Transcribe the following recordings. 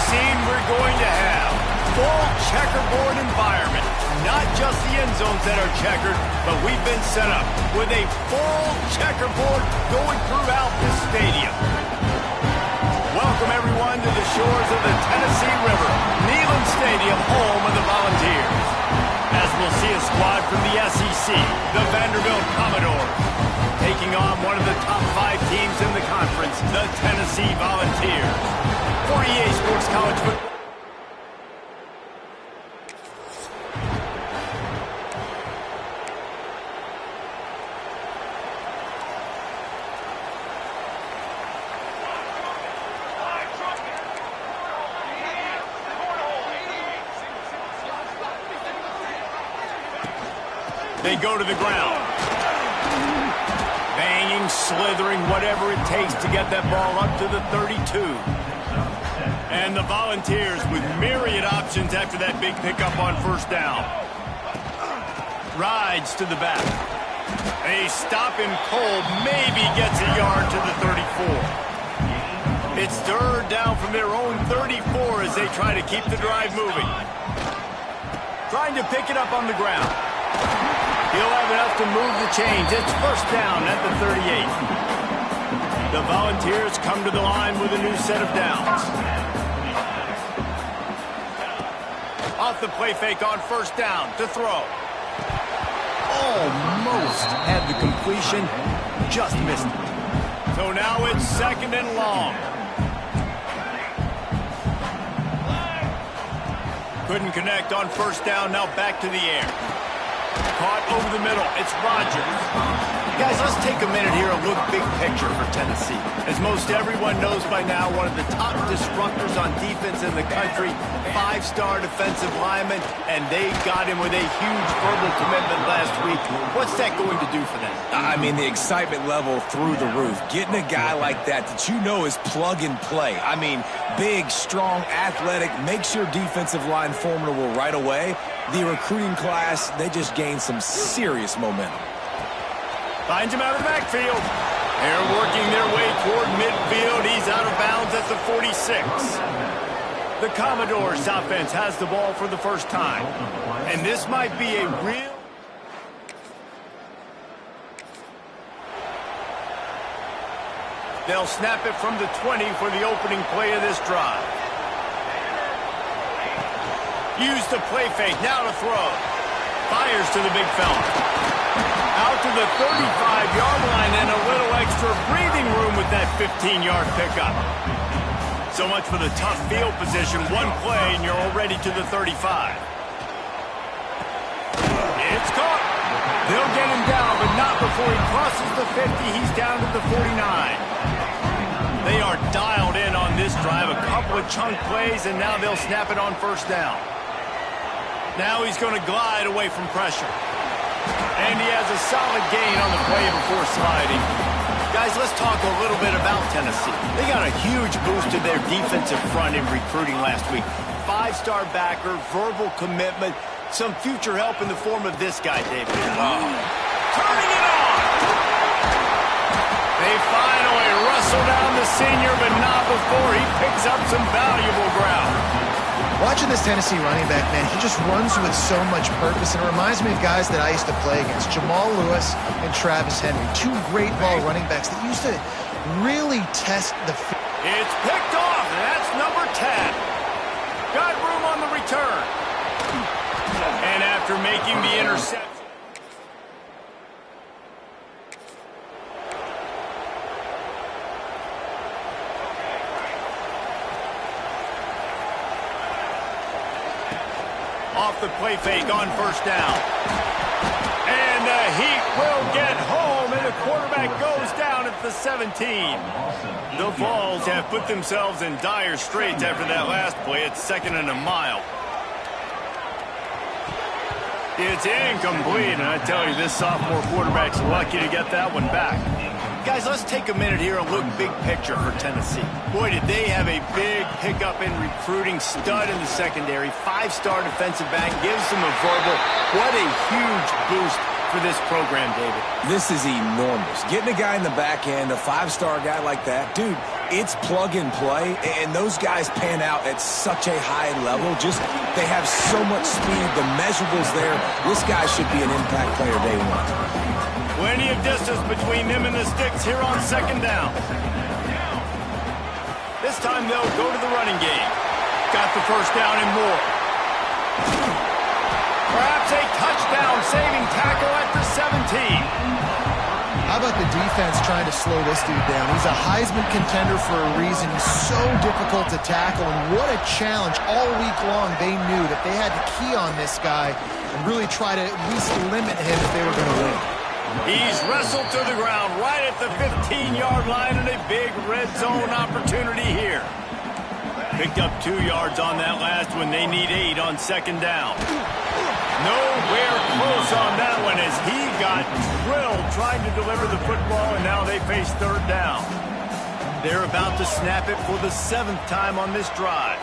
scene we're going to have. Full checkerboard environment. Not just the end zones that are checkered, but we've been set up with a full checkerboard going throughout this stadium. Welcome, everyone, to the shores of the Tennessee River, Neyland Stadium, home of the Volunteers. As we'll see a squad from the SEC, the Vanderbilt Commodores, taking on one of the top 5 teams in the conference, the Tennessee Volunteers. For EA Sports College Football. They go to the ground. Banging, slithering, whatever it takes to get that ball up to the 32. And the Volunteers with myriad options after that big pickup on first down. Rides to the back. They stop him cold, maybe gets a yard to the 34. It's third down from their own 34 as they try to keep the drive moving. Trying to pick it up on the ground. He'll have enough to move the chains. It's first down at the 38. The Volunteers come to the line with a new set of downs. Off the play fake on first down to throw. Almost had the completion, just missed it. So now it's second and long. Couldn't connect on first down, now back to the air. Caught over the middle. It's Rodgers. Guys, let's take a minute here and look big picture for Tennessee. As most everyone knows by now, one of the top disruptors on defense in the country, 5-star defensive lineman, and they got him with a huge verbal commitment last week. What's that going to do for them? I mean, the excitement level through the roof. Getting a guy like that you know is plug and play. I mean, big, strong, athletic, makes your defensive line formidable right away. The recruiting class, they just gained some serious momentum. Finds him out of the backfield. They're working their way toward midfield. He's out of bounds at the 46. The Commodores offense has the ball for the first time. And this might be a real... They'll snap it from the 20 for the opening play of this drive. Use the play fake, now to throw. Fires to the big fella. Out to the 35-yard line and a little extra breathing room with that 15-yard pickup. So much for the tough field position. One play and you're already to the 35. It's caught. They'll get him down, but not before he crosses the 50. He's down to the 49. They are dialed in on this drive. A couple of chunk plays, and now they'll snap it on first down. Now he's going to glide away from pressure. And he has a solid gain on the play before sliding. Guys, let's talk a little bit about Tennessee. They got a huge boost to their defensive front in recruiting last week. 5-star backer, verbal commitment, some future help in the form of this guy, David. Turning it on! They finally wrestle down the senior, but not before he picks up some valuable ground. Watching this Tennessee running back, man, he just runs with so much purpose. And it reminds me of guys that I used to play against, Jamal Lewis and Travis Henry. 2 great ball running backs that used to really test the field. It's picked off, and that's number 10. Got room on the return. And after making the interception, off the play fake on first down. And the Heat will get home, and the quarterback goes down at the 17. The Vols have put themselves in dire straits after that last play. It's second and a mile. It's incomplete, and I tell you, this sophomore quarterback's lucky to get that one back. Guys, let's take a minute here and look big picture for Tennessee. Boy, did they have a big pickup in recruiting. Stud in the secondary. 5-star defensive back. Gives them a verbal. What a huge boost for this program, David. This is enormous. Getting a guy in the back end, a 5-star guy like that, dude, It's plug and play, and those guys pan out at such a high level. Just they have so much speed. The measurables there. This guy should be an impact player day one. Plenty of distance between them and the sticks here on second down. This time they'll go to the running game. Got the first down and more. Perhaps a touchdown-saving tackle at the 17. How about the defense trying to slow this dude down? He's a Heisman contender for a reason. He's so difficult to tackle, and what a challenge. All week long, they knew that they had to key on this guy and really try to at least limit him if they were going to win. He's wrestled to the ground right at the 15-yard line, and a big red zone opportunity here. Picked up 2 yards on that last one. They need 8 on second down. Nowhere close on that one as he got drilled trying to deliver the football, and now they face third down. They're about to snap it for the 7th time on this drive.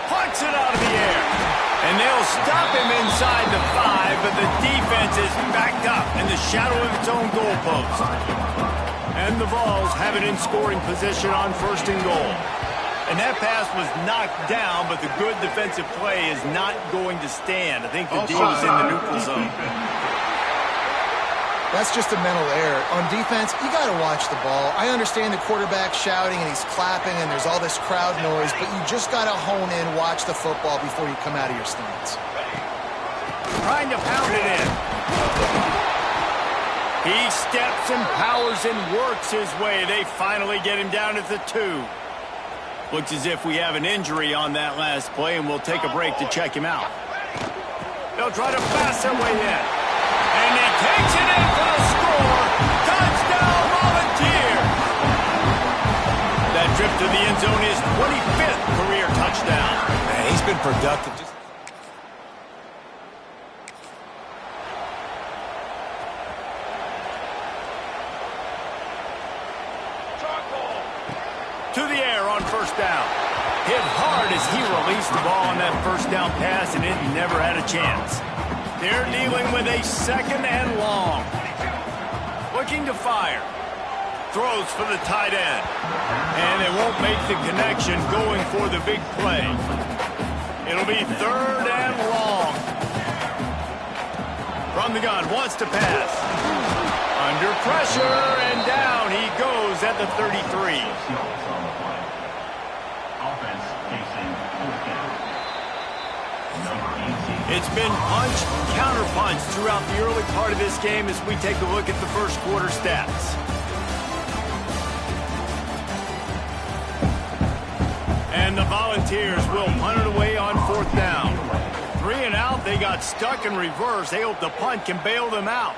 Punts it out of the air. And they'll stop him inside the 5, but the defense is backed up in the shadow of its own goalpost. And the Vols have it in scoring position on 1st and goal. And that pass was knocked down, but the good defensive play is not going to stand. I think the D was in the neutral zone. That's just a mental error. On defense, you got to watch the ball. I understand the quarterback shouting and he's clapping and there's all this crowd noise, but you just got to hone in, watch the football before you come out of your stance. Trying to pound it in. He steps and powers and works his way. They finally get him down at the 2. Looks as if we have an injury on that last play, and we'll take a break to check him out. They'll try to pass their way in. And he takes it in for the score. Touchdown, Volunteer! That trip to the end zone is 25th career touchdown. Man, he's been productive. To the air on first down. Hit hard as he released the ball on that first down pass, and it never had a chance. They're dealing with a 2nd and long. Looking to fire. Throws for the tight end. And they won't make the connection going for the big play. It'll be 3rd and long. From the gun, wants to pass. Under pressure, and down he goes at the 33. It's been punch, counter-punch throughout the early part of this game as we take a look at the first quarter stats. And the Volunteers will punt it away on 4th down. 3 and out, they got stuck in reverse. They hope the punt can bail them out.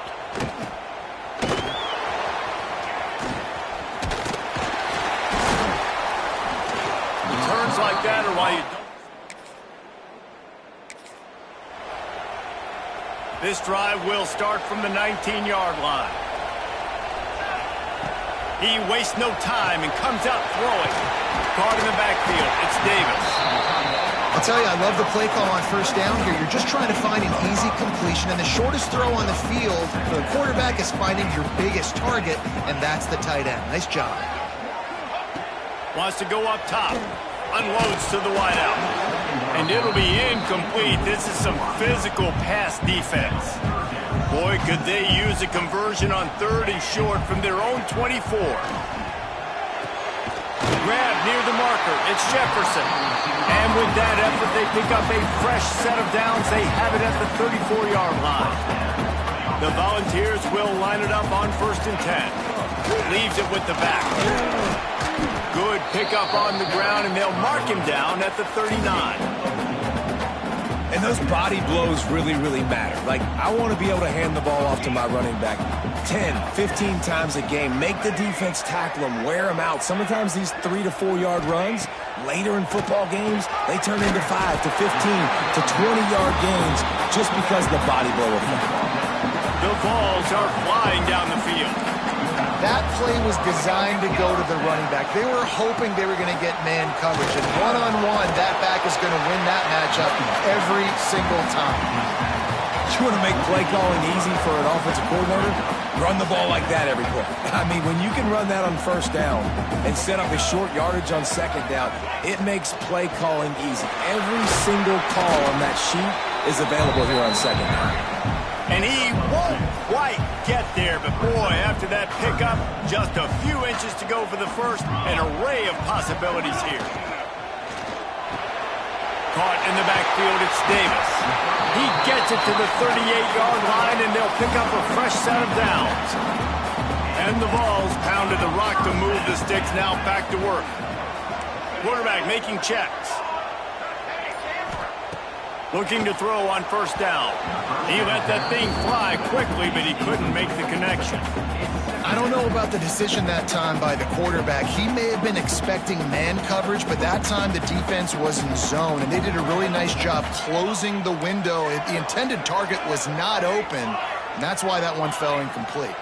Returns like that are why you don't. This drive will start from the 19-yard line. He wastes no time and comes out throwing. Caught in the backfield. It's Davis. I'll tell you, I love the play call on first down here. You're just trying to find an easy completion, and the shortest throw on the field for the quarterback is finding your biggest target, and that's the tight end. Nice job. Wants to go up top. Unloads to the wideout. And it'll be incomplete. This is some physical pass defense. Boy, could they use a conversion on 3rd and short from their own 24. Grab near the marker. It's Jefferson. And with that effort, they pick up a fresh set of downs. They have it at the 34-yard line. The Volunteers will line it up on 1st and 10. Leaves it with the back. Good pickup on the ground, and they'll mark him down at the 39. And those body blows really, really matter. Like, I want to be able to hand the ball off to my running back 10, 15 times a game. Make the defense tackle him, wear him out. Sometimes these 3 to 4 yard runs, later in football games, they turn into 5 to 15 to 20-yard gains just because of the body blow effect. The balls are flying down the field. That play was designed to go to the running back. They were hoping they were going to get man coverage, and one-on-one, that back is going to win that matchup every single time. You want to make play calling easy for an offensive coordinator? Run the ball like that every play. I mean, when you can run that on first down and set up a short yardage on second down, it makes play calling easy. Every single call on that sheet is available here on second down. And he won't quite get there, but boy, after that pickup, just a few inches to go for the first, an array of possibilities here. Caught in the backfield, it's Davis. He gets it to the 38-yard line, and they'll pick up a fresh set of downs. And the Vols pounded the rock to move the sticks, now back to work. Quarterback making checks. Looking to throw on first down. He let that thing fly quickly, but he couldn't make the connection. I don't know about the decision that time by the quarterback. He may have been expecting man coverage, but that time the defense was in zone, and they did a really nice job closing the window. The intended target was not open, and that's why that one fell incomplete.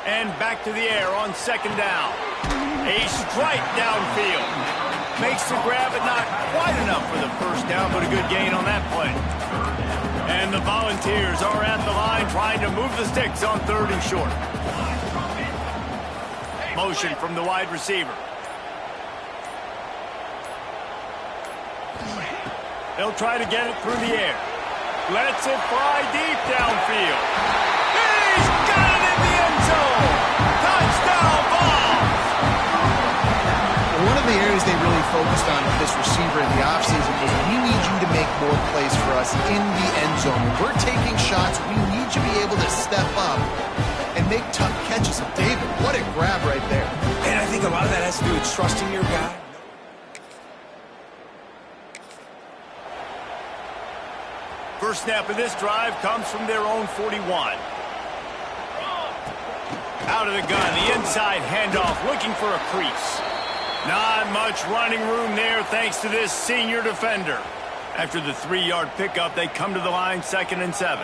And back to the air on second down. A strike downfield. Makes the grab, but not quite enough for the first down, but a good gain on that play. And the Volunteers are at the line trying to move the sticks on third and short. Motion from the wide receiver. They'll try to get it through the air. Lets it fly deep downfield. He's got it in the end zone! Touchdown, Vols! One of the areas they really focused on with this receiver in the offseason was, we need you to make more plays for us in the end zone. When we're taking shots, we need you to be able to step up and make tough catches. And David, what a grab right there. And I think a lot of that has to do with trusting your guy. First snap of this drive comes from their own 41. Out of the gun, the inside handoff, looking for a crease. Not much running room there thanks to this senior defender. After the 3-yard pickup, they come to the line, 2nd and 7.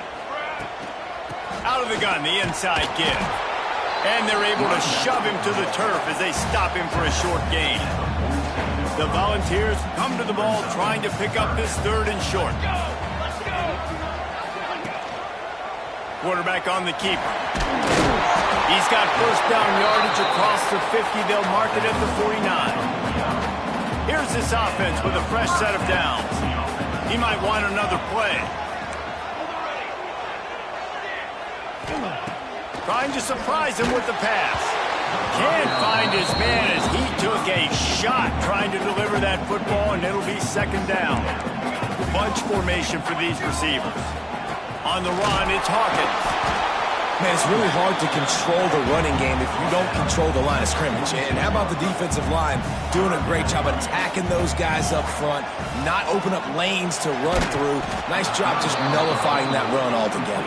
Out of the gun, the inside give. And they're able to shove him to the turf as they stop him for a short gain. The Volunteers come to the ball trying to pick up this 3rd and short. Quarterback on the keeper. He's got first down yardage across the 50. They'll mark it at the 49. Here's this offense with a fresh set of downs. He might want another play. Trying to surprise him with the pass. Can't find his man as he took a shot trying to deliver that football, and it'll be 2nd down. Bunch formation for these receivers. On the run, it's Hawkins. Man, it's really hard to control the running game if you don't control the line of scrimmage. And how about the defensive line doing a great job attacking those guys up front, not open up lanes to run through. Nice job just nullifying that run altogether.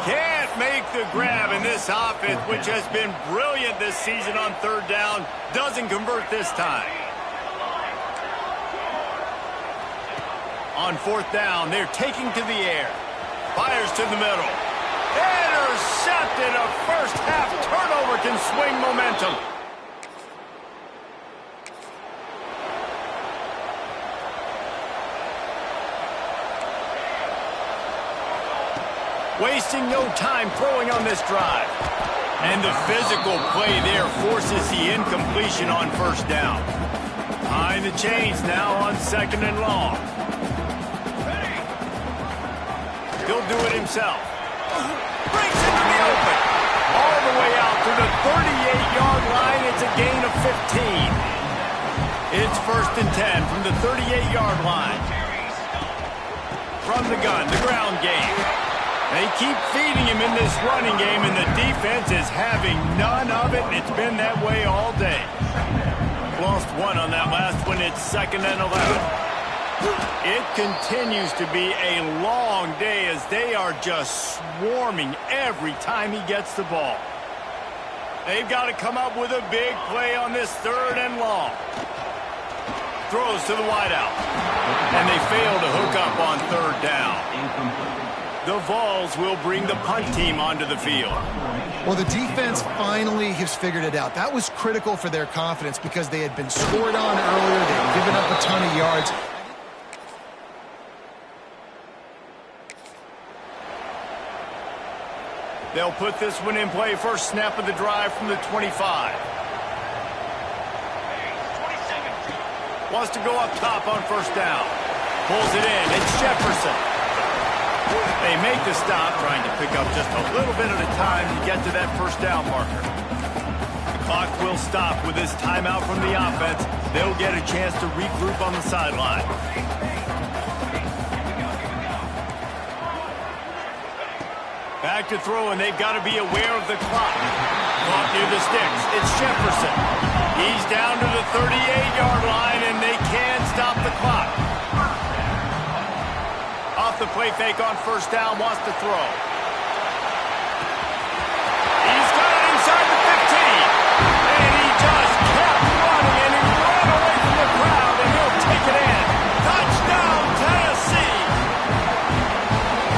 Can't make the grab, and this offense, which has been brilliant this season on 3rd down, doesn't convert this time. On 4th down, they're taking to the air. Fires to the middle. Intercepted. A first-half turnover can swing momentum. Wasting no time throwing on this drive. And the physical play there forces the incompletion on first down. Behind the chains now on 2nd and long. He'll do it himself. Breaks into the open. All the way out to the 38-yard line. It's a gain of 15. It's 1st and 10 from the 38-yard line. From the gun, the ground game. They keep feeding him in this running game, and the defense is having none of it. It's been that way all day. Lost one on that last one. It's 2nd and 11. It continues to be a long day as they are just swarming every time he gets the ball. They've got to come up with a big play on this 3rd and long. Throws to the wideout. And they fail to hook up on 3rd down. The Vols will bring the punt team onto the field. Well, the defense finally has figured it out. That was critical for their confidence because they had been scored on earlier. They had given up a ton of yards. They'll put this one in play. First snap of the drive from the 25. Wants to go up top on first down. Pulls it in. It's Jefferson. They make the stop, trying to pick up just a little bit at a time to get to that first down marker. The clock will stop with this timeout from the offense. They'll get a chance to regroup on the sideline. Back to throw, and they've got to be aware of the clock. Caught near the sticks. It's Jefferson. He's down to the 38-yard line, and they can stop the clock. Off the play fake on first down, wants to throw. He's got it inside the 15. And he just kept running, and he ran away from the crowd, and he'll take it in. Touchdown, Tennessee!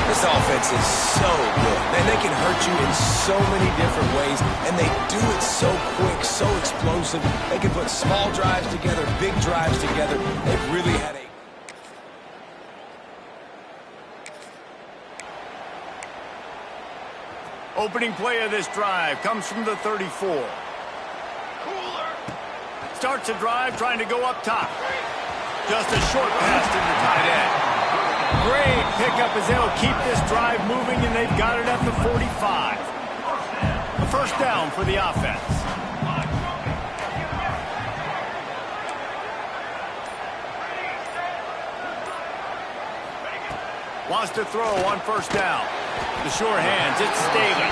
This offense is so good. Man, they can hurt you in so many different ways, and they do it so quick, so explosive. They can put small drives together, big drives together. They've really had a... Opening play of this drive comes from the 34. Starts a drive trying to go up top. Just a short pass to the tight end. Great pickup as they'll keep this drive moving, and they've got it at the 45. A first down for the offense. Wants to throw on first down. The sure hands, it's Staley.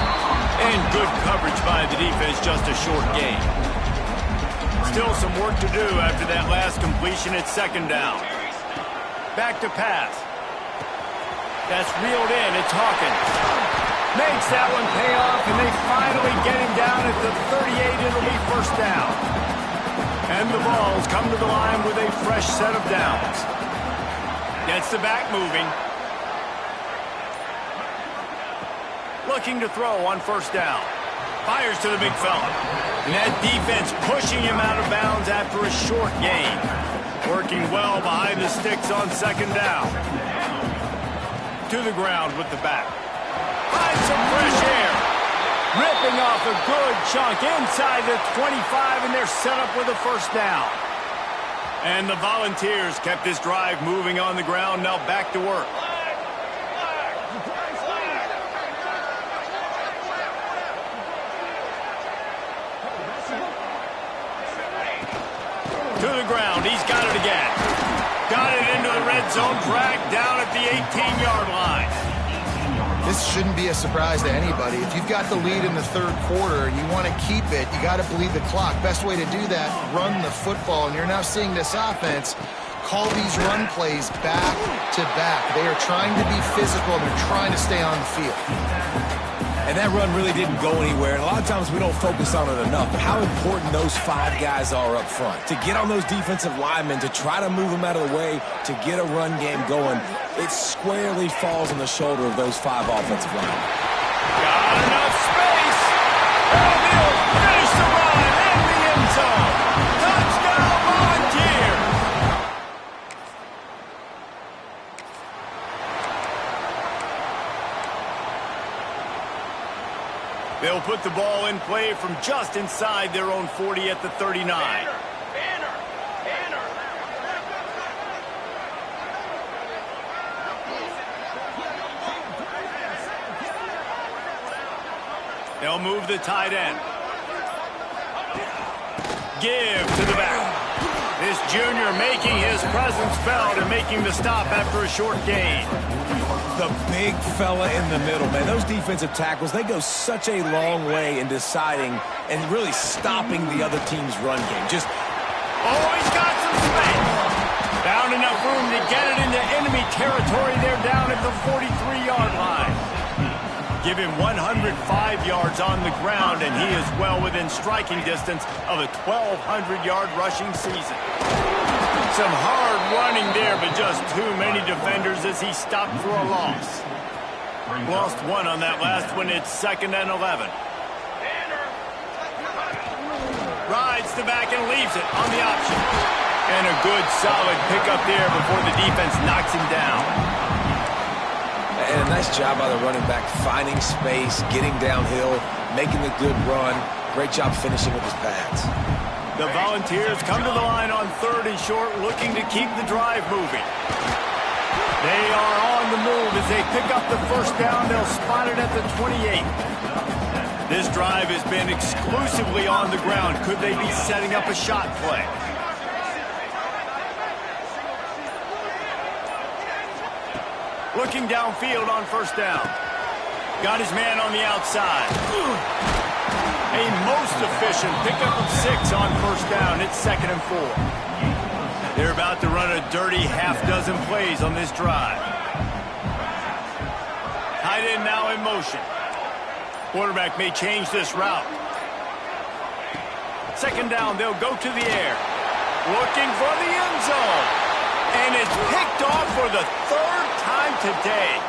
And good coverage by the defense, just a short gain. Still some work to do after that last completion. It's second down. Back to pass. That's reeled in. It's Hawkins. Makes that one pay off, and they finally get him down at the 38. It'll be first down. And the Vols come to the line with a fresh set of downs. Gets the back moving. Looking to throw on first down. Fires to the big fella. And that defense pushing him out of bounds after a short gain. Working well behind the sticks on second down. To the ground with the back. Finds some fresh air. Ripping off a good chunk inside the 25, and they're set up with a first down. And the Volunteers kept this drive moving on the ground. Now back to work. To the ground. He's got it again. Got it into the red zone. Dragged down at the 18-yard line. This shouldn't be a surprise to anybody. If you've got the lead in the third quarter and you want to keep it, you got to bleed the clock. Best way to do that, run the football. And you're now seeing this offense call these run plays back to back. They are trying to be physical, and they're trying to stay on the field. And that run really didn't go anywhere. And a lot of times we don't focus on it enough. But how important those five guys are up front. To get on those defensive linemen, to try to move them out of the way, to get a run game going, it squarely falls on the shoulder of those five offensive linemen. Got enough space. And he'll finish the run in the end zone. Touchdown, Volunteer. They'll put the ball in play from just inside their own 40 at the 39. They'll move the tight end. Give to the back. This junior making his presence felt and making the stop after a short gain. The big fella in the middle, man. Those defensive tackles, they go such a long way in deciding and really stopping the other team's run game. Just, oh, he's got some space. Found enough room to get it into enemy territory. They're down at the 43-yard line. Give him 105 yards on the ground, and he is well within striking distance of a 1,200-yard rushing season. Some hard running there, but just too many defenders as he stopped for a loss. Lost one on that last one. It's 2nd and 11. Rides the back and leaves it on the option. And a good solid pickup there before the defense knocks him down. And a nice job by the running back, finding space, getting downhill, making a good run. Great job finishing with his pads. The Volunteers come to the line on 3rd and short, looking to keep the drive moving. They are on the move as they pick up the first down. They'll spot it at the 28. This drive has been exclusively on the ground. Could they be setting up a shot play? Looking downfield on first down. Got his man on the outside. A most efficient pickup of 6 on first down. It's 2nd and 4. They're about to run a dirty half-dozen plays on this drive. Tight end now in motion. Quarterback may change this route. 2nd down, they'll go to the air. Looking for the end zone. And it's picked off for the 3rd time today.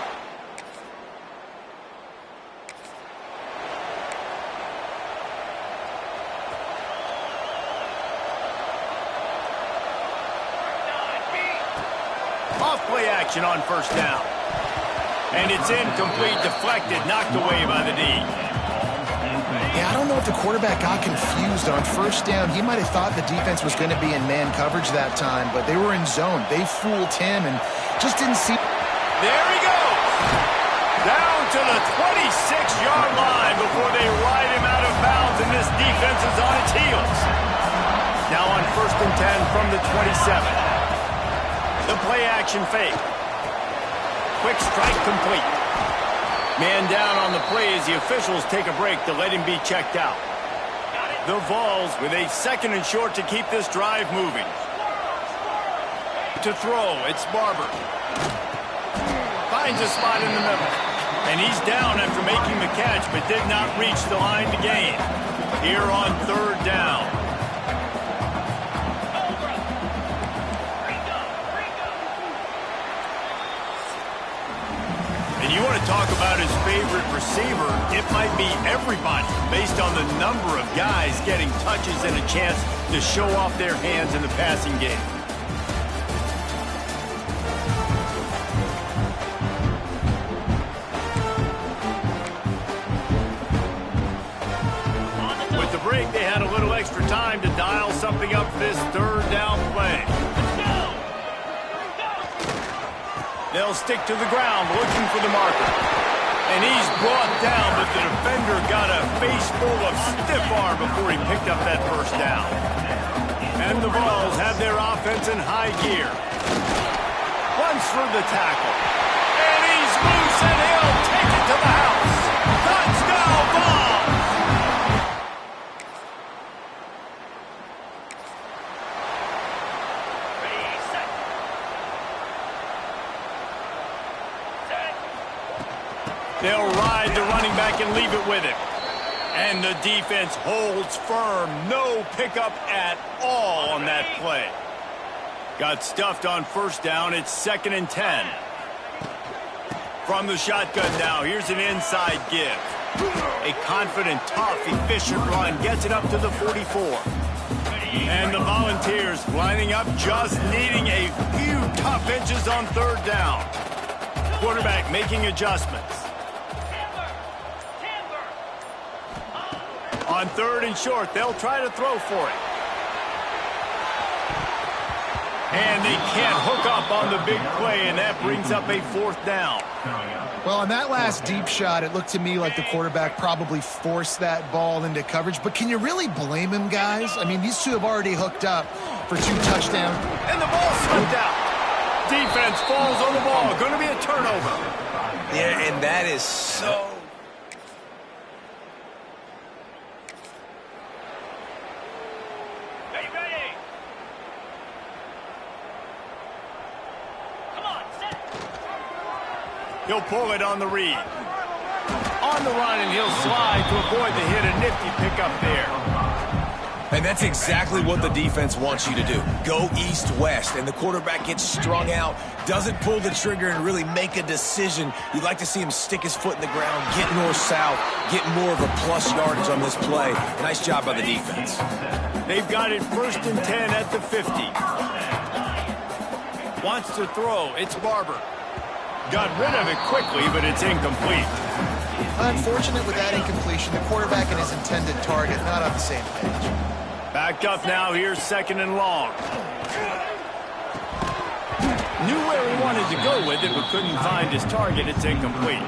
Off-play action on first down. And it's incomplete, deflected, knocked away by the D. Yeah, I don't know if the quarterback got confused on first down. He might have thought the defense was going to be in man coverage that time, but they were in zone. They fooled him and just didn't see. There he goes. Down to the 26-yard line before they ride him out of bounds, and this defense is on its heels. Now on 1st and 10 from the 27. The play action fake. Quick strike complete. Man down on the play as the officials take a break to let him be checked out. The Vols with a 2nd and short to keep this drive moving. To throw, it's Barber. Finds a spot in the middle. And he's down after making the catch, but did not reach the line to gain. Here on 3rd down. And you want to talk about his favorite receiver, it might be everybody based on the number of guys getting touches and a chance to show off their hands in the passing game. With the break, they had a little extra time to dial something up this 3rd down play. They'll stick to the ground looking for the marker. And he's brought down, but the defender got a face full of stiff arm before he picked up that first down. And the Vols have their offense in high gear. Runs through the tackle. And he's loose, and he'll take it to the house. Touchdown, Vols! They'll ride the running back and leave it with him. And the defense holds firm. No pickup at all on that play. Got stuffed on first down. It's 2nd and 10. From the shotgun now, here's an inside give. A confident, tough, efficient run gets it up to the 44. And the Volunteers lining up, just needing a few tough inches on 3rd down. Quarterback making adjustments. On 3rd and short, they'll try to throw for it. And they can't hook up on the big play, and that brings up a 4th down. Well, on that last deep shot, it looked to me like the quarterback probably forced that ball into coverage. But can you really blame him, guys? I mean, these two have already hooked up for 2 touchdowns. And the ball slipped out. Defense falls on the ball. Going to be a turnover. Yeah, and that is so... He'll pull it on the read. On the run, and he'll slide to avoid the hit. A nifty pickup there. And that's exactly what the defense wants you to do. Go east-west, and the quarterback gets strung out, doesn't pull the trigger and really make a decision. You'd like to see him stick his foot in the ground, get north-south, get more of a plus yardage on this play. Nice job by the defense. They've got it 1st and 10 at the 50. Wants to throw. It's Barber. Got rid of it quickly, but it's incomplete. Unfortunate with that incompletion. The quarterback and his intended target not on the same page. Backed up now. Here's 2nd and long. Knew where he wanted to go with it, but couldn't find his target. It's incomplete.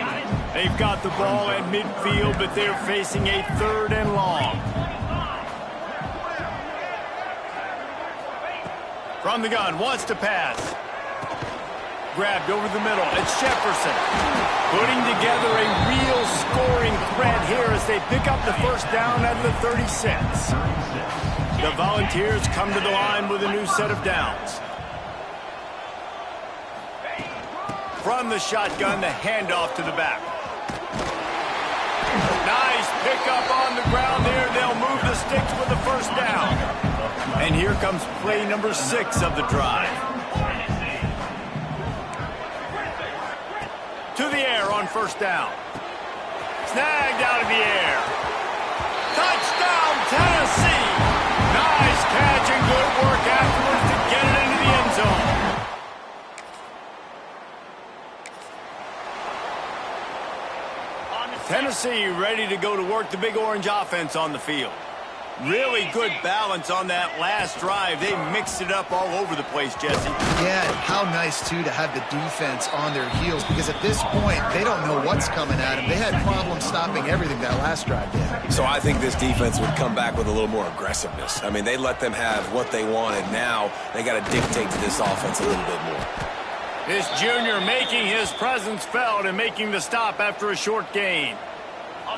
They've got the ball at midfield, but they're facing a 3rd and long. From the gun, wants to pass. Grabbed over the middle. It's Jefferson. Putting together a real scoring threat here as they pick up the 1st down at the 36. The Volunteers come to the line with a new set of downs. From the shotgun, the handoff to the back. Nice pickup on the ground there. They'll move the sticks with the 1st down. And here comes play number 6 of the drive. To the air on 1st down. Snagged out of the air. Touchdown, Tennessee! Nice catch and good work afterwards to get it into the end zone. Tennessee ready to go to work the Big Orange offense on the field. Really good balance on that last drive. They mixed it up all over the place, Jesse. Yeah, how nice, too, to have the defense on their heels, because at this point, they don't know what's coming at them. They had problems stopping everything that last drive did. So I think this defense would come back with a little more aggressiveness. I mean, they let them have what they wanted. Now they got to dictate to this offense a little bit more. This junior making his presence felt and making the stop after a short gain.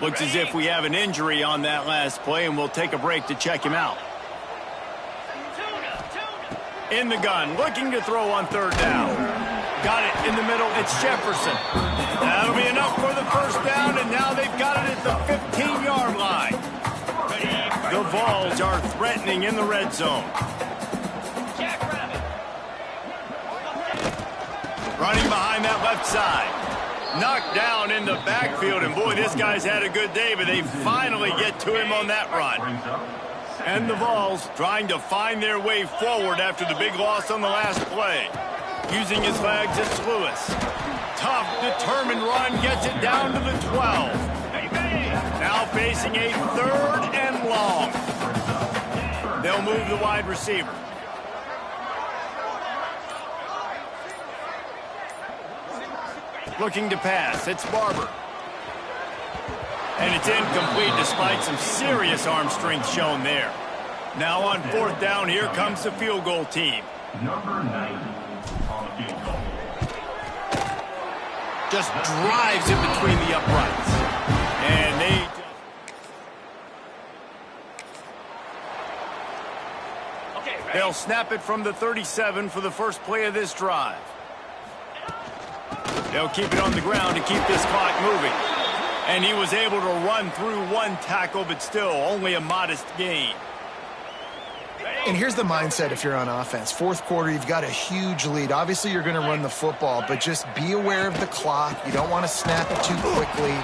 Looks as if we have an injury on that last play, and we'll take a break to check him out. In the gun, looking to throw on 3rd down. Got it in the middle. It's Jefferson. That'll be enough for the 1st down, and now they've got it at the 15-yard line. The Vols are threatening in the red zone. Running behind that left side. Knocked down in the backfield, and boy, this guy's had a good day, but they finally get to him on that run. And the Vols trying to find their way forward after the big loss on the last play. Using his legs, it's Lewis. Tough, determined run, gets it down to the 12. Now facing a 3rd and long. They'll move the wide receiver. Looking to pass. It's Barber. And it's incomplete despite some serious arm strength shown there. Now on 4th down, here comes the field goal team. Number 90 on field goal. Just drives in between the uprights. And they'll snap it from the 37 for the first play of this drive. They'll keep it on the ground to keep this clock moving. And he was able to run through 1 tackle, but still only a modest gain. And here's the mindset if you're on offense. 4th quarter, you've got a huge lead. Obviously, you're going to run the football, but just be aware of the clock. You don't want to snap it too quickly.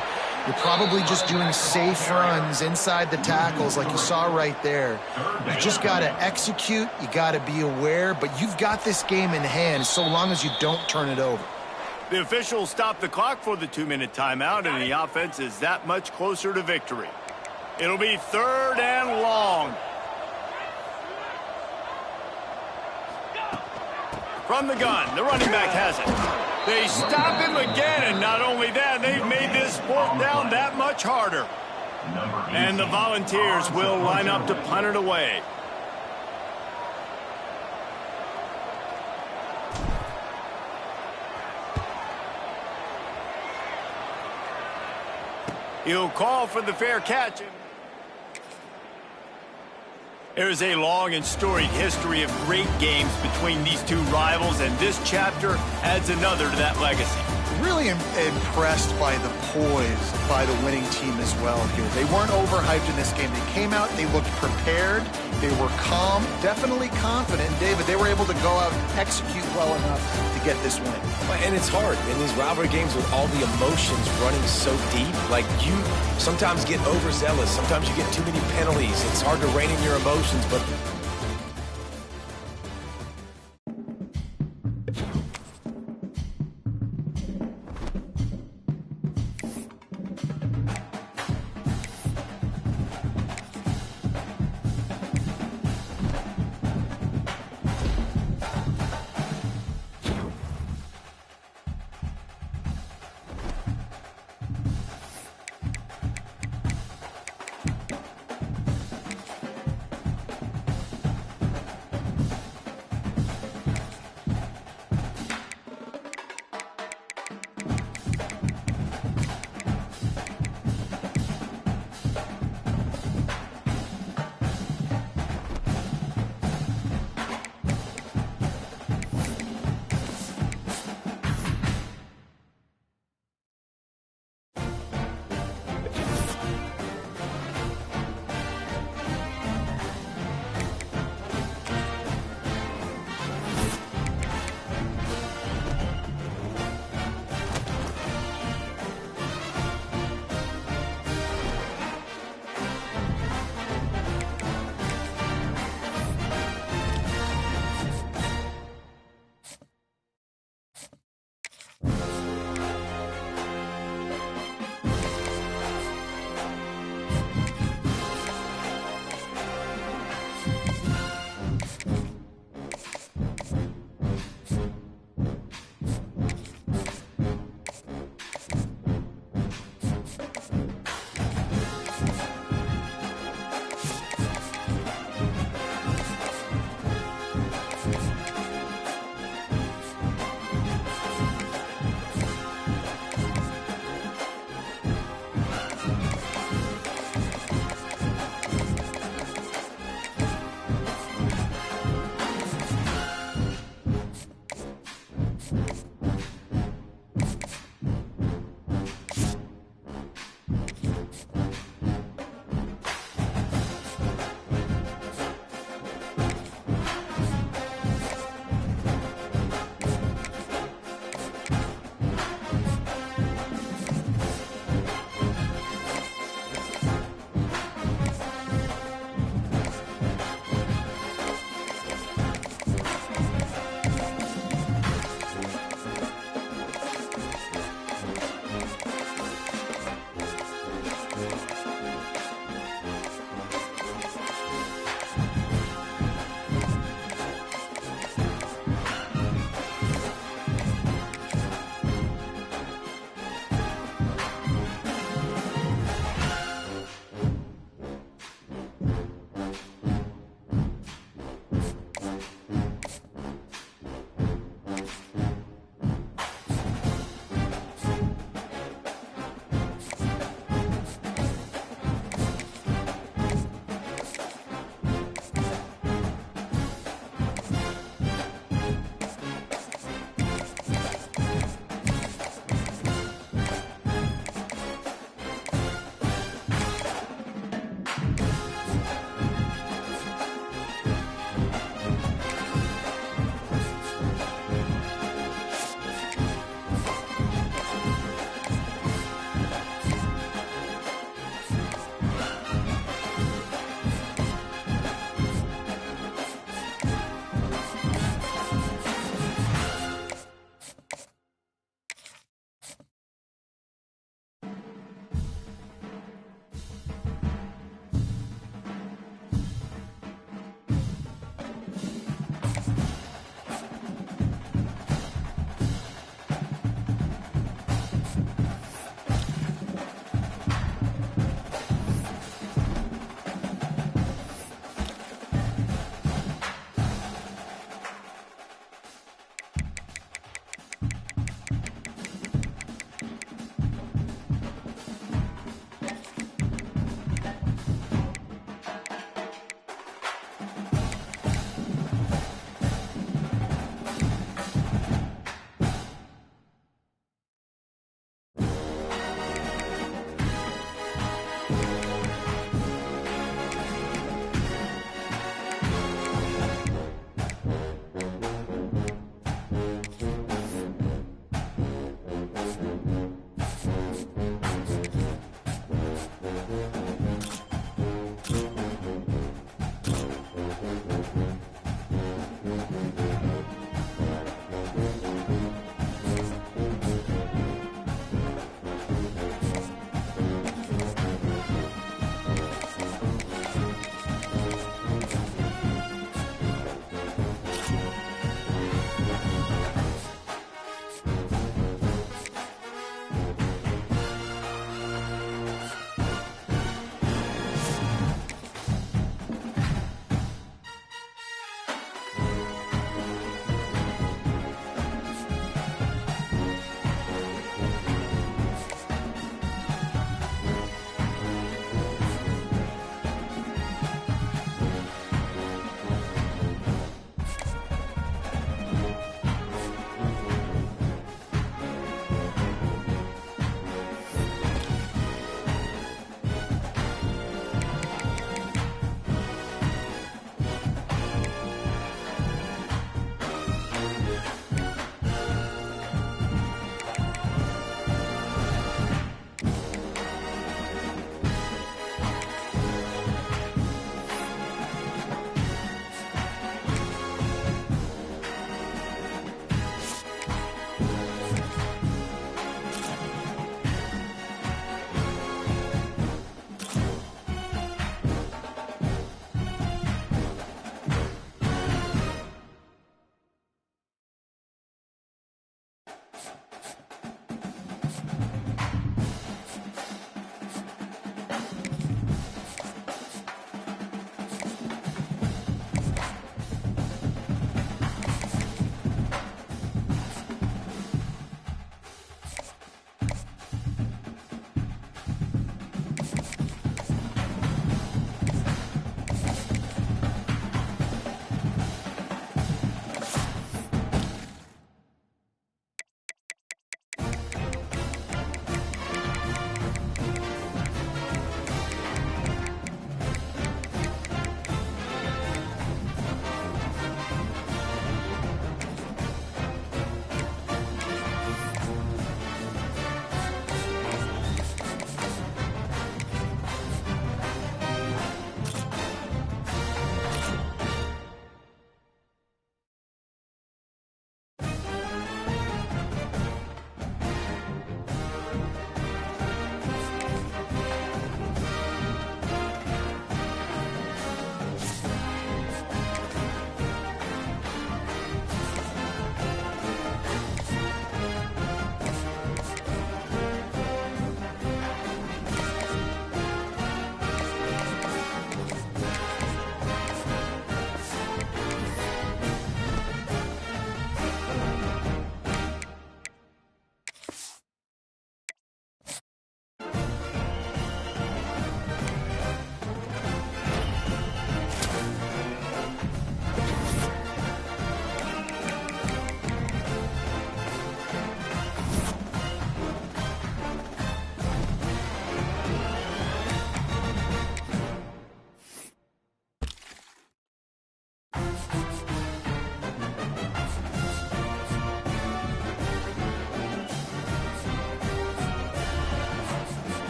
You're probably just doing safe runs inside the tackles like you saw right there. You just got to execute. You got to be aware, but you've got this game in hand so long as you don't turn it over. The officials stop the clock for the 2-minute timeout, and the offense is that much closer to victory. It'll be 3rd and long. From the gun, the running back has it. They stop him again, and not only that, they've made this 4th down that much harder. And the Volunteers will line up to punt it away. He'll call for the fair catch. There's a long and storied history of great games between these two rivals, and this chapter adds another to that legacy. Really impressed by the poise by the winning team as well here. They weren't overhyped in this game. They came out, they looked prepared, they were calm, definitely confident. And David, they were able to go out and execute well enough to get this win. And it's hard in these rivalry games with all the emotions running so deep. Like, you sometimes get overzealous. Sometimes you get too many penalties. It's hard to rein in your emotions, but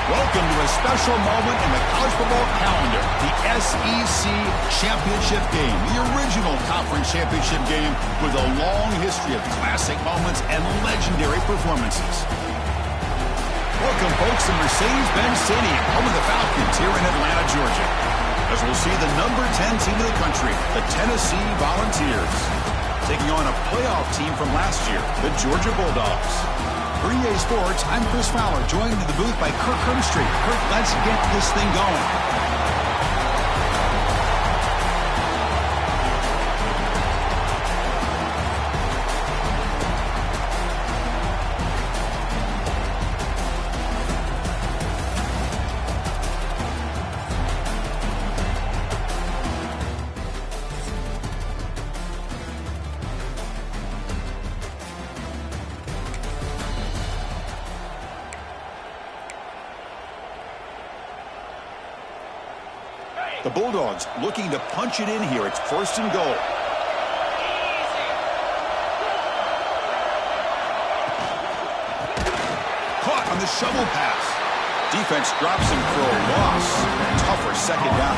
Welcome to a special moment in the college football calendar, the SEC Championship Game, the original conference championship game with a long history of classic moments and legendary performances. Welcome, folks, to Mercedes-Benz Stadium, home of the Falcons here in Atlanta, Georgia, as we'll see the number 10 team in the country, the Tennessee Volunteers, taking on a playoff team from last year, the Georgia Bulldogs. For EA Sports, I'm Chris Fowler, joined in the booth by Kirk Herbstreit. Kirk, let's get this thing going. The Bulldogs looking to punch it in here. It's 1st and goal. Caught on the shovel pass. Defense drops him for a loss. Tougher second down.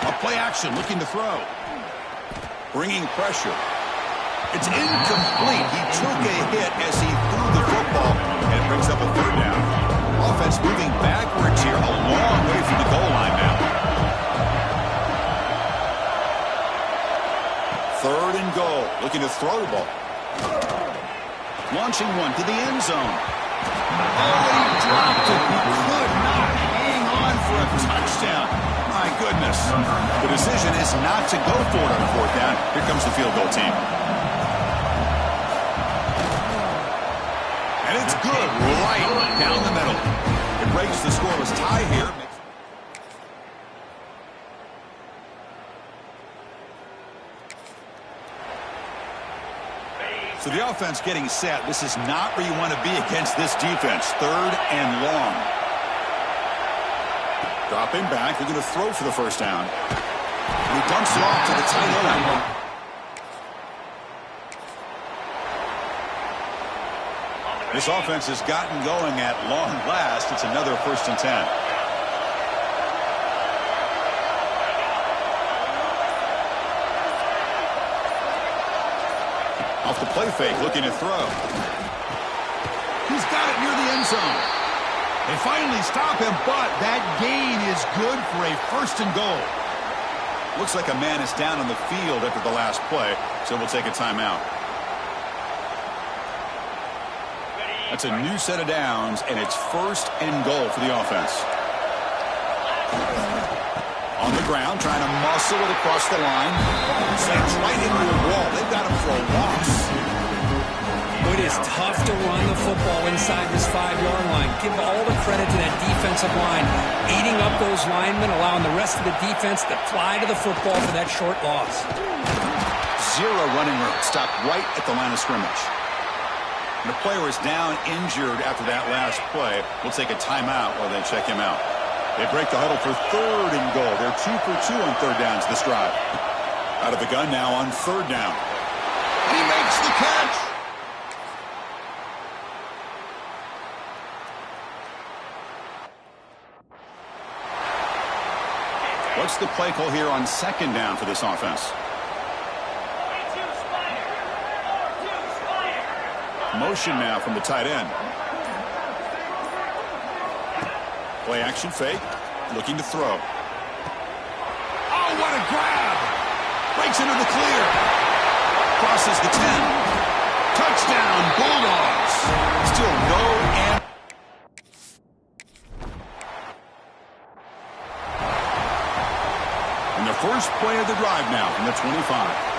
A play action looking to throw. Bringing pressure. It's incomplete. He took a hit as he threw the football, and it brings up a 3rd down. Offense moving backwards here, a long way from the goal line now. 3rd and goal, looking to throw the ball. Launching one to the end zone. Oh, he dropped it. He could not hang on for a touchdown. My goodness. The decision is not to go for it on 4th down. Here comes the field goal team. And it's good, right down the middle. It breaks the scoreless tie here. So the offense getting set. This is not where you want to be against this defense. 3rd and long. Dropping back. They're going to throw for the 1st down. And he dumps it off to the tight end. This offense has gotten going at long last. It's another 1st and 10. Off the play fake, looking to throw. He's got it near the end zone. They finally stop him, but that gain is good for a 1st and goal. Looks like a man is down on the field after the last play, so we'll take a timeout. That's a new set of downs, and it's 1st and goal for the offense. On the ground, trying to muscle it across the line. Slams right into a wall. They've got him for a loss. It is tough to run the football inside this 5-yard line. Give all the credit to that defensive line, eating up those linemen, allowing the rest of the defense to fly to the football for that short loss. 0 running room. Stopped right at the line of scrimmage. The player is down injured after that last play. We'll take a timeout while they check him out. They break the huddle for 3rd and goal. They're 2 for 2 on 3rd downs this drive. Out of the gun now on 3rd down. And he makes the catch. What's the play call here on 2nd down for this offense? Motion now from the tight end. Play action fake. Looking to throw. Oh, what a grab! Breaks into the clear. Crosses the 10. Touchdown, Bulldogs. Still no answer. And the first play of the drive now from the 25.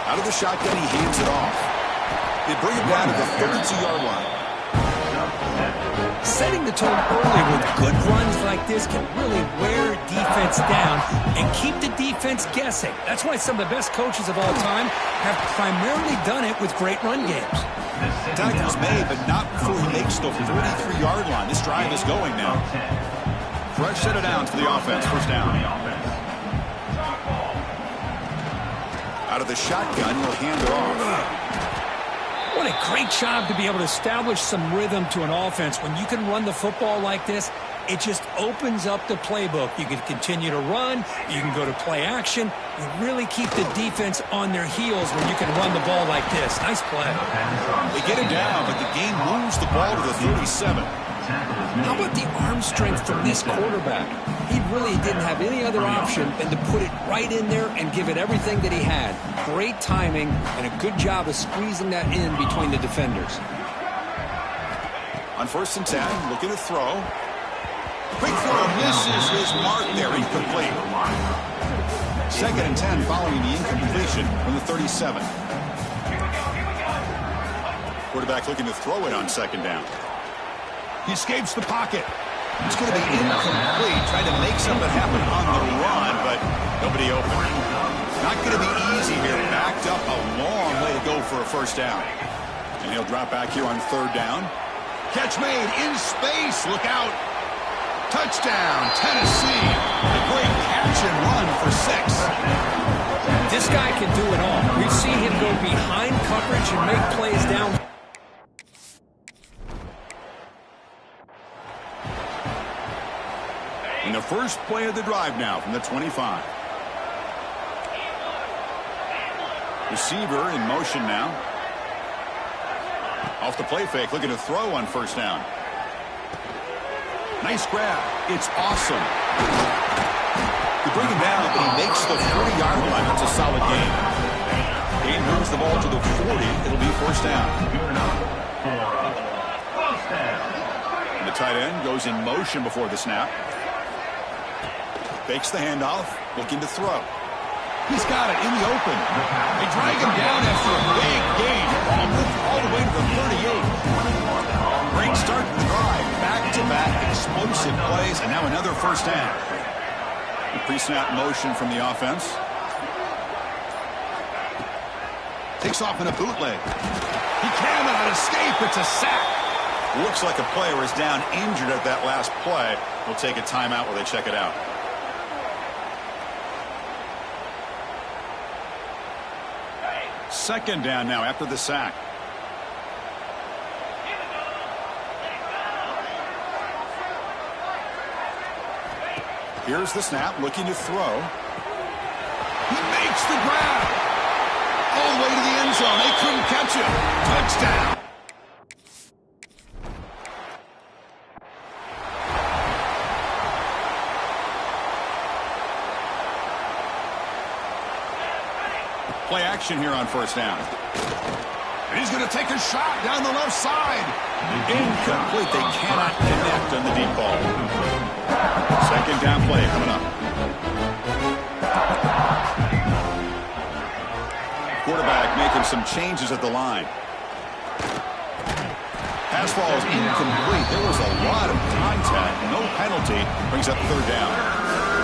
Out of the shotgun, he hands it off. They bring it down to the 32-yard line. Setting the tone early with good runs like this can really wear defense down and keep the defense guessing. That's why some of the best coaches of all time have primarily done it with great run games. Tackles made, but not before he makes the 43-yard line. This drive is going now. Fresh set of downs for the offense. First down. Out of the shotgun, he'll hand it off. What a great job to be able to establish some rhythm to an offense. When you can run the football like this, it just opens up the playbook. You can continue to run. You can go to play action. You really keep the defense on their heels when you can run the ball like this. Nice play. They get him down, but the game moves the ball to the 37. How about the arm strength from this quarterback? He really didn't have any other option than to put it right in there and give it everything that he had. Great timing and a good job of squeezing that in between the defenders. On 1st and 10, looking to throw. Quick throw, misses his mark there, incomplete. 2nd and 10 following the incompletion from the 37. Quarterback looking to throw it on 2nd down. He escapes the pocket. It's going to be incomplete, trying to make something happen on the run, but nobody open. Not going to be easy here. Backed up a long way to go for a first down. And he'll drop back here on 3rd down. Catch made in space. Look out. Touchdown, Tennessee. A great catch and run for 6. This guy can do it all. We've seen him go behind coverage and make plays down. In the first play of the drive now from the 25. Receiver in motion now. Off the play fake, looking to throw on 1st down. Nice grab. It's awesome. You bring him down, but he makes the 40-yard line. It's a solid game. Game moves the ball to the 40. It'll be 1st down. And the tight end goes in motion before the snap. Fakes the handoff, looking to throw. He's got it in the open. They drag him down after a big gain. All the way to the 38. Great start to the drive. Back-to-back explosive plays, and now another first down. The pre-snap motion from the offense. Takes off in a bootleg. He cannot escape. It's a sack. Looks like a player is down injured at that last play. We'll take a timeout while they check it out. Second down now after the sack. Here's the snap, looking to throw. He makes the grab. All the way to the end zone. They couldn't catch him. Touchdown. Play action here on 1st down. And he's going to take a shot down the left side. Incomplete. They cannot connect on the deep ball. 2nd down play coming up. Quarterback making some changes at the line. Pass ball is incomplete. There was a lot of contact. No penalty. Brings up 3rd down.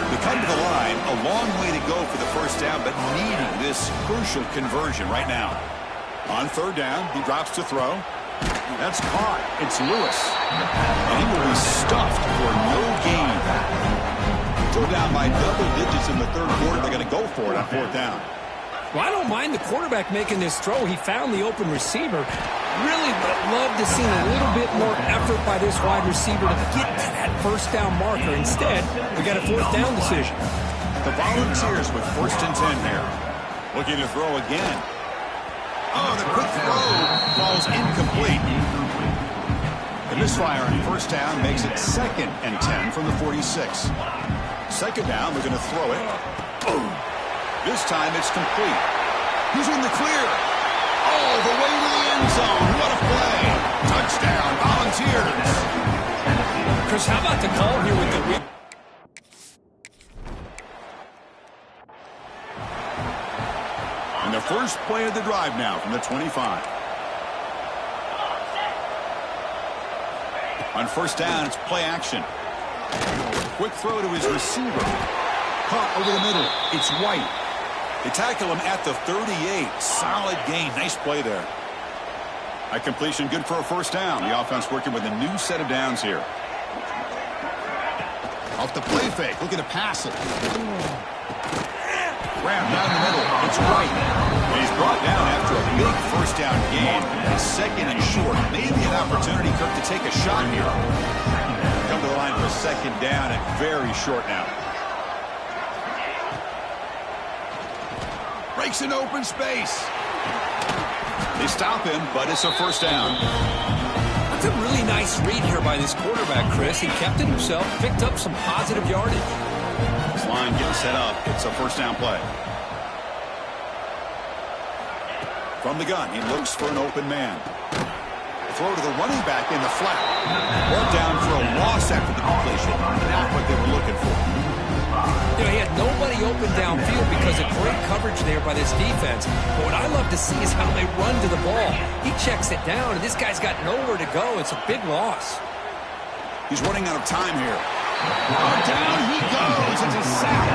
They come to the line, a long way to go for the first down, but needing this crucial conversion right now. On third down, he drops to throw. That's caught. It's Lewis. And he will be stuffed for no gain. Still down by double digits in the third quarter. They're going to go for it on fourth down. Well, I don't mind the quarterback making this throw. He found the open receiver. Really would love to see a little bit more effort by this wide receiver to get to that first down marker. Instead, we got a fourth down decision. The Volunteers with 1st and 10 here. Looking to throw again. Oh, the quick throw falls incomplete. The misfire on first down makes it 2nd and 10 from the 46. Second down, they're going to throw it. This time it's complete. He's in the clear. All the way to the end zone. What a play. Touchdown, Volunteers. Chris, how about the call here with the... And the first play of the drive now from the 25. On first down, it's play action. Quick throw to his receiver. Caught over the middle. It's White. They tackle him at the 38. Solid gain. Nice play there. A completion good for a first down. The offense working with a new set of downs here. Off the play fake. Looking to pass it. Grab down the middle. It's White. And he's brought down after a big first down gain. It's 2nd and short. Maybe an opportunity, Kirk, to take a shot here. Come to the line for 2nd down and very short now. Breaks in open space. They stop him, but it's a first down. That's a really nice read here by this quarterback, Chris. He kept it himself, picked up some positive yardage. This line getting set up. It's a first down play. From the gun, he looks for an open man. Throw to the running back in the flat. Brought down for a loss after the completion. Not what they were looking for. You know, he had nobody open downfield because of great coverage there by this defense. But what I love to see is how they run to the ball. He checks it down, and this guy's got nowhere to go. It's a big loss. He's running out of time here. Down he goes. It's a sack.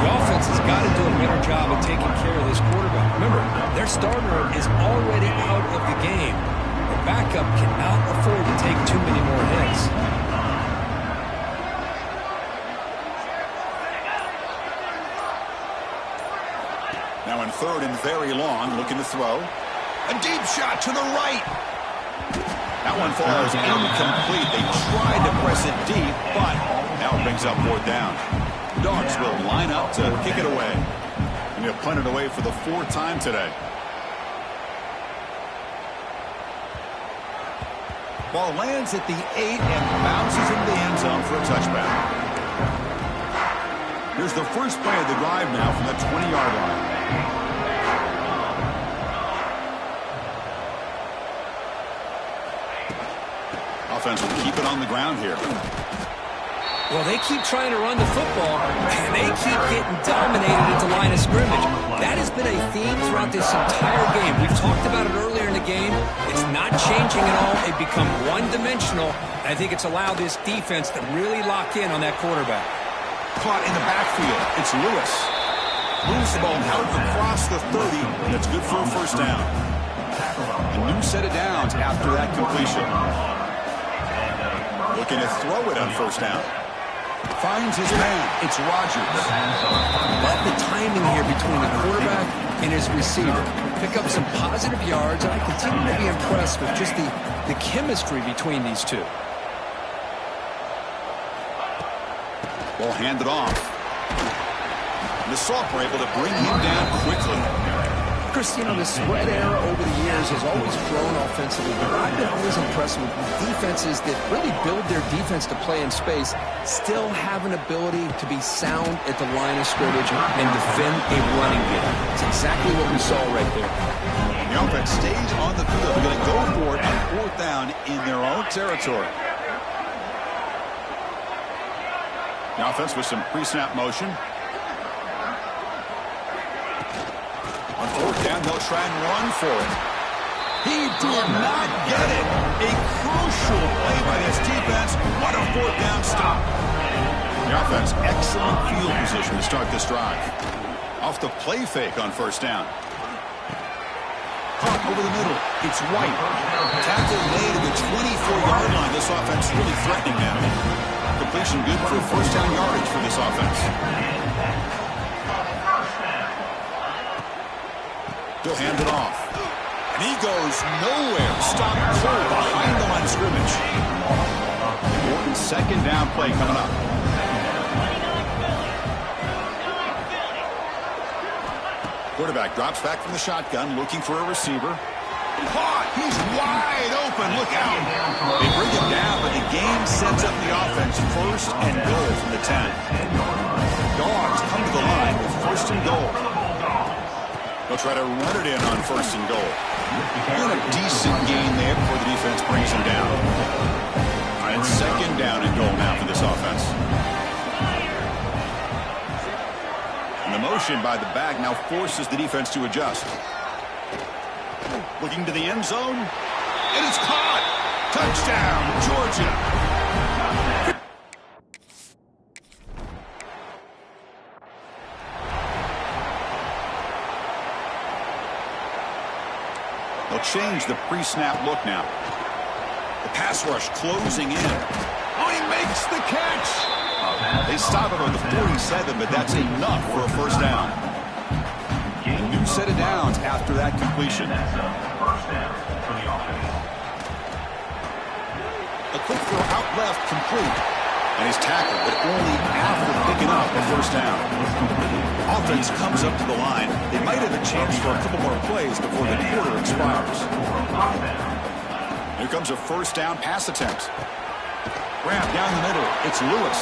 The offense has got to do a better job of taking care of this quarterback. Remember, their starter is already out of the game. The backup cannot afford to take too many more hits. Now in 3rd and very long, looking to throw. A deep shot to the right. That one falls incomplete. They tried to press it deep, but now it brings up 4th down. Dogs will line up to kick it away. And they'll punt it away for the 4th time today. Ball lands at the 8 and bounces into the end zone for a touchback. Here's the first play of the drive now from the 20-yard line. Offense will keep it on the ground here. Well, they keep trying to run the football, and they keep getting dominated at the line of scrimmage. That has been a theme throughout this entire game. We've talked about it earlier in the game. It's not changing at all. They've become one-dimensional. I think it's allowed this defense to really lock in on that quarterback. Caught in the backfield. It's Lewis. Moves the ball out across the 30, and it's good for a first down. A new set of downs after that completion. Looking to throw it on first down. Finds his man. It's Rodgers. Love the timing here between the quarterback and his receiver. Pick up some positive yards, and I continue to be impressed with just the chemistry between these two. Ball handed off. And the Soft were able to bring him down quickly. Chris, you know, the spread era over the years has always grown offensively, but I've been always impressed with defenses that really build their defense to play in space, still have an ability to be sound at the line of scrimmage and defend a running game. It's exactly what we saw right there. The offense stays on the field. They're going to go for it on 4th down in their own territory. The offense with some pre-snap motion. On 4th down, they'll try and run for it. He did not get it. A crucial play by this defense. What a 4th down stop. The offense, excellent field position to start this drive. Off the play fake on first down. over the middle. It's White. Tackle made at the 24-yard line. This offense really threatening now. Completion good for first down yardage for this offense. He'll hand it off. And he goes nowhere. Stop cold behind the line of scrimmage. Important second down play coming up. Quarterback drops back from the shotgun, looking for a receiver. Caught! He's wide open. Look out! They bring him down, but the game sets up the offense first and goal from the 10. Dogs come to the line with first and goal. They'll try to run it in on first and goal. Doing a decent gain there before the defense brings him down. All right, second down and goal now for this offense. And the motion by the back now forces the defense to adjust. Looking to the end zone. And it's caught. Touchdown, Georgia. They'll change the pre-snap look now. The pass rush closing in. Oh, he makes the catch. They stop him on the 47, but that's enough for a first down. A new set of downs after that completion. A quick throw out left, complete. And he's tackled, but only after picking up a first down. Offense comes up to the line. They might have a chance for a couple more plays before the quarter expires. Here comes a first down pass attempt. Grab down the middle. It's Lewis.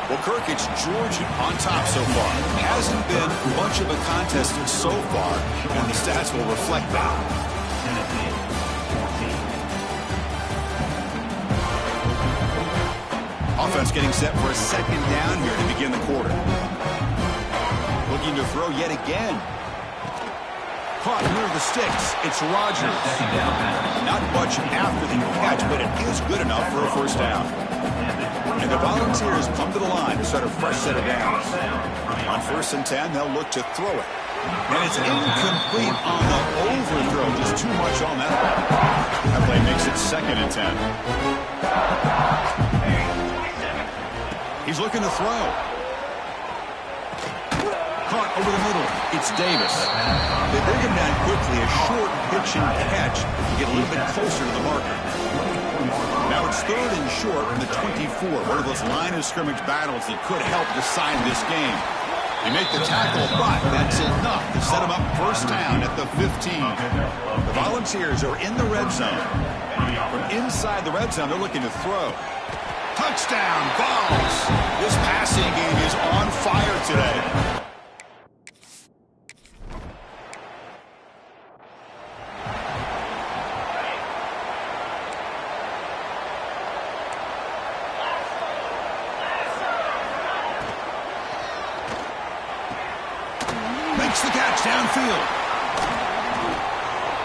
Well, Kirk, it's Georgia on top so far. Hasn't been much of a contest so far, and the stats will reflect that. Offense getting set for a second down here to begin the quarter. Looking to throw yet again. Caught near the sticks. It's Rodgers. Not much after the catch, but it is good enough for a first down. And the Volunteers come to the line to start a fresh set of downs. On first and 10, they'll look to throw it. And it's incomplete on the overthrow. Just too much on that one. That play makes it second and 10. He's looking to throw. Caught over the middle. It's Davis. They bring him down quickly. A short pitch and catch to get a little bit closer to the marker. Now it's third and short from the 24. One of those line of scrimmage battles that could help decide this game. They make the tackle, but that's enough to set them up first down at the 15. The Volunteers are in the red zone. From inside the red zone, they're looking to throw. Touchdown, Vols! This passing game is on fire today. Makes the catch downfield.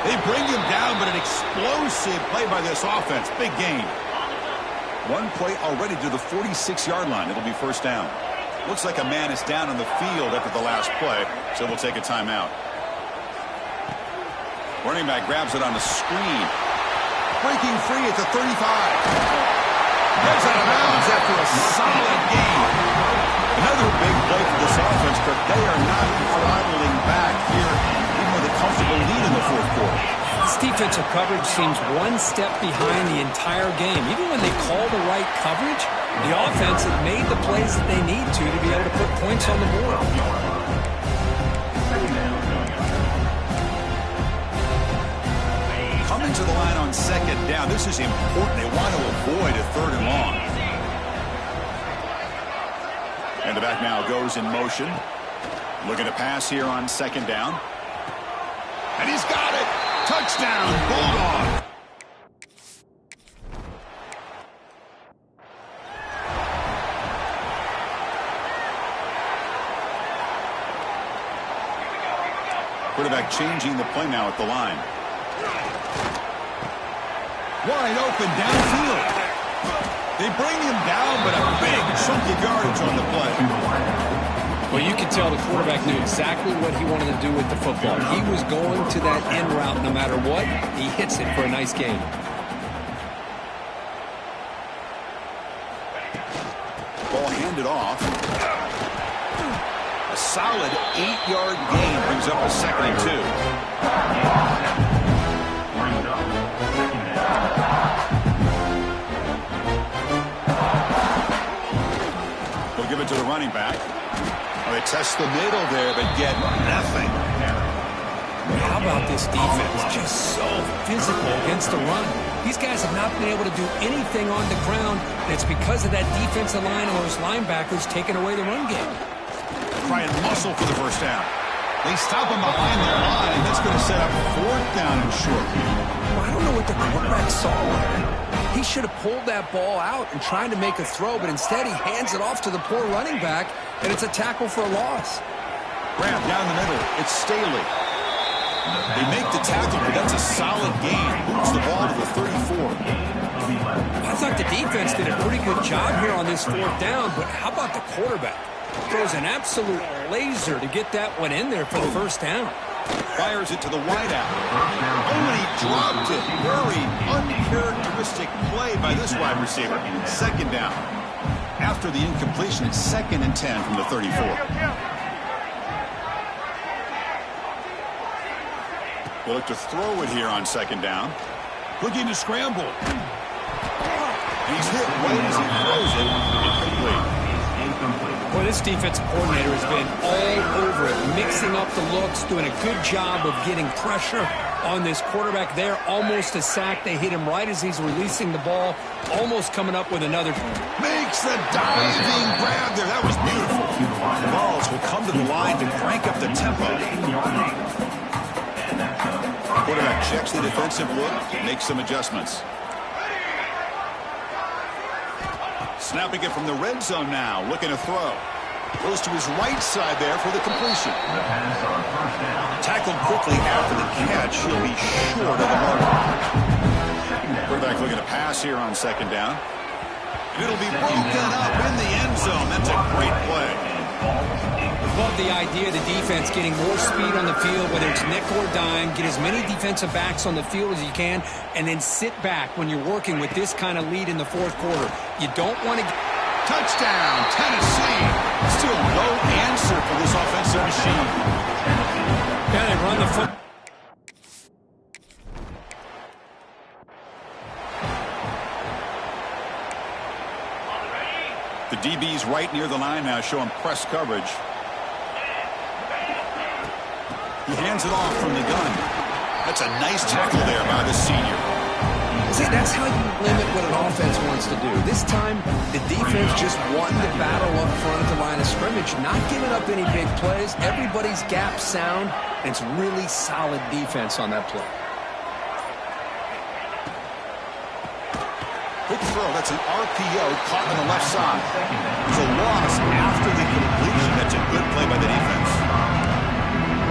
They bring him down, but an explosive play by this offense. Big gain. One play already to the 46-yard line. It'll be first down. Looks like a man is down on the field after the last play, so we'll take a timeout. Running back grabs it on the screen. Breaking free at the 35. Goes out of bounds after a solid gain. Another big play for this offense, but they are not throttling back here, even with a comfortable lead in the fourth quarter. This defensive coverage seems one step behind the entire game. Even when they call the right coverage, the offense has made the plays that they need to be able to put points on the board. Coming to the line on second down. This is important. They want to avoid a third and long. And the back now goes in motion. Looking to pass here on second down. And he's got it. Touchdown, Bulldog. Quarterback changing the play now at the line. Wide open downfield. They bring him down, but a big chunk of yardage on the play. Well, you can tell the quarterback knew exactly what he wanted to do with the football. He was going to that end route no matter what. He hits it for a nice gain. Ball handed off. A solid 8-yard gain brings up a 2nd and 2. They'll give it to the running back. They test the middle there, but get nothing. How about this defense? Just so physical against the run. These guys have not been able to do anything on the ground, and it's because of that defensive line and those linebackers taking away the run game. Try and muscle for the first down. They stop him behind their line. That's going to set up 4th down and short. Well, I don't know what the quarterback saw. He should have pulled that ball out and tried to make a throw, but instead he hands it off to the poor running back, and it's a tackle for a loss. Grab down the middle. It's Staley. They make the tackle, but that's a solid gain. Moves the ball to the 34. I thought the defense did a pretty good job here on this 4th down, but how about the quarterback? Throws an absolute laser to get that one in there for the 1st down. Fires it to the wideout. Oh, and he dropped it. Very uncharacteristic play by this wide receiver. 2nd down. After the incompletion, it's 2nd and 10 from the 34. They look to throw it here on 2nd down. Looking to scramble. He's hit right as he throws it. Incomplete. Well, this defensive coordinator has been all over it, mixing up the looks, doing a good job of getting pressure on this quarterback there. Almost a sack. They hit him right as he's releasing the ball, almost coming up with another. Makes the diving grab there. That was beautiful. Balls will come to the line to crank up the tempo. Quarterback checks the defensive look, makes some adjustments. Snapping it from the red zone now, looking to throw. Goes to his right side there for the completion. Tackled quickly after the catch. He'll be short of the mark. Quarterback looking to pass here on 2nd down. And it'll be broken up in the end zone. That's a great play. Love the idea of the defense getting more speed on the field, whether it's nickel or dime, get as many defensive backs on the field as you can, and then sit back when you're working with this kind of lead in the 4th quarter. You don't want to... Touchdown, Tennessee. Still no answer for this offensive machine. Yeah, they run the foot. The DB's right near the line now, showing press coverage. He hands it off from the gun. That's a nice tackle there by the senior. See, that's how you limit what an offense wants to do. This time, the defense just wanting to battle up front at the line of scrimmage, not giving up any big plays. Everybody's gap sound, and it's really solid defense on that play. Good throw. That's an RPO caught on the left side. It's a loss after the completion. That's a good play by the defense.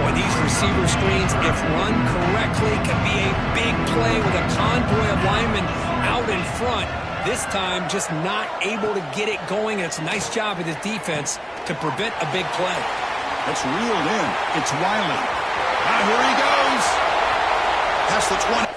Boy, these receiver screens, if run correctly, can be a big play with a convoy of linemen out in front. This time, just not able to get it going. It's a nice job of the defense to prevent a big play. That's reeled in. It's Wiley. Here he goes. Past the 20.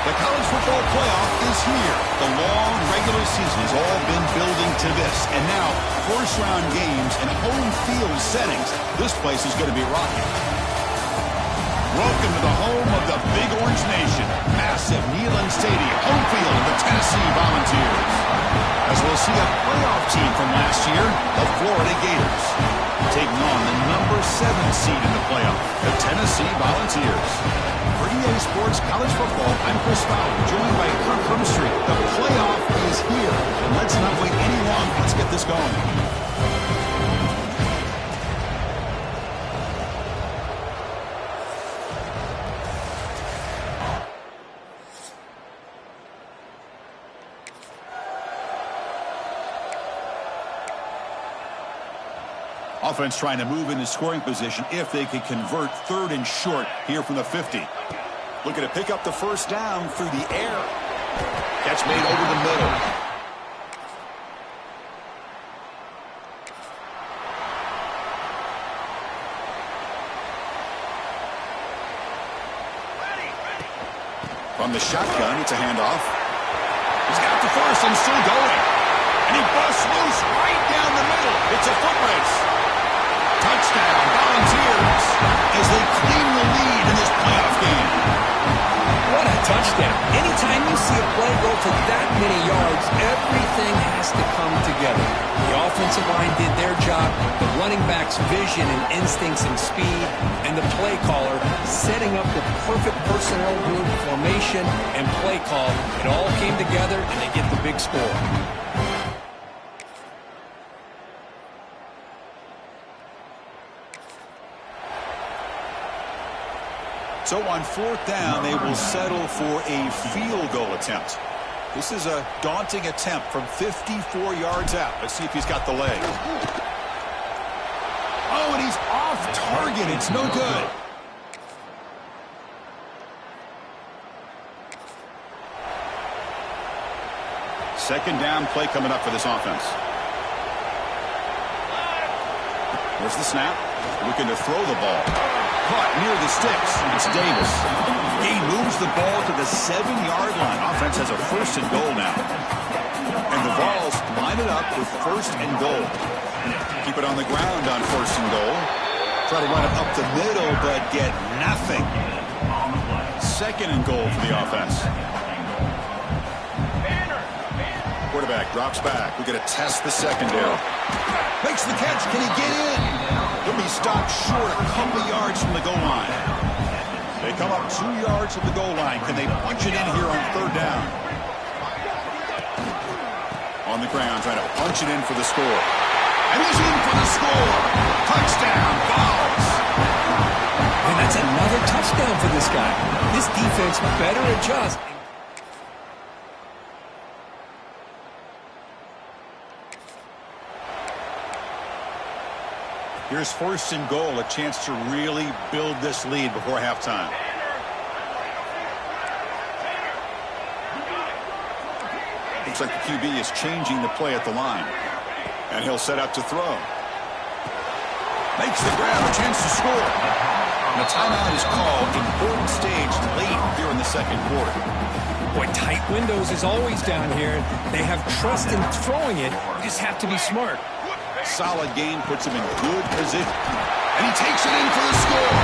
The college football playoff is here. The long regular season has all been building to this. And now, first-round games in home field settings. This place is going to be rocking. Welcome to the home of the Big Orange Nation. Massive Neyland Stadium, home field of the Tennessee Volunteers. As we'll see a playoff team from last year, the Florida Gators, taking on the number 7 seed in the playoff, the Tennessee Volunteers. For EA Sports College Football, I'm Chris Fowler, joined by Kirk Hermstreet. The playoff is here, and let's not wait any longer. Let's get this going. Offense trying to move into scoring position if they can convert 3rd and short here from the 50. Looking to pick up the first down through the air. Catch made over the middle. From the shotgun, it's a handoff. He's got the first and still going. And he busts loose right down the middle. It's a foot race. Touchdown, Volunteers, as they claim the lead in this playoff game. What a touchdown. Anytime you see a play go for that many yards, everything has to come together. The offensive line did their job, the running back's vision and instincts and speed, and the play caller setting up the perfect personnel group, formation, and play call. It all came together, and they get the big score. So on 4th down, they will settle for a field goal attempt. This is a daunting attempt from 54 yards out. Let's see if he's got the leg. Oh, and he's off target. It's no good. Second down play coming up for this offense. There's the snap. Looking to throw the ball. Caught near the sticks. It's Davis. He moves the ball to the 7-yard line. Offense has a 1st and goal now. And the Vols line it up with 1st and goal. Keep it on the ground on 1st and goal. Try to run it up the middle, but get nothing. 2nd and goal for the offense. Quarterback drops back. We're going to test the secondary. Makes the catch. Can he get in? He'll be stopped short a couple of yards from the goal line. They come up 2 yards from the goal line. Can they punch it in here on 3rd down? On the ground, trying to punch it in for the score. And he's in for the score. Touchdown, Vols. And that's another touchdown for this guy. This defense better adjust. Here's 1st and goal, a chance to really build this lead before halftime. Looks like the QB is changing the play at the line. And he'll set up to throw. Makes the grab, a chance to score. And a timeout is called. Important stage late here in the second quarter. Boy, tight windows is always down here. They have trust in throwing it. You just have to be smart. Solid game puts him in good position. And he takes it in for the score.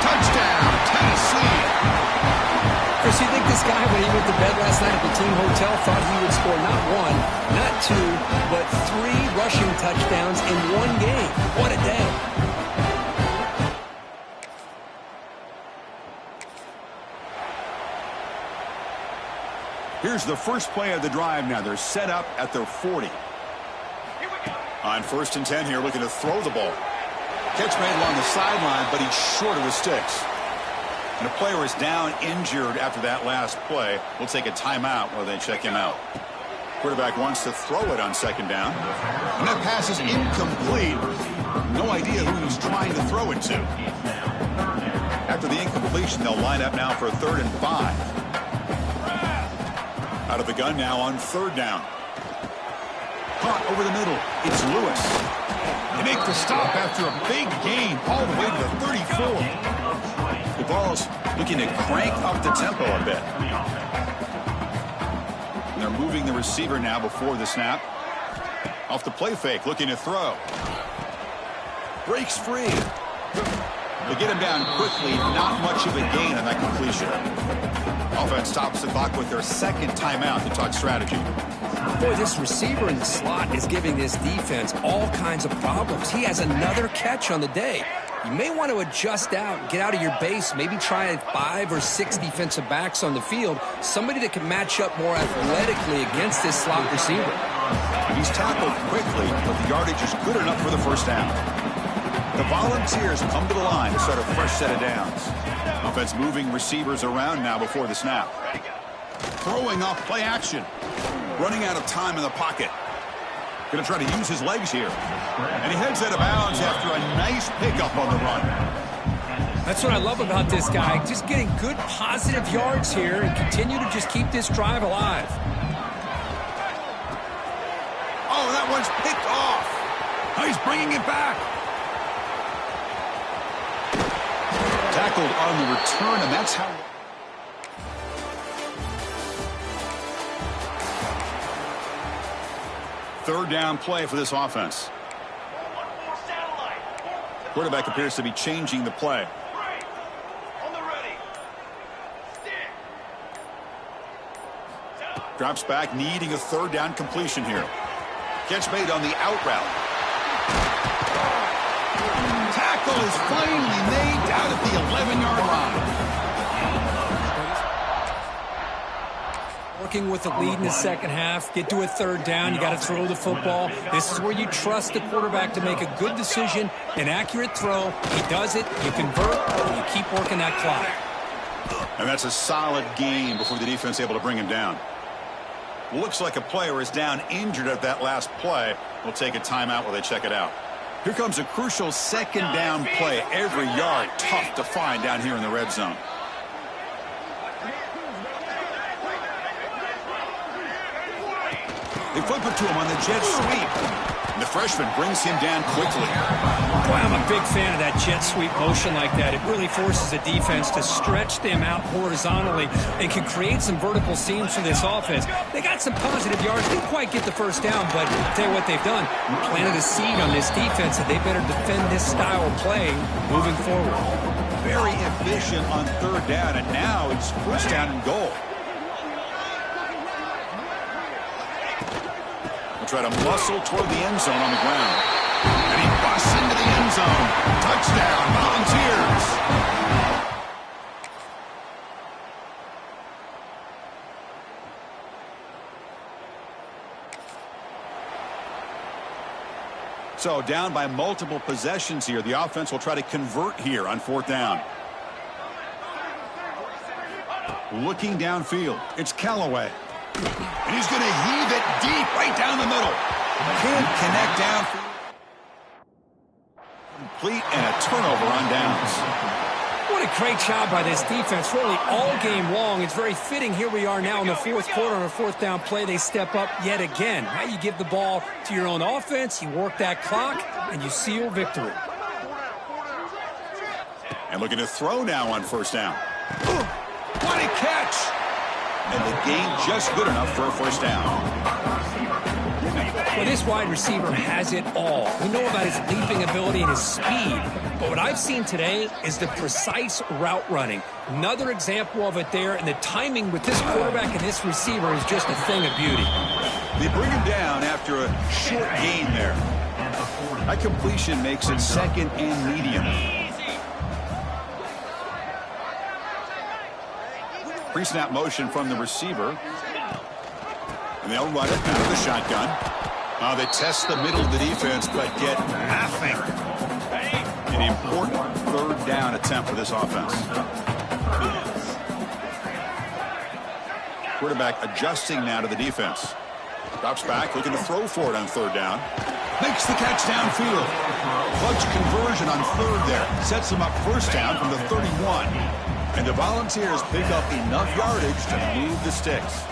Touchdown, Tennessee. Chris, you think this guy, when he went to bed last night at the team hotel, thought he would score not one, not two, but 3 rushing touchdowns in one game? What a day. Here's the first play of the drive now. They're set up at their 40. On 1st and 10 here, looking to throw the ball. Catch made along the sideline, but he's short of his sticks. And a player is down injured after that last play. We'll take a timeout while they check him out. Quarterback wants to throw it on 2nd down. And that pass is incomplete. No idea who he's trying to throw it to. After the incompletion, they'll line up now for 3rd and 5. Out of the gun now on 3rd down. Caught over the middle. It's Lewis. They make the stop after a big gain all the way to the 34. The ball's looking to crank up the tempo a bit. And they're moving the receiver now before the snap. Off the play fake, looking to throw. Breaks free. They get him down quickly. Not much of a gain on that completion. Offense stops the clock with their 2nd timeout to talk strategy. Boy, this receiver in the slot is giving this defense all kinds of problems. He has another catch on the day. You may want to adjust out, get out of your base, maybe try 5 or 6 defensive backs on the field, somebody that can match up more athletically against this slot receiver. He's tackled quickly, but the yardage is good enough for the 1st down. The Volunteers come to the line to start a fresh set of downs. Offense moving receivers around now before the snap. Throwing off play action. Running out of time in the pocket. Going to try to use his legs here. And he heads out of bounds after a nice pickup on the run. That's what I love about this guy. Just getting good positive yards here and continue to just keep this drive alive. Oh, that one's picked off. Oh, he's bringing it back. Tackled on the return, and that's how... 3rd down play for this offense. Quarterback appears to be changing the play. Drops back, needing a 3rd down completion here. Catch made on the out route. Tackle is finally made down at the 11-yard line. Working with the lead in the 2nd half, get to a 3rd down, you got to throw the football. This is where you trust the quarterback to make a good decision, an accurate throw. He does it, you convert, and you keep working that clock. And that's a solid game before the defense able to bring him down. Looks like a player is down injured at that last play. We'll take a timeout while they check it out. Here comes a crucial 2nd down play. Every yard tough to find down here in the red zone. They flip it to him on the jet sweep. And the freshman brings him down quickly. Boy, I'm a big fan of that jet sweep motion like that. It really forces the defense to stretch them out horizontally and can create some vertical seams for this offense. They got some positive yards. Didn't quite get the 1st down, but I'll tell you what they've done. Planted a seed on this defense that they better defend this style of play moving forward. Very efficient on 3rd down, and now it's 1st down and goal. Try to muscle toward the end zone on the ground. And he busts into the end zone. Touchdown, Volunteers. So down by multiple possessions here. The offense will try to convert here on 4th down. Looking downfield. It's Callaway. And he's going to heave it deep right down the middle. Can't connect downfield. Complete and a turnover on downs. What a great job by this defense, really all game long. It's very fitting. Here we are now in the 4th quarter on a 4th down play. They step up yet again. Now you give the ball to your own offense, you work that clock, and you seal victory. And looking to throw now on first down. What a catch! And the gain just good enough for a first down. Well, this wide receiver has it all. We know about his leaping ability and his speed. But what I've seen today is the precise route running. Another example of it there, and the timing with this quarterback and this receiver is just a thing of beauty. They bring him down after a short gain there. That completion makes it second and medium. Pre-snap motion from the receiver. And they'll run it out of the shotgun. They test the middle of the defense, but get nothing. An important third down attempt for this offense. Quarterback adjusting now to the defense. Drops back, looking to throw for it on third down. Makes the catch downfield. Clutch conversion on third there. Sets him up first down from the 31. And the Volunteers pick up enough yardage to move the sticks.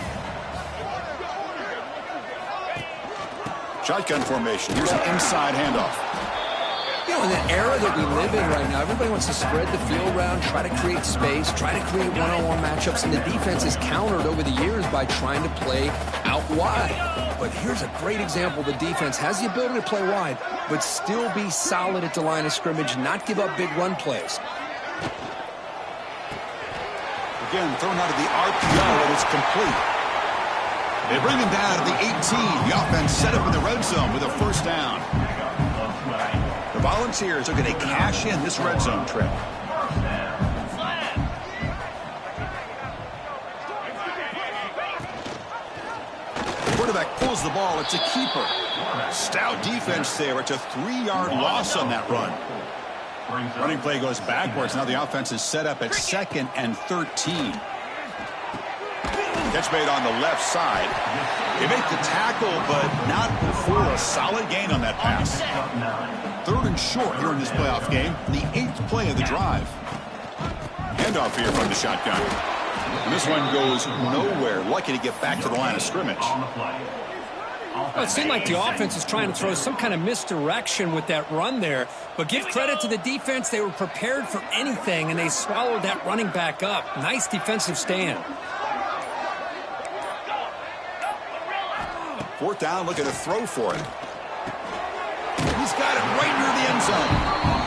Shotgun formation. Here's an inside handoff. You know, in the era that we live in right now, everybody wants to spread the field around, try to create space, try to create one-on-one matchups, and the defense is countered over the years by trying to play out wide. But here's a great example. The defense has the ability to play wide, but still be solid at the line of scrimmage, not give up big run plays. Again, thrown out of the RPO, and it's complete. They bring him down to the 18. The offense set up in the red zone with a first down. The Volunteers are going to cash in this red zone trip. The quarterback pulls the ball. It's a keeper. Stout defense there. It's a 3-yard loss on that run. Running play goes backwards. Now the offense is set up at 2nd and 13. Catch made on the left side. They make the tackle, but not before a solid gain on that pass. 3rd and short here in this playoff game. The 8th play of the drive. Handoff here from the shotgun. And this one goes nowhere. Lucky to get back to the line of scrimmage. Well, it seemed like the offense is trying to throw some kind of misdirection with that run there. But give credit to the defense. They were prepared for anything, and they swallowed that running back up. Nice defensive stand. 4th down, looking to throw for it. He's got it right near the end zone.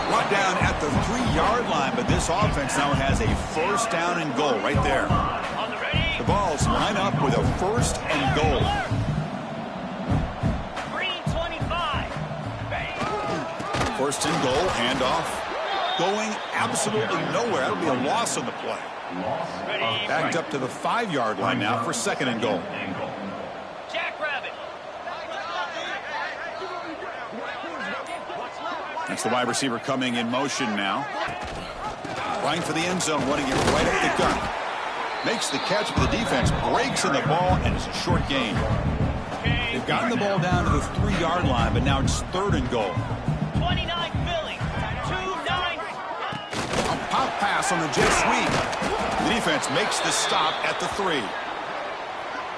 Brought down at the 3-yard line, but this offense now has a first down and goal right there. The Vols line up with a 1st and goal. Green 25. 1st and goal, handoff. Going absolutely nowhere. That'll be a loss on the play. Backed up to the 5-yard line now for 2nd and goal. That's the wide receiver coming in motion now. Trying for the end zone, running it right up the gut. Makes the catch, but the defense breaks in the ball, and it's a short gain. They've gotten the ball down to the 3-yard line, but now it's 3rd and goal. 29 Philly. 2-9. A pop pass on the jet sweep. The defense makes the stop at the 3.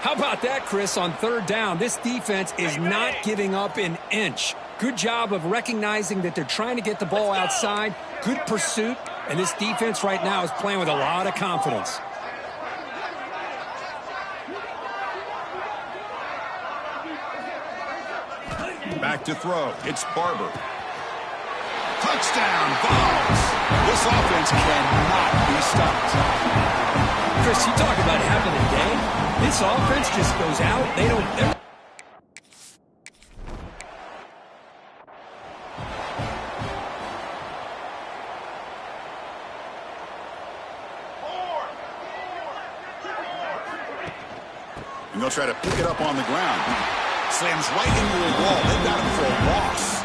How about that, Chris, on 3rd down? This defense is not giving up an inch. Good job of recognizing that they're trying to get the ball outside. Good pursuit. And this defense right now is playing with a lot of confidence. Back to throw. It's Barber. Touchdown, Vols. This offense cannot be stopped. Chris, you talk about having a day. This offense just goes out. They don't... And they'll try to pick it up on the ground. Slams right into the wall. They've got him for a loss.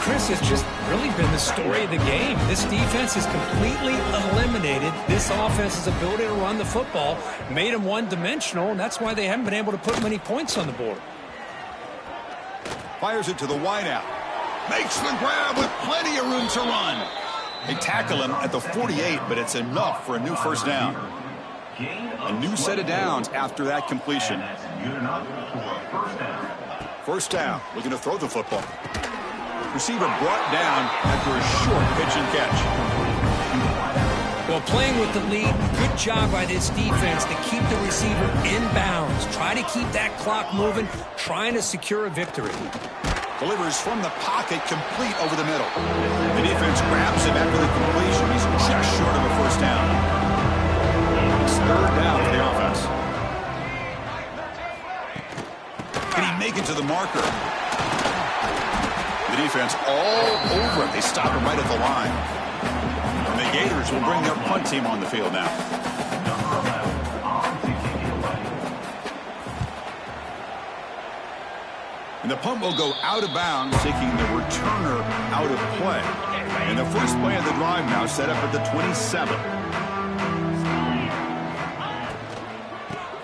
Chris, has just really been the story of the game. This defense has completely eliminated this offense's ability to run the football, made them one-dimensional, and that's why they haven't been able to put many points on the board. Fires it to the wideout. Makes the grab with plenty of room to run. They tackle him at the 48, but it's enough for a new first down. A new set of downs after that completion. First down, looking to throw the football. Receiver brought down after a short pitch and catch. Well, playing with the lead, good job by this defense to keep the receiver in bounds. Try to keep that clock moving, trying to secure a victory. Delivers from the pocket, complete over the middle. The defense grabs him after the completion. He's just short of a first down. It's third down for the offense. Can he make it to the marker? The defense all over it. They stop him right at the line. And the Gators will bring their punt team on the field now. And the punt will go out of bounds, taking the returner out of play. And the first play of the drive now set up at the 27.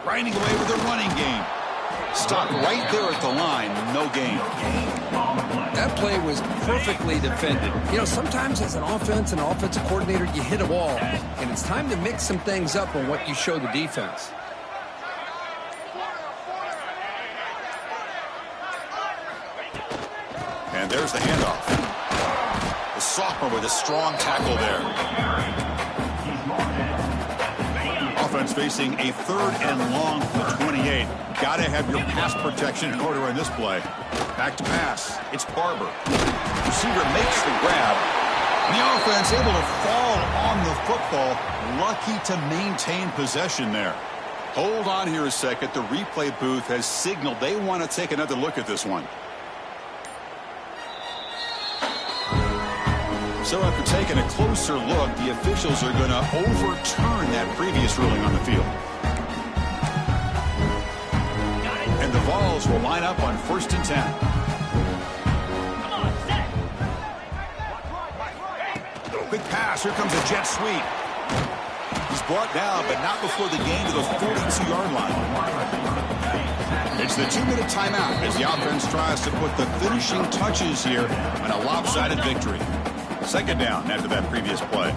Grinding away with the running game. Stopped right there at the line, no gain. That play was perfectly defended. You know, sometimes as an offensive coordinator, you hit a wall, and it's time to mix some things up on what you show the defense. And there's the handoff. The sophomore with a strong tackle there. Offense facing a third and long from the 28. Got to have your pass protection in order in this play. Back to pass. It's Barber. Receiver makes the grab. And the offense able to fall on the football. Lucky to maintain possession there. Hold on here a second. The replay booth has signaled they want to take another look at this one. So after taking a closer look, the officials are going to overturn that previous ruling on the field. And the Vols will line up on 1st and 10. Quick pass. Here comes a jet sweep. He's brought down, but not before the gain to the 42-yard line. It's the 2-minute timeout as the offense tries to put the finishing touches here on a lopsided victory. Second down after that previous play.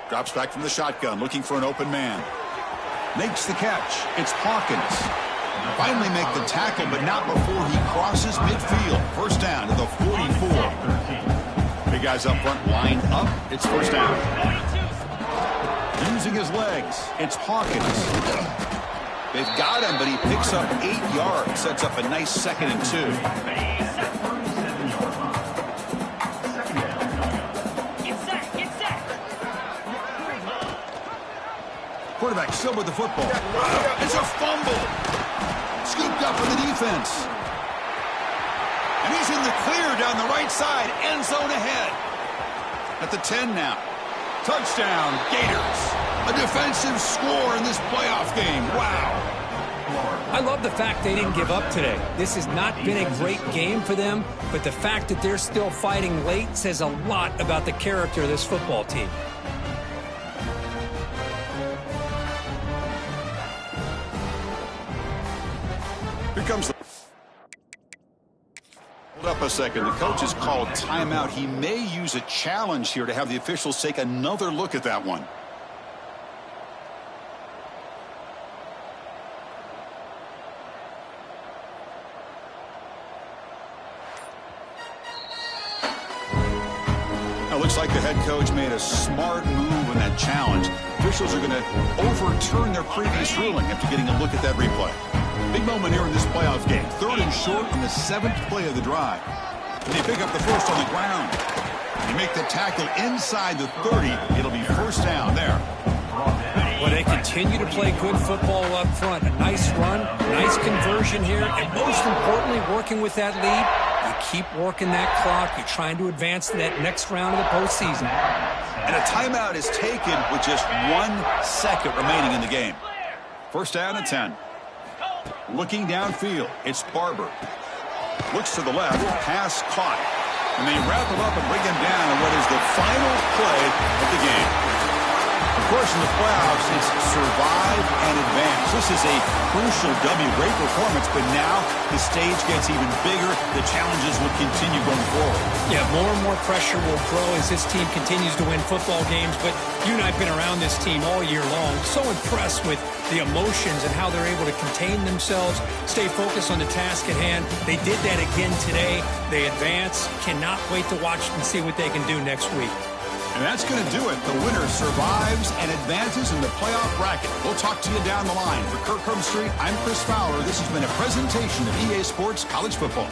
Drops back from the shotgun, looking for an open man. Makes the catch. It's Hawkins. Finally make the tackle, but not before he crosses midfield. First down to the 44. Big guys up front lined up. It's first down. Using his legs. It's Hawkins. They've got him, but he picks up 8 yards. Sets up a nice 2nd and 2. Quarterback still with the football. It's a fumble. Scooped up for the defense. And he's in the clear down the right side. End zone ahead. At the 10 now. Touchdown, Gators. A defensive score in this playoff game. Wow. I love the fact they didn't give up today. This has not been a great game for them, but the fact that they're still fighting late says a lot about the character of this football team. Here comes the... Hold up a second. The coach has called timeout. He may use a challenge here to have the officials take another look at that one. Looks like the head coach made a smart move in that challenge. Officials are going to overturn their previous ruling after getting a look at that replay. Big moment here in this playoff game. 3rd and short on the 7th play of the drive. And they pick up the first on the ground. They make the tackle inside the 30. It'll be first down there. Well, they continue to play good football up front. A nice run, nice conversion here, and most importantly, working with that lead. You keep working that clock. You're trying to advance to that next round of the postseason. And a timeout is taken with just 1 second remaining in the game. First down and 10. Looking downfield, it's Barber. Looks to the left, pass caught. And they wrap him up and bring him down in what is the final play of the game. Of course, in the playoffs, it's survive and advance. This is a crucial W. Great performance, but now the stage gets even bigger. The challenges will continue going forward. Yeah, more and more pressure will grow as this team continues to win football games, but you and I have been around this team all year long. So impressed with the emotions and how they're able to contain themselves, stay focused on the task at hand. They did that again today. They advance. Cannot wait to watch and see what they can do next week. And that's going to do it. The winner survives and advances in the playoff bracket. We'll talk to you down the line. For Kirk Herbstreit, I'm Chris Fowler. This has been a presentation of EA Sports College Football.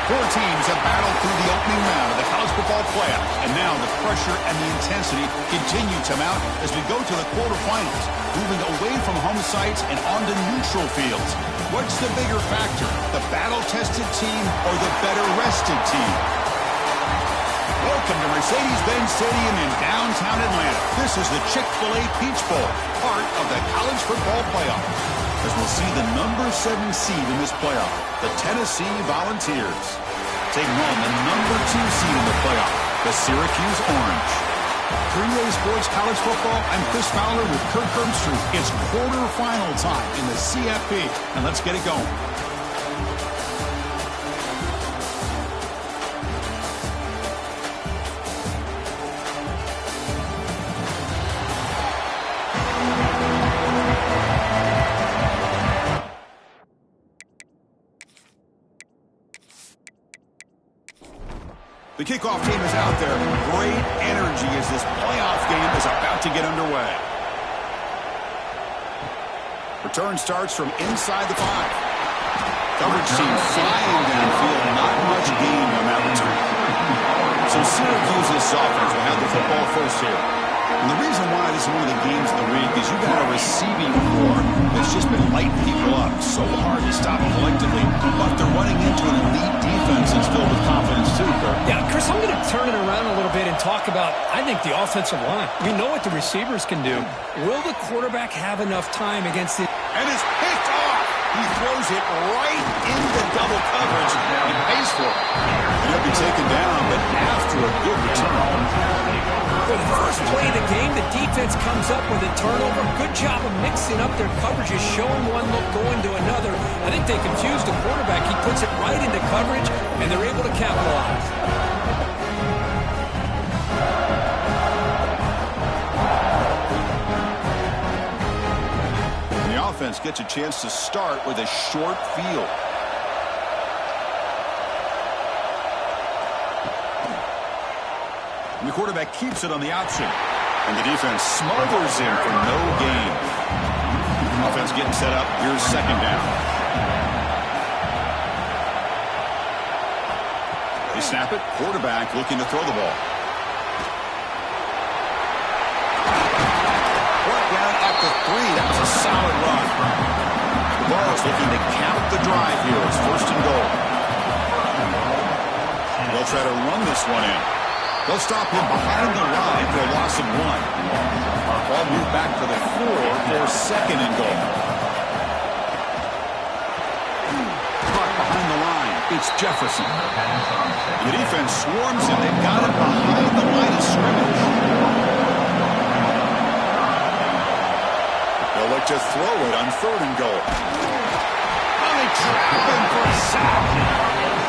Four teams have battled through the opening round of the college football playoff, and now the pressure and the intensity continue to mount as we go to the quarterfinals, moving away from home sites and onto neutral fields. What's the bigger factor, the battle-tested team or the better-rested team? Welcome to Mercedes-Benz Stadium in downtown Atlanta. This is the Chick-fil-A Peach Bowl, part of the college football playoff. As we'll see the number 7 seed in this playoff, the Tennessee Volunteers, taking on the number 2 seed in the playoff, the Syracuse Orange. For EA Sports College Football, I'm Chris Fowler with Kirk Herbstreit. It's quarterfinal time in the CFB, and let's get it going. The kickoff team is out there. Great energy as this playoff game is about to get underway. Return starts from inside the 5. Coverage team flying downfield. Not much gain on that return. So Syracuse's offense will have the football first here. And the reason why this is one of the games of the week is you've got a receiving core that's just been lighting people up. So hard to stop collectively. But they're running into an elite defense that's filled with confidence too, Kirk. Yeah, Chris, I'm going to turn it around a little bit and talk about, I think, the offensive line. We know what the receivers can do. Will the quarterback have enough time against the... And it's picked off. He throws it right into double coverage and pays for it. And he'll be taken down, but after a good return. For the first play of the game, the defense comes up with a turnover. Good job of mixing up their coverages, showing one look, going to another. I think they confused the quarterback. He puts it right into coverage, and they're able to capitalize. And the offense gets a chance to start with a short field. And the quarterback keeps it on the option. And the defense smothers him for no gain. Offense getting set up. Here's second down. They snap it. Quarterback looking to throw the ball. Brought down at the 3. That was a solid run. The Vols looking to count the drive here. It's first and goal. They'll try to run this one in. They'll stop him behind the line for a loss of 1. Ball moved back to the 4 for second and goal. Caught behind the line. It's Jefferson. The defense swarms him. They've got him behind the line of scrimmage. They'll look to throw it on third and goal. Oh, they trap him for a sack.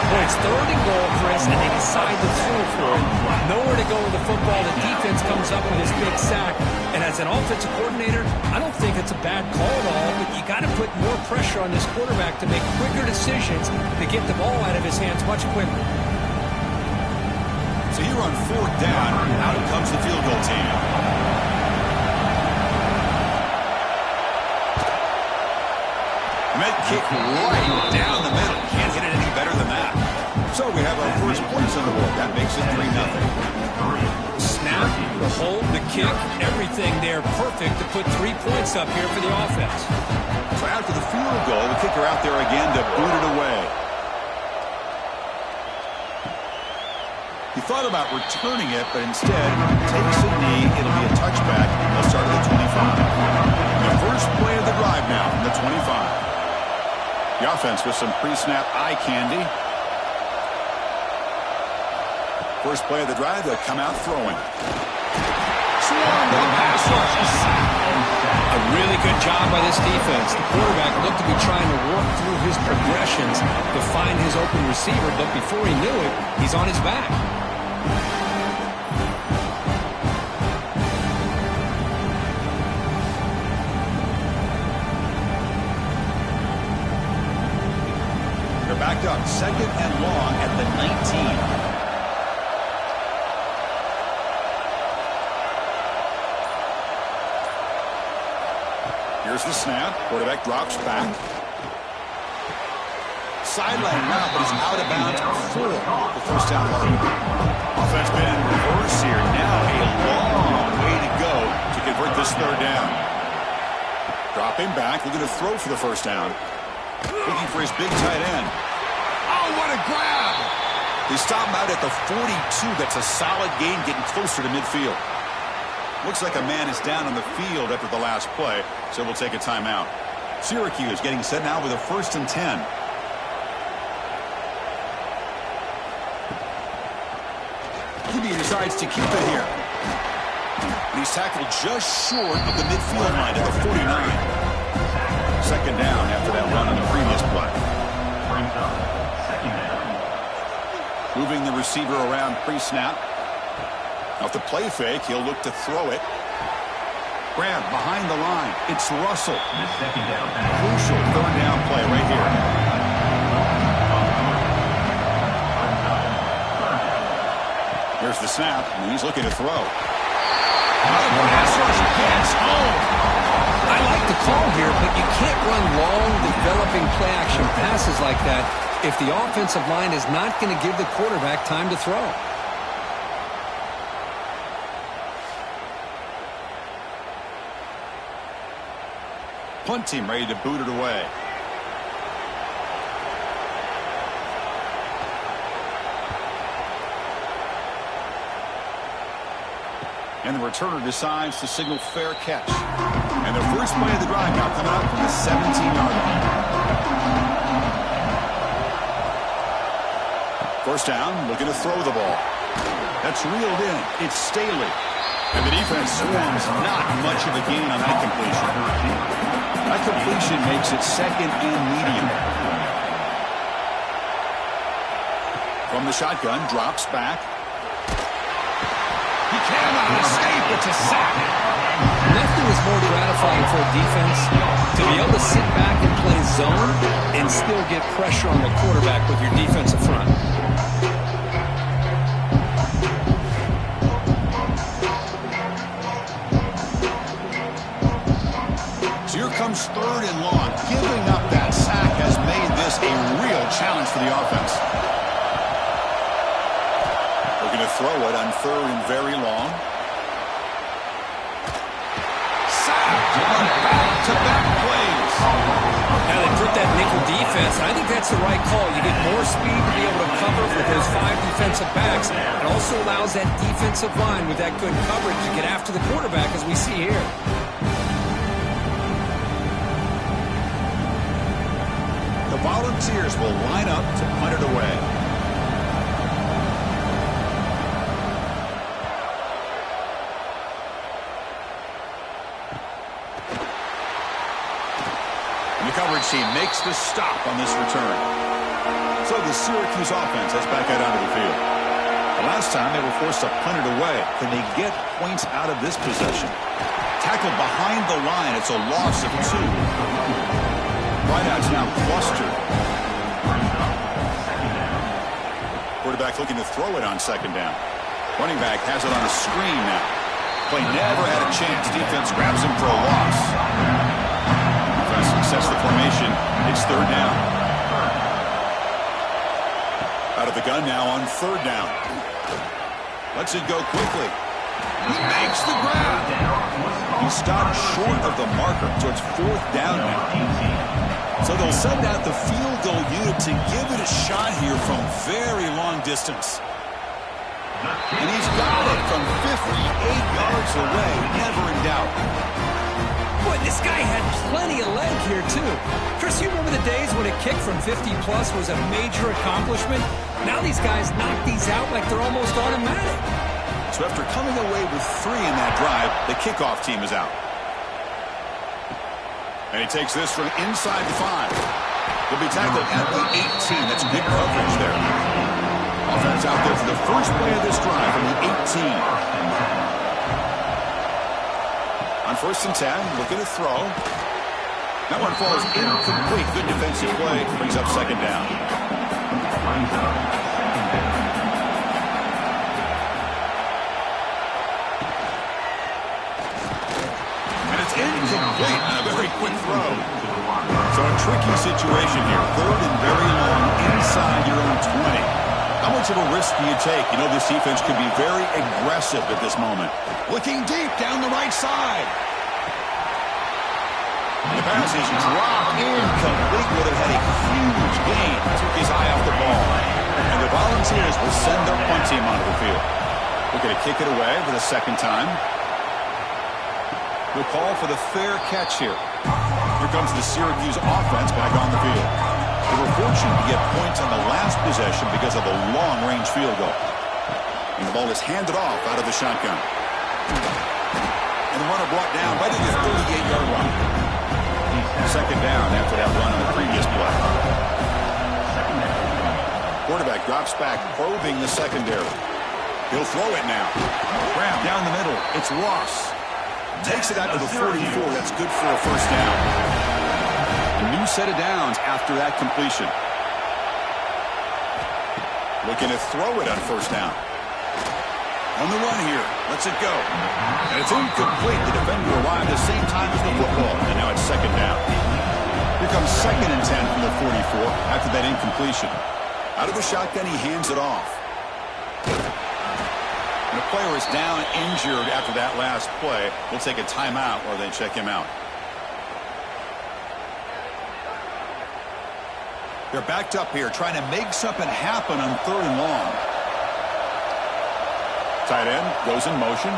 Well, it's third and goal, Chris, and they decide to throw for it. Nowhere to go with the football. The defense comes up with this big sack. And as an offensive coordinator, I don't think it's a bad call at all, but you got to put more pressure on this quarterback to make quicker decisions to get the ball out of his hands much quicker. So here on fourth down, out comes the field goal team. Med kick right down the middle. Can't hit it any better than that. So we have our first points on the board. That makes it 3-0. Snap, the hold, the kick, everything there perfect to put 3 points up here for the offense. So after the field goal, the kicker out there again to boot it away. He thought about returning it, but instead takes a knee. It'll be a touchback. They'll start at the 25. The first play of the drive now from the 25. The offense with some pre-snap eye candy. First play of the drive, they'll come out throwing. Swarmed with a pass rush. A really good job by this defense. The quarterback looked to be trying to work through his progressions to find his open receiver, but before he knew it, he's on his back. Back up, second and long at the 19. Here's the snap. Quarterback drops back. Sideline now, but he's out of bounds before the first down mark. Offense been in reverse here. Now a long way to go to convert this third down. Dropping back, looking to throw for the first down. Looking for his big tight end. Oh, what a grab! They stop him out at the 42. That's a solid gain, getting closer to midfield. Looks like a man is down on the field after the last play, so we'll take a timeout. Syracuse getting set now with a 1st and 10. He decides to keep it here. And he's tackled just short of the midfield line at the 49. Second down after that run on the previous play. Moving the receiver around pre-snap. Off the play fake, he'll look to throw it. Grab behind the line. It's Russell. Crucial third down play right here. Here's the snap, and he's looking to throw. Pass rush gets home. I like the call here, but you can't run long, developing play-action passes like that if the offensive line is not going to give the quarterback time to throw. Punt team ready to boot it away. And the returner decides to signal fair catch. And the first play of the drive now coming up from the 17-yard line. First down, looking to throw the ball. That's reeled in. It's Staley. And the defense swarms not much of a gain on that completion. That completion makes it second and medium. From the shotgun, drops back. He cannot escape. It's a sack. Nothing is more gratifying for a defense to be able to sit back and play zone and still get pressure on the quarterback with your defensive front. So here comes third and long. Giving up that sack has made this a real challenge for the offense. Looking to throw it on third and very long. Back-to-back plays. Now they put that nickel defense, and I think that's the right call. You get more speed to be able to cover with those 5 defensive backs. It also allows that defensive line with that good coverage to get after the quarterback, as we see here. The Volunteers will line up to punt it away. The coverage team makes the stop on this return. So the Syracuse offense heads back out onto the field. The last time they were forced to punt it away. Can they get points out of this possession? Tackled behind the line. It's a loss of 2. Wideouts now clustered. Quarterback looking to throw it on second down. Running back has it on a screen now. Play never had a chance. Defense grabs him for a loss. Sets the formation. It's third down. Out of the gun now on third down. Lets it go quickly. He makes the grab. He stopped short of the marker, so it's fourth down now. So they'll send out the field goal unit to give it a shot here from very long distance. And he's got it from 58 yards away, never in doubt. Boy, this guy had plenty of leg here, too. Chris, you remember the days when a kick from 50-plus was a major accomplishment? Now these guys knock these out like they're almost automatic. So after coming away with 3 in that drive, the kickoff team is out. And he takes this from inside the 5. He'll be tackled at the 18. That's good coverage there. Offense out there for the first play of this drive from the 18. On first and 10, looking to throw. That one falls incomplete. Good defensive play. Brings up second down. And it's incomplete. A very quick throw. So a tricky situation here. Third and very long inside your own 20. How much of a risk do you take? You know this defense could be very aggressive at this moment. Looking deep down the right side. The pass is dropped incomplete. Would have had a huge gain. Took his eye off the ball. And the Volunteers will send their punt team onto the field. Looking to kick it away for the second time. We'll call for the fair catch here. Here comes the Syracuse offense back on the field. They were fortunate to get points on the last possession because of a long-range field goal. And the ball is handed off out of the shotgun. And the runner brought down right at the 38-yard line. Second down after that run on the previous play. Quarterback drops back, probing the secondary. He'll throw it now. Grab down the middle. It's Ross. Takes it out to the 44. That's good for a first down. A new set of downs after that completion. Looking to throw it on first down. On the run here. Lets it go. And it's incomplete. The defender arrived at the same time as the football. And now it's second down. Here comes second and 10 from the 44 after that incompletion. Out of the shotgun, he hands it off. And the player is down injured after that last play. We'll take a timeout while they check him out. They're backed up here, trying to make something happen on third and long. Tight end goes in motion.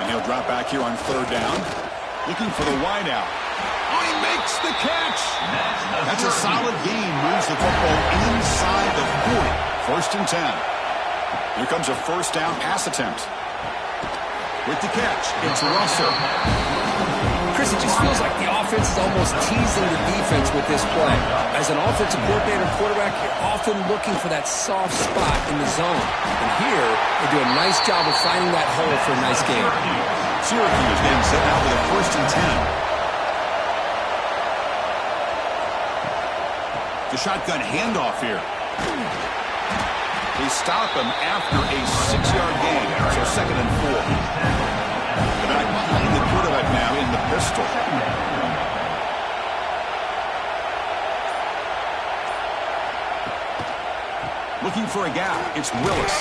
And he'll drop back here on third down. Looking for the wideout. Oh, he Makes the catch. That's a solid gain. Moves the football inside the 40. 1st and 10. Here comes a first down pass attempt. With the catch, it's Russell. Chris, it just feels like the offense is almost teasing the defense with this play. As an offensive coordinator quarterback, you're often looking for that soft spot in the zone. And here, they do a nice job of finding that hole for a nice game. Syracuse getting set out with a 1st and 10. The shotgun handoff here. They stop him after a 6-yard gain, so 2nd and 4. The back behind the quarterback now in the pistol. Looking for a gap, it's Willis.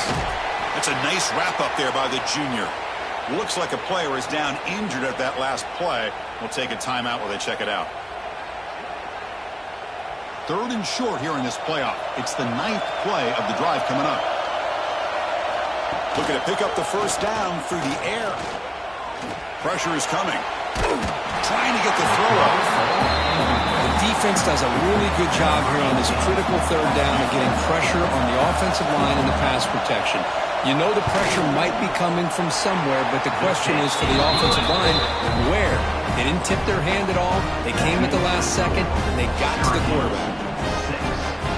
That's a nice wrap up there by the junior. Looks like a player is down injured at that last play. We'll take a timeout while they check it out. 3rd and short here in this playoff. It's the 9th play of the drive coming up. Looking to pick up the first down through the air. Pressure is coming. Trying to get the throw up. The defense does a really good job here on this critical 3rd down of getting pressure on the offensive line and the pass protection. You know the pressure might be coming from somewhere, but the question is for the offensive line, where? They didn't tip their hand at all. They came at the last second, and they got to the quarterback.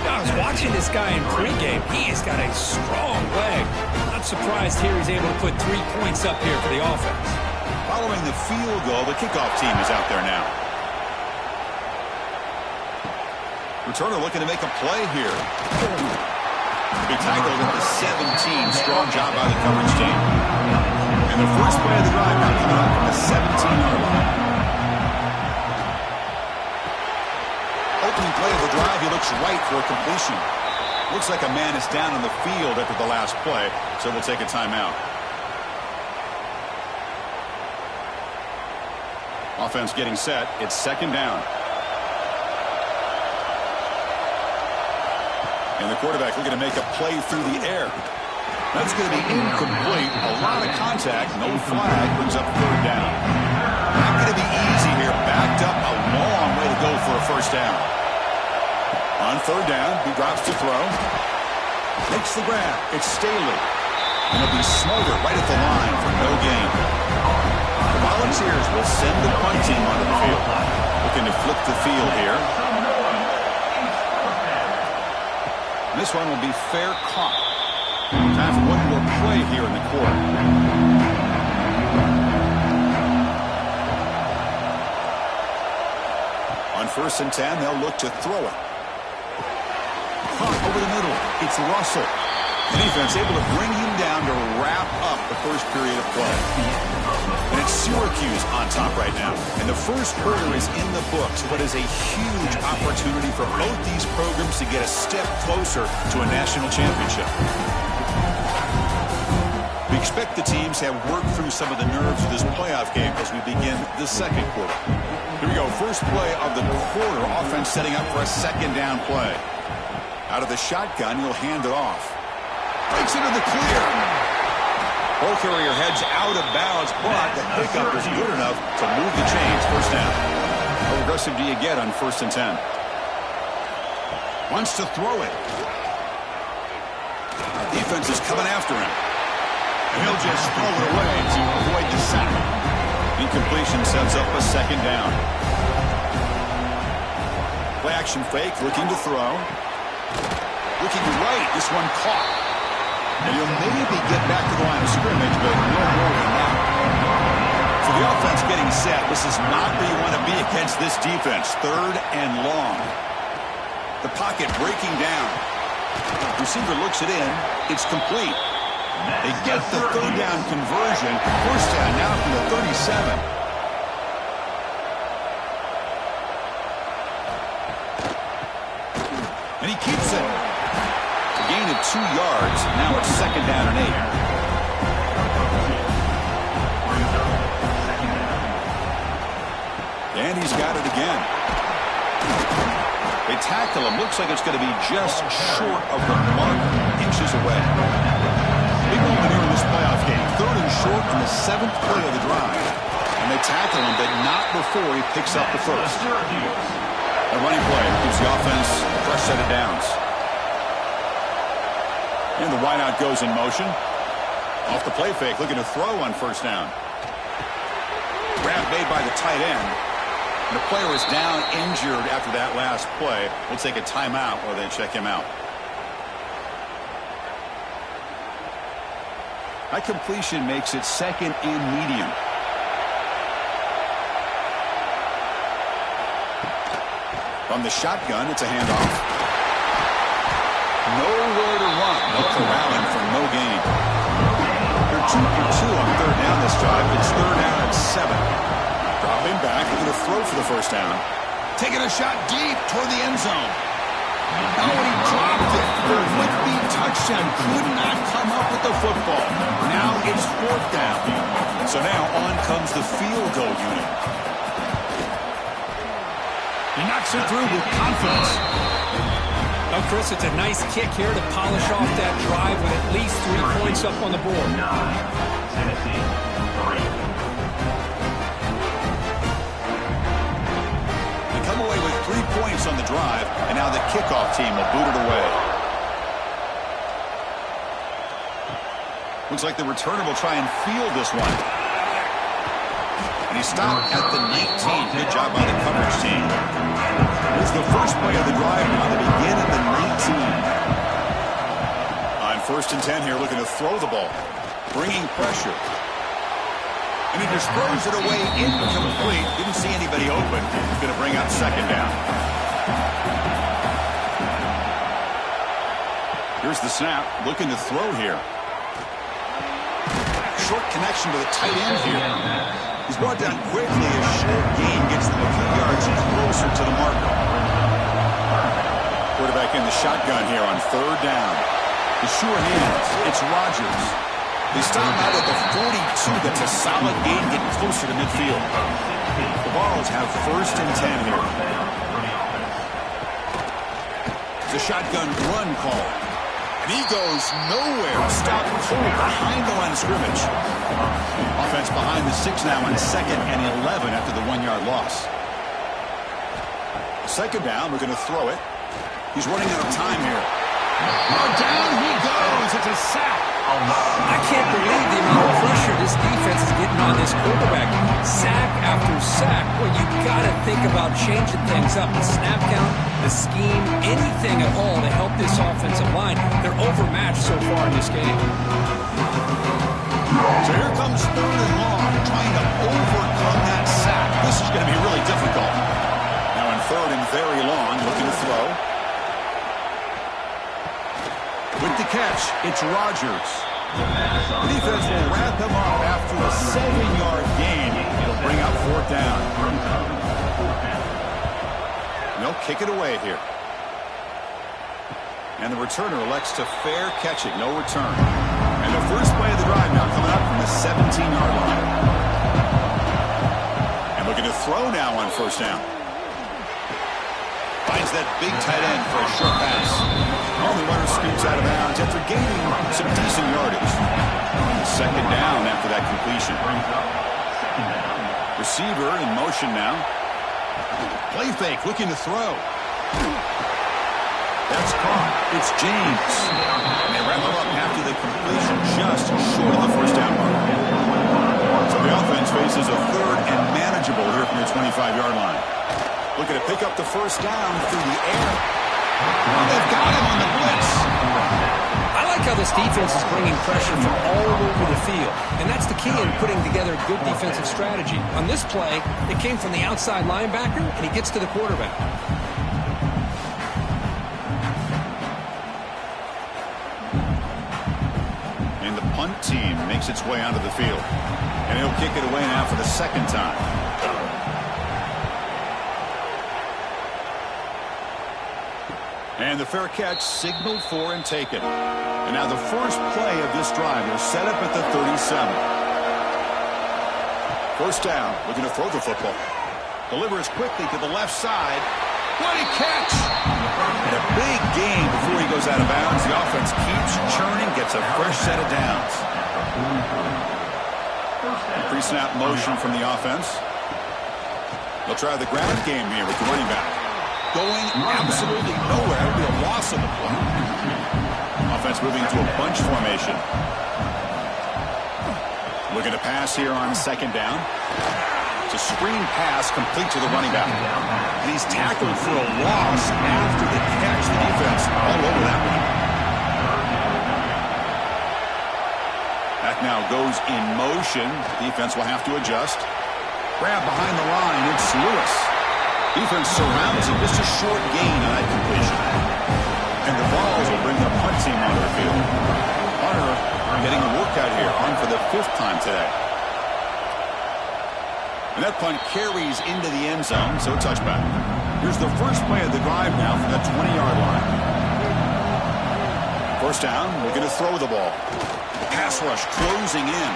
I was watching this guy in pregame. He has got a strong leg. Not surprised here he's able to put 3 points up here for the offense. Following the field goal, the kickoff team is out there now. Returner looking to make a play here. He tackled at the 17. Strong job by the coverage team. And the first play of the drive now coming up from the 17-yard line. Opening play of the drive, he looks right for a completion. Looks like a man is down on the field after the last play, so we'll take a timeout. Offense getting set. It's 2nd down. And the quarterback looking to make a play through the air. That's going to be incomplete. A lot of contact. No flag. Brings up 3rd down. Not going to be easy here. Backed up a long way to go for a first down. On 3rd down, he drops to throw. Makes the grab. It's Staley. And it'll be Smoger right at the line for no gain. The Volunteers will send the punt team onto the field. Looking to flip the field here. This one will be fair caught. Time for one more play here in the quarter. On 1st and 10, they'll look to throw it. Caught over the middle. It's Russell. The defense able to bring him down to wrap up the first period of play. And it's Syracuse on top right now. And the first quarter is in the books. What is a huge opportunity for both these programs to get a step closer to a national championship. We expect the teams to have worked through some of the nerves of this playoff game as we begin the 2nd quarter. Here we go. First play of the quarter. Offense setting up for a 2nd down play. Out of the shotgun, he'll hand it off. Breaks into the clear. Ball carrier heads out of bounds, but the pickup is good enough to move the chains. First down. How aggressive do you get on 1st and 10? Wants to throw it. Defense is coming after him. And he'll just throw it away to avoid the sack. Incompletion sets up a 2nd down. Play action fake, looking to throw. Looking right, this one caught. And you'll maybe get back to the line of scrimmage, but no more than that. So the offense getting set. This is not where you want to be against this defense. 3rd and long. The pocket breaking down. Receiver looks it in. It's complete. They get the 3rd down conversion. First down now from the 37. And he keeps it. A gain of 2 yards. Now it's 2nd down and 8. And he's got it again. They tackle him. Looks like it's going to be just short of the mark. Inches away. Big moment here in this playoff game. 3rd and short on the 7th play of the drive. And they tackle him, but not before he picks up the first. A running play gives the offense a fresh set of downs. And the wideout goes in motion. Off the play fake, looking to throw on first down. Grab made by the tight end. And the player is down injured after that last play. We'll take a timeout while they check him out. That completion makes it second and medium. From the shotgun, it's a handoff. Nowhere to run. No corralling for no gain. They're 2 for 2 on third down this drive. It's third down and 7. Dropping back, looking to throw for the first down. Taking a shot deep toward the end zone. Oh, and he dropped it. The would-be touchdown could not come up with the football. Now it's fourth down. So now on comes the field goal unit. He knocks it through with confidence. Oh, Chris, it's a nice kick here to polish off that drive with at least 3 points up on the board. Tennessee, 3. They come away with 3 points on the drive, and now the kickoff team will boot it away. Looks like the returner will try and field this one. And he stopped at the 19. Good job by the coverage team. Here's the first play of the drive now. They begin at the 19. On first and 10 here, looking to throw the ball. Bringing pressure. And he just throws it away incomplete. Didn't see anybody open. He's going to bring up second down. Here's the snap. Looking to throw here. Short connection to the tight end here. He's brought down quickly as short gain gets them a few yards closer to the marker. Quarterback in the shotgun here on third down. The sure hands. It's Rodgers. They stop out at the 42. That's a solid gain getting closer to midfield. The Vols have first and 10 here. It's a shotgun run call. And he goes nowhere. Stopped cold behind the line of scrimmage. Offense behind the 6 now on second and 11 after the 1-yard loss. Second down, we're going to throw it. He's running out of time here. Oh, down he goes. It's a sack. I can't believe the amount of pressure this defense is getting on this quarterback. Sack after sack. Well, you got to think about changing things up. The snap count, the scheme, anything at all to help this offensive line. They're overmatched so far in this game. So here comes third and long, trying to overcome that sack. This is going to be really difficult. Now in third and very long, looking to throw. With the catch, it's Rodgers. The defense will wrap him up after a 7-yard gain. It'll bring up fourth down. They'll kick it away here. And the returner elects to fair catch it. No return. And the first play of the drive now coming up from the 17-yard line. And looking to throw now on first down. Finds that big tight end for a short pass. The runner scoots out of bounds after gaining some decent yardage. Second down after that completion. Receiver in motion now. Play fake, looking to throw. That's caught. It's James. And they wrap him up after the completion just short of the first down mark. So the offense faces a third and manageable here from the 25-yard line. Looking to pick up the first down through the air. Well, they've got him on the blitz. I like how this defense is bringing pressure from all over the field. And that's the key in putting together good defensive strategy. On this play, it came from the outside linebacker, and he gets to the quarterback. And the punt team makes its way onto the field. And he'll kick it away now for the second time. And the fair catch signaled for and taken. And now the first play of this drive will set up at the 37. First down, looking to throw the football. Delivers quickly to the left side. What a catch! And a big gain before he goes out of bounds. The offense keeps churning, gets a fresh set of downs. Pre-snap motion from the offense. They'll try the ground game here with the running back. Going absolutely nowhere. It'll be a loss on the play. Offense moving into a bunch formation. Looking to pass here on second down. It's a screen pass complete to the running back. And he's tackled for a loss after the catch. The defense all over that one. That now goes in motion. Defense will have to adjust. Grab behind the line. It's Lewis. Defense surrounds him. Just a short gain on that completion. And the Vols will bring the punt team onto the field. Hunter getting a workout here, on for the 5th time today. And that punt carries into the end zone, so touchback. Here's the first play of the drive now from that 20-yard line. First down, we're going to throw the ball. Pass rush closing in.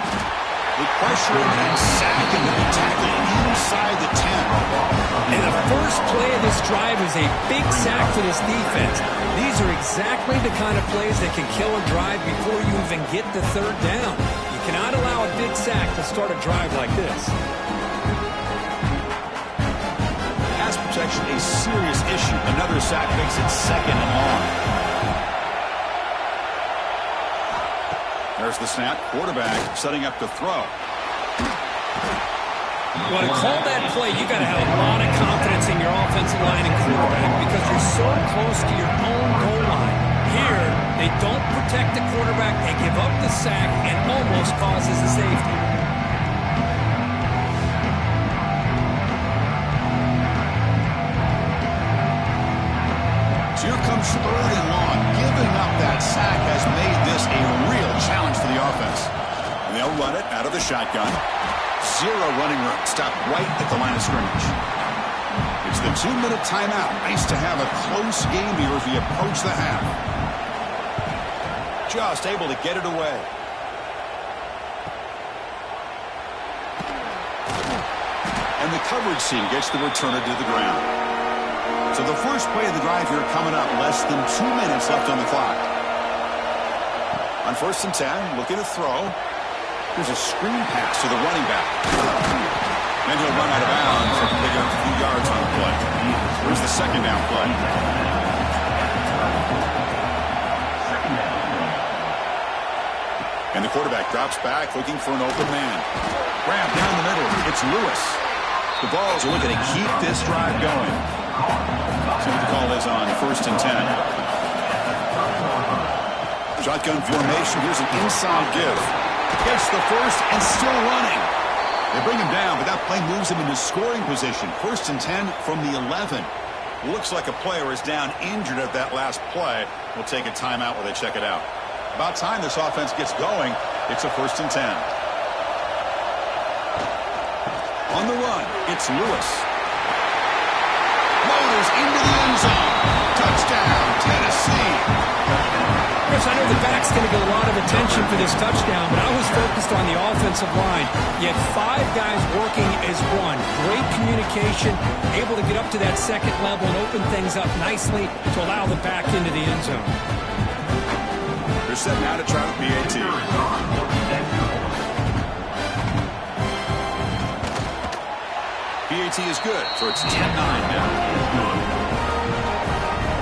With pressure and sack, and the tackle inside the 10. And the first play of this drive is a big sack for this defense. These are exactly the kind of plays that can kill a drive before you even get to third down. You cannot allow a big sack to start a drive like this. Pass protection a serious issue. Another sack makes it second and long. There's the snap. Quarterback setting up to throw. Well, to call that play, you got to have a lot of confidence in your offensive line and quarterback because you're so close to your own goal line. Here, they don't protect the quarterback. They give up the sack and almost causes the safety. So here comes third and long. Giving up that sack has made this a real challenge for the offense. And they'll run it out of the shotgun. Zero running room. Stop right at the line of scrimmage. It's the 2-minute timeout. Nice to have a close game here as we approach the half. Just able to get it away. And the coverage team gets the returner to the ground. So the first play of the drive here coming up. Less than 2 minutes left on the clock. On 1st and 10, looking to throw. There's a screen pass to the running back. And he'll run out of bounds and pick up a few yards on the play. Here's the second down play. And the quarterback drops back looking for an open man. Grab down the middle. It's Lewis. The Vols are looking to keep this drive going. See what the call is on 1st and 10. Shotgun formation. Here's an inside give. Gets the first and still running. They bring him down, but that play moves him into scoring position. 1st and 10 from the 11. Looks like a player is down injured at that last play. We'll take a timeout while they check it out. About time this offense gets going. It's a 1st and 10. On the run, it's Lewis. Motors into the end zone. Touchdown, Tennessee. Chris, I know the back's going to get a lot of attention for this touchdown, but I was focused on the offensive line. You had 5 guys working as one. Great communication, able to get up to that second level and open things up nicely to allow the back into the end zone. They're setting out to try with BAT. BAT is good, so it's 10-9 now.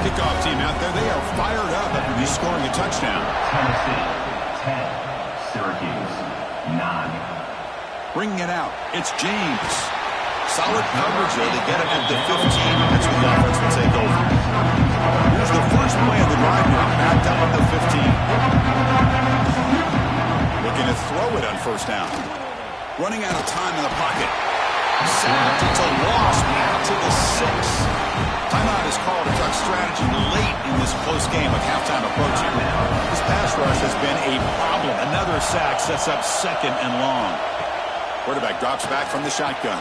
Kickoff team out there, they are fired up after just scoring a touchdown. Tennessee 10, Syracuse 9. Bringing it out, it's James. Solid coverage though, they get it at the 15. That's when the offense will take over. Here's the first play of the drive now, backed up at the 15. Looking to throw it on 1st down. Running out of time in the pocket. Sacked, it's a loss back to the 6. Timeout is called to talk strategy late in this close game with halftime approaching. This pass rush has been a problem. Another sack sets up 2nd and long. Quarterback drops back from the shotgun.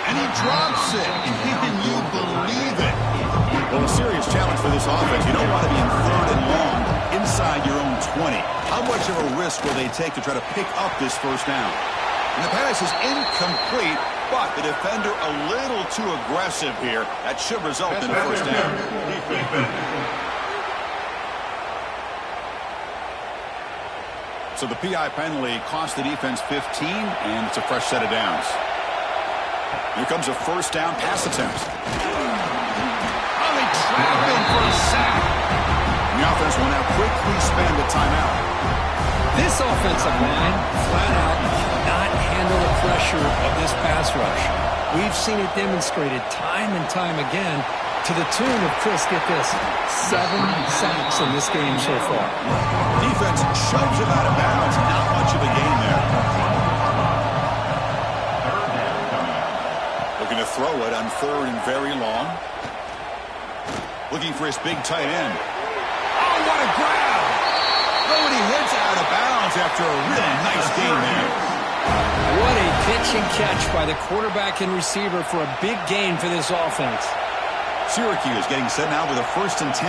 And he drops it. Can you believe it? Well, a serious challenge for this offense. You don't want to be in 3rd and long inside your own 20. How much of a risk will they take to try to pick up this 1st down? And the pass is incomplete, but the defender a little too aggressive here. That should result in a 1st down. So the PI penalty cost the defense 15, and it's a fresh set of downs. Here comes a first down pass attempt. Oh, they trap him for a sack. The offense will now quickly spend a timeout. This offensive line flat out cannot handle the pressure of this pass rush. We've seen it demonstrated time and time again to the tune of, Chris, get this, 7 sacks in this game so far. Defense shoves him out of bounds. Not much of a gain there. Looking to throw it on 3rd and very long. Looking for his big tight end. Oh, what a grab! Oh, and he hits out of bounds after a really nice gain there. What a pitch and catch by the quarterback and receiver for a big gain for this offense. Syracuse getting set now with a 1st and 10.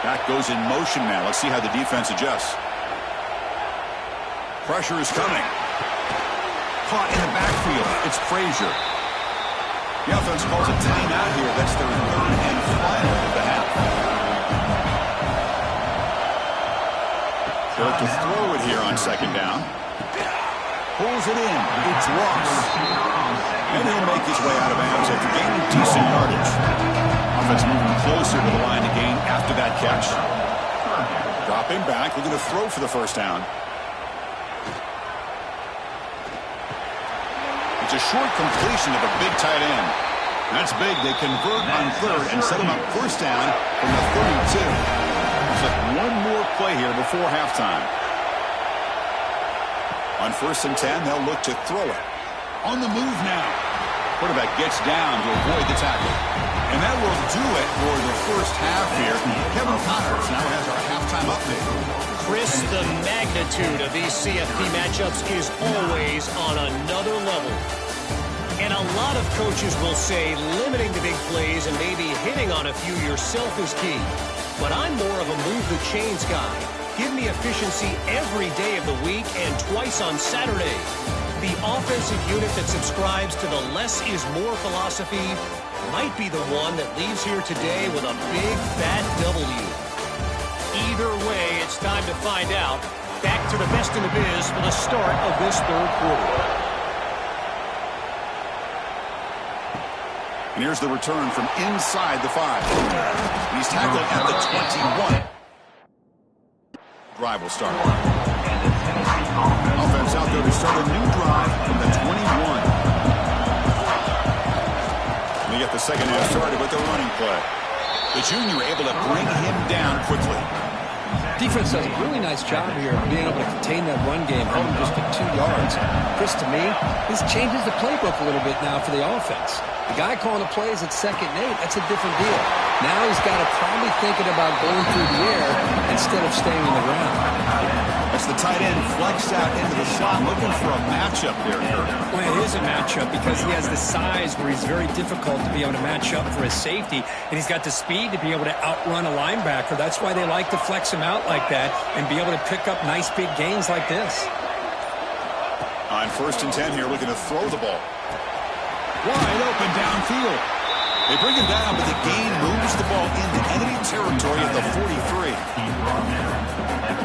Back goes in motion now. Let's see how the defense adjusts. Pressure is coming. Caught in the backfield. It's Frazier. The offense calls a timeout here. That's their 3rd and final of the half. They'll have to throw it here on 2nd down. Pulls it in. It's Ross. And he'll make his way out of bounds after gaining decent yardage. Offense moving closer to the line to gain after that catch. Dropping back, looking to throw for the 1st down. It's a short completion of a big tight end. That's big. They convert on 3rd and set him up 1st down from the 32. Looks like one more play here before halftime. On 1st and 10, they'll look to throw it. On the move now. Quarterback gets down to avoid the tackle. And that will do it for the first half here. Kevin Connors now has our halftime update. Chris, the magnitude of these CFP matchups is always on another level. And a lot of coaches will say limiting the big plays and maybe hitting on a few yourself is key. But I'm more of a move the chains guy. Give me efficiency every day of the week and twice on Saturday. The offensive unit that subscribes to the less is more philosophy might be the one that leaves here today with a big, fat W. Either way, it's time to find out. Back to the best in the biz for the start of this 3rd quarter. And here's the return from inside the 5. He's tackled at the 21. Drive will start. Offense out there to start a new drive from the 21. And they get the 2nd half started with the running play. The junior able to bring him down quickly. Defense does a really nice job here of being able to contain that run game, held him just at 2 yards. Chris, to me, this changes the playbook a little bit now for the offense. The guy calling the plays at 2nd and 8, that's a different deal. Now he's got to probably thinking about going through the air instead of staying on the ground. That's the tight end flexed out into the slot, looking for a matchup there, Kirk. Well, it is a matchup because he has the size where he's very difficult to be able to match up for his safety, and he's got the speed to be able to outrun a linebacker. That's why they like to flex him out like that and be able to pick up nice big gains like this. On 1st and 10 here, looking to throw the ball. Wide open downfield. They bring him down, but the gain moves the ball into enemy territory at the 43.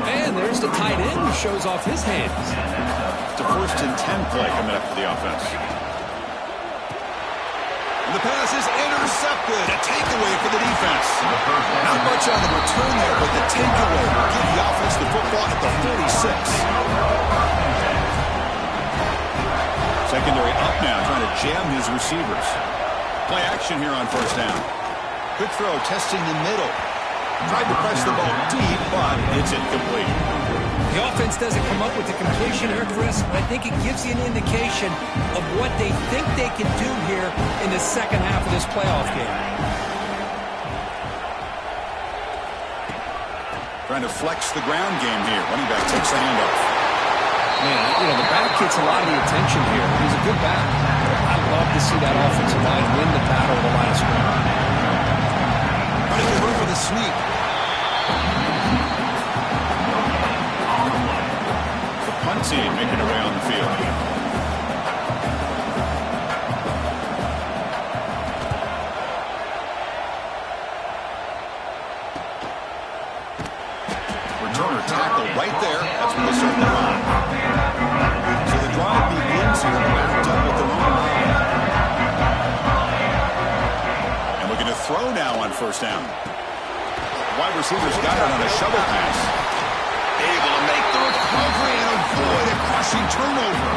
And there's the tight end who shows off his hands. It's a 1st and 10 play coming up for the offense. And the pass is intercepted. A takeaway for the defense. Not much on the return there, but the takeaway will give the offense the football at the 46. Secondary up now, trying to jam his receivers. Play action here on 1st down. Quick throw, testing the middle. Tried to press the ball deep, but it's incomplete. The offense doesn't come up with the completion here, Chris, but I think it gives you an indication of what they think they can do here in the 2nd half of this playoff game. Trying to flex the ground game here. Running back takes the handoff. Man, you know, the back gets a lot of the attention here. He's a good back. I'd love to see that offensive line win the battle of the line of scrimmage. Trying to convert for the sweep. The punt team making their way on the field. Returner tackle right there. first down. Wide receivers got it on a shovel pass. Able to make the recovery and avoid a crushing turnover.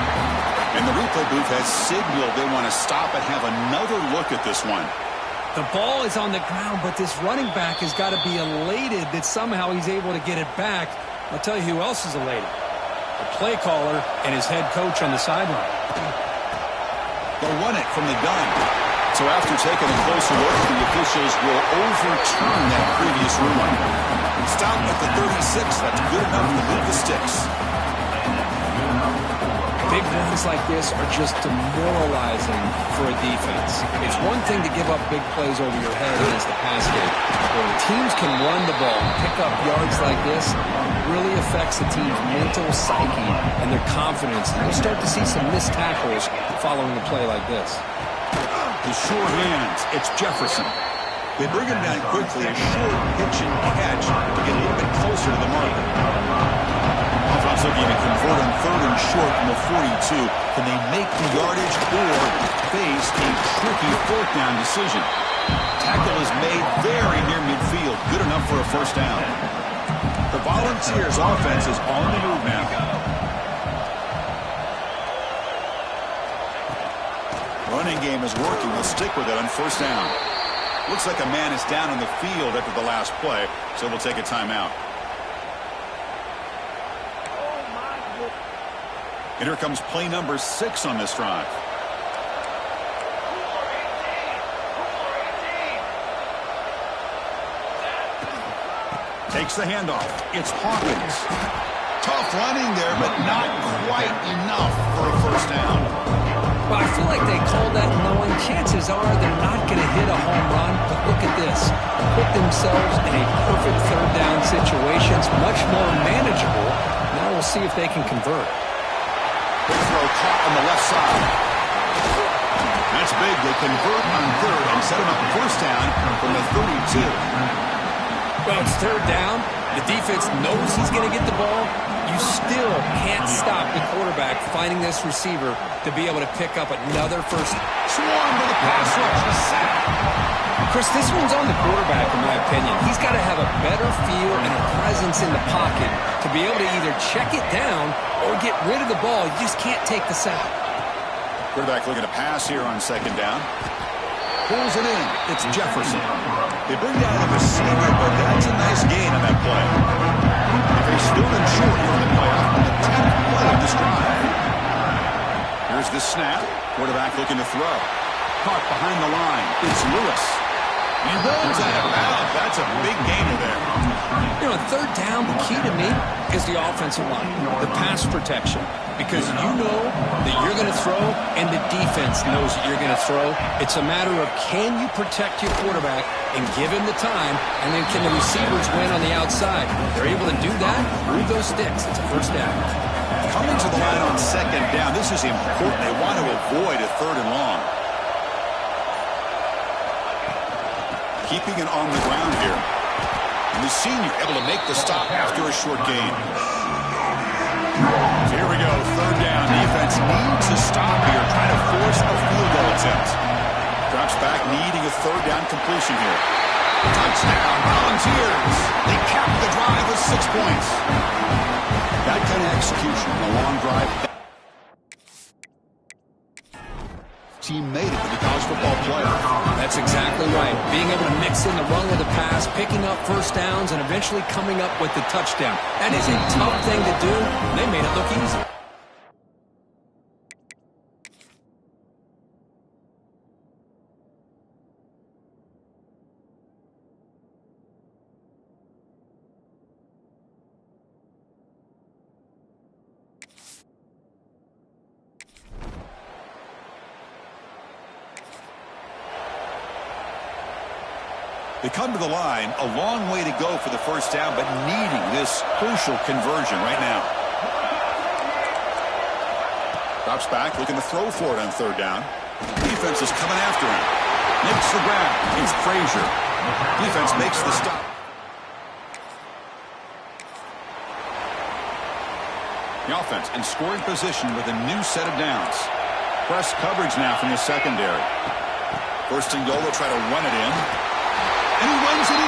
And the replay booth has signaled they want to stop and have another look at this one. The ball is on the ground, but this running back has got to be elated that somehow he's able to get it back. I'll tell you who else is elated. The play caller and his head coach on the sideline. They'll run it from the gun. So after taking a closer look, the officials will overturn that previous ruling. Stop at the 36. That's good enough to move the sticks. Big runs like this are just demoralizing for a defense. It's one thing to give up big plays over your head against the pass game. When teams can run the ball and pick up yards like this, it really affects the team's mental psyche and their confidence. And you'll start to see some missed tackles following a play like this. The short hands, it's Jefferson. They bring him down quickly, a short pitch and catch to get a little bit closer to the marker. Offense looking to convert on 3rd and short from the 42. Can they make the yardage or face a tricky 4th down decision? Tackle is made very near midfield. Good enough for a first down. The Volunteers offense is on the move now. Running game is working. We'll stick with it on first down. Looks like a man is down on the field after the last play, so we'll take a timeout. And here comes play number 6 on this drive. Takes the handoff. It's Hawkins. Tough running there, but not quite enough for a first down. Well, I feel like they called that knowing chances are they're not going to hit a home run. But look at this. Put themselves in a perfect 3rd down situation. It's much more manageable. Now we'll see if they can convert. Big throw caught on the left side. That's big. They convert on 3rd and set him up first down from the 32. Well, it's 3rd down. The defense knows he's going to get the ball. You still can't stop the quarterback finding this receiver to be able to pick up another first. Swarm to the pass rush. A sack. Chris, this one's on the quarterback, in my opinion. He's got to have a better feel and a presence in the pocket to be able to either check it down or get rid of the ball. You just can't take the sack. Quarterback looking to pass here on 2nd down. Pulls it in. It's Jefferson. They bring down the receiver, but that's a nice gain on that play. They're still in short here in the playoff. The 10th play of this drive. Here's the snap. Quarterback looking to throw. Caught behind the line. It's Lewis. He rolls out of bounds. That's a big gainer there. You know, 3rd down, the key to me is the offensive line, the pass protection. Because you know that you're going to throw and the defense knows that you're going to throw. It's a matter of can you protect your quarterback and give him the time, and then can the receivers win on the outside? They're able to do that, move those sticks. It's a first down. Coming to the line on 2nd down, this is important. They want to avoid a 3rd and long. Keeping it on the ground here. And the senior able to make the stop after a short gain. So here we go, 3rd down. Defense needs a stop here, trying to force a field goal attempt. Drops back, needing a 3rd down completion here. Touchdown, Volunteers. They cap the drive with 6 points. That kind of execution on a long drive. Team made it to the college football playoff. That's exactly right. Being able to mix in the run with the pass, picking up first downs, and eventually coming up with the touchdown. That is a tough thing to do. They made it look easy. They come to the line, a long way to go for the first down, but needing this crucial conversion right now. Drops back, looking to throw for it on 3rd down. Defense is coming after him. Makes the grab. It's Frazier. Defense makes the stop. The offense in scoring position with a new set of downs. Press coverage now from the secondary. 1st and goal, they'll try to run it in. And he runs it in.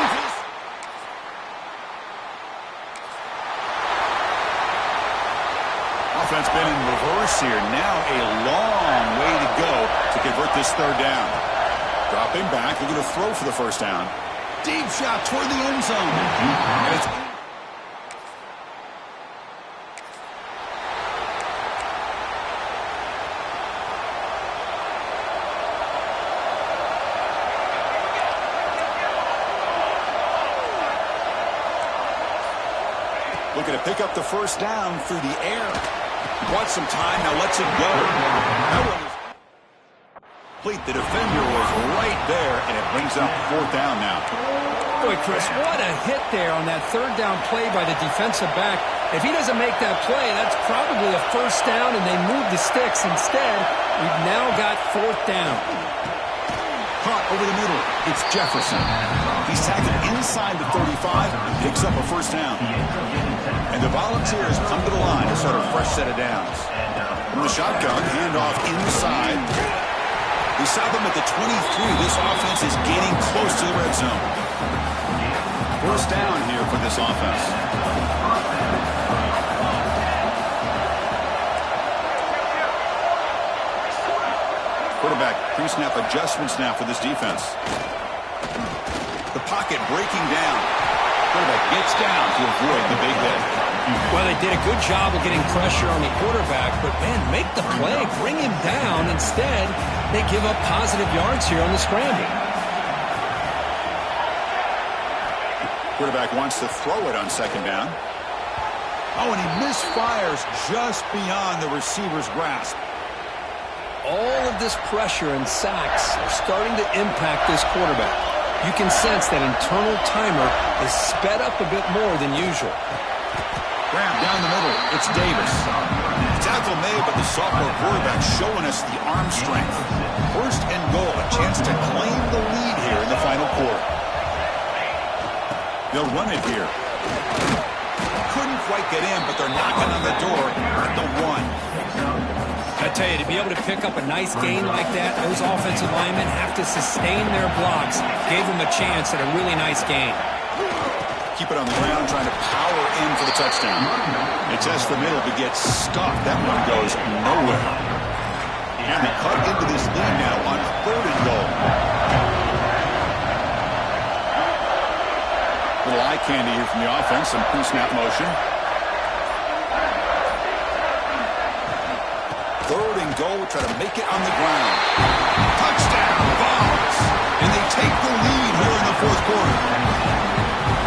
Offense been in reverse here. Now a long way to go to convert this third down. Dropping back, they're going to throw for the first down. Deep shot toward the end zone. And it's looking to pick up the first down through the air. Wants some time, now lets it go. That one is complete. The defender was right there, and it brings up fourth down now. Boy, Chris, what a hit there on that third down play by the defensive back. If he doesn't make that play, that's probably a first down, and they move the sticks. Instead, we've now got fourth down. Caught over the middle. It's Jefferson. He's tackled inside the 35 and picks up a first down. And the Volunteers come to the line to start a fresh set of downs. From the shotgun, handoff inside. We saw them at the 23. This offense is getting close to the red zone. First down here for this offense. Quarterback pre-snap adjustments now for this defense. The pocket breaking down. Quarterback gets down to avoid the big hit. Well, they did a good job of getting pressure on the quarterback, but, man, make the play. Bring him down. Instead, they give up positive yards here on the scramble. Quarterback wants to throw it on second down. Oh, and he misfires just beyond the receiver's grasp. All of this pressure and sacks are starting to impact this quarterback. You can sense that internal timer is sped up a bit more than usual. Grab down the middle. It's Davis. Tackle made, but the sophomore quarterback showing us the arm strength. First and goal, a chance to claim the lead here in the final quarter. They'll run it here. Couldn't quite get in, but they're knocking on the door at the one. I tell you, to be able to pick up a nice gain like that, those offensive linemen have to sustain their blocks. Gave them a chance at a really nice gain. Keep it on the ground, trying to power in for the touchdown. They test the middle to get stuffed. That one goes nowhere. And they cut into this lead now on third and goal. Little eye candy here from the offense, some pre-snap motion. Third and goal, try to make it on the ground. Touchdown, Vols! And they take the lead here in the fourth quarter.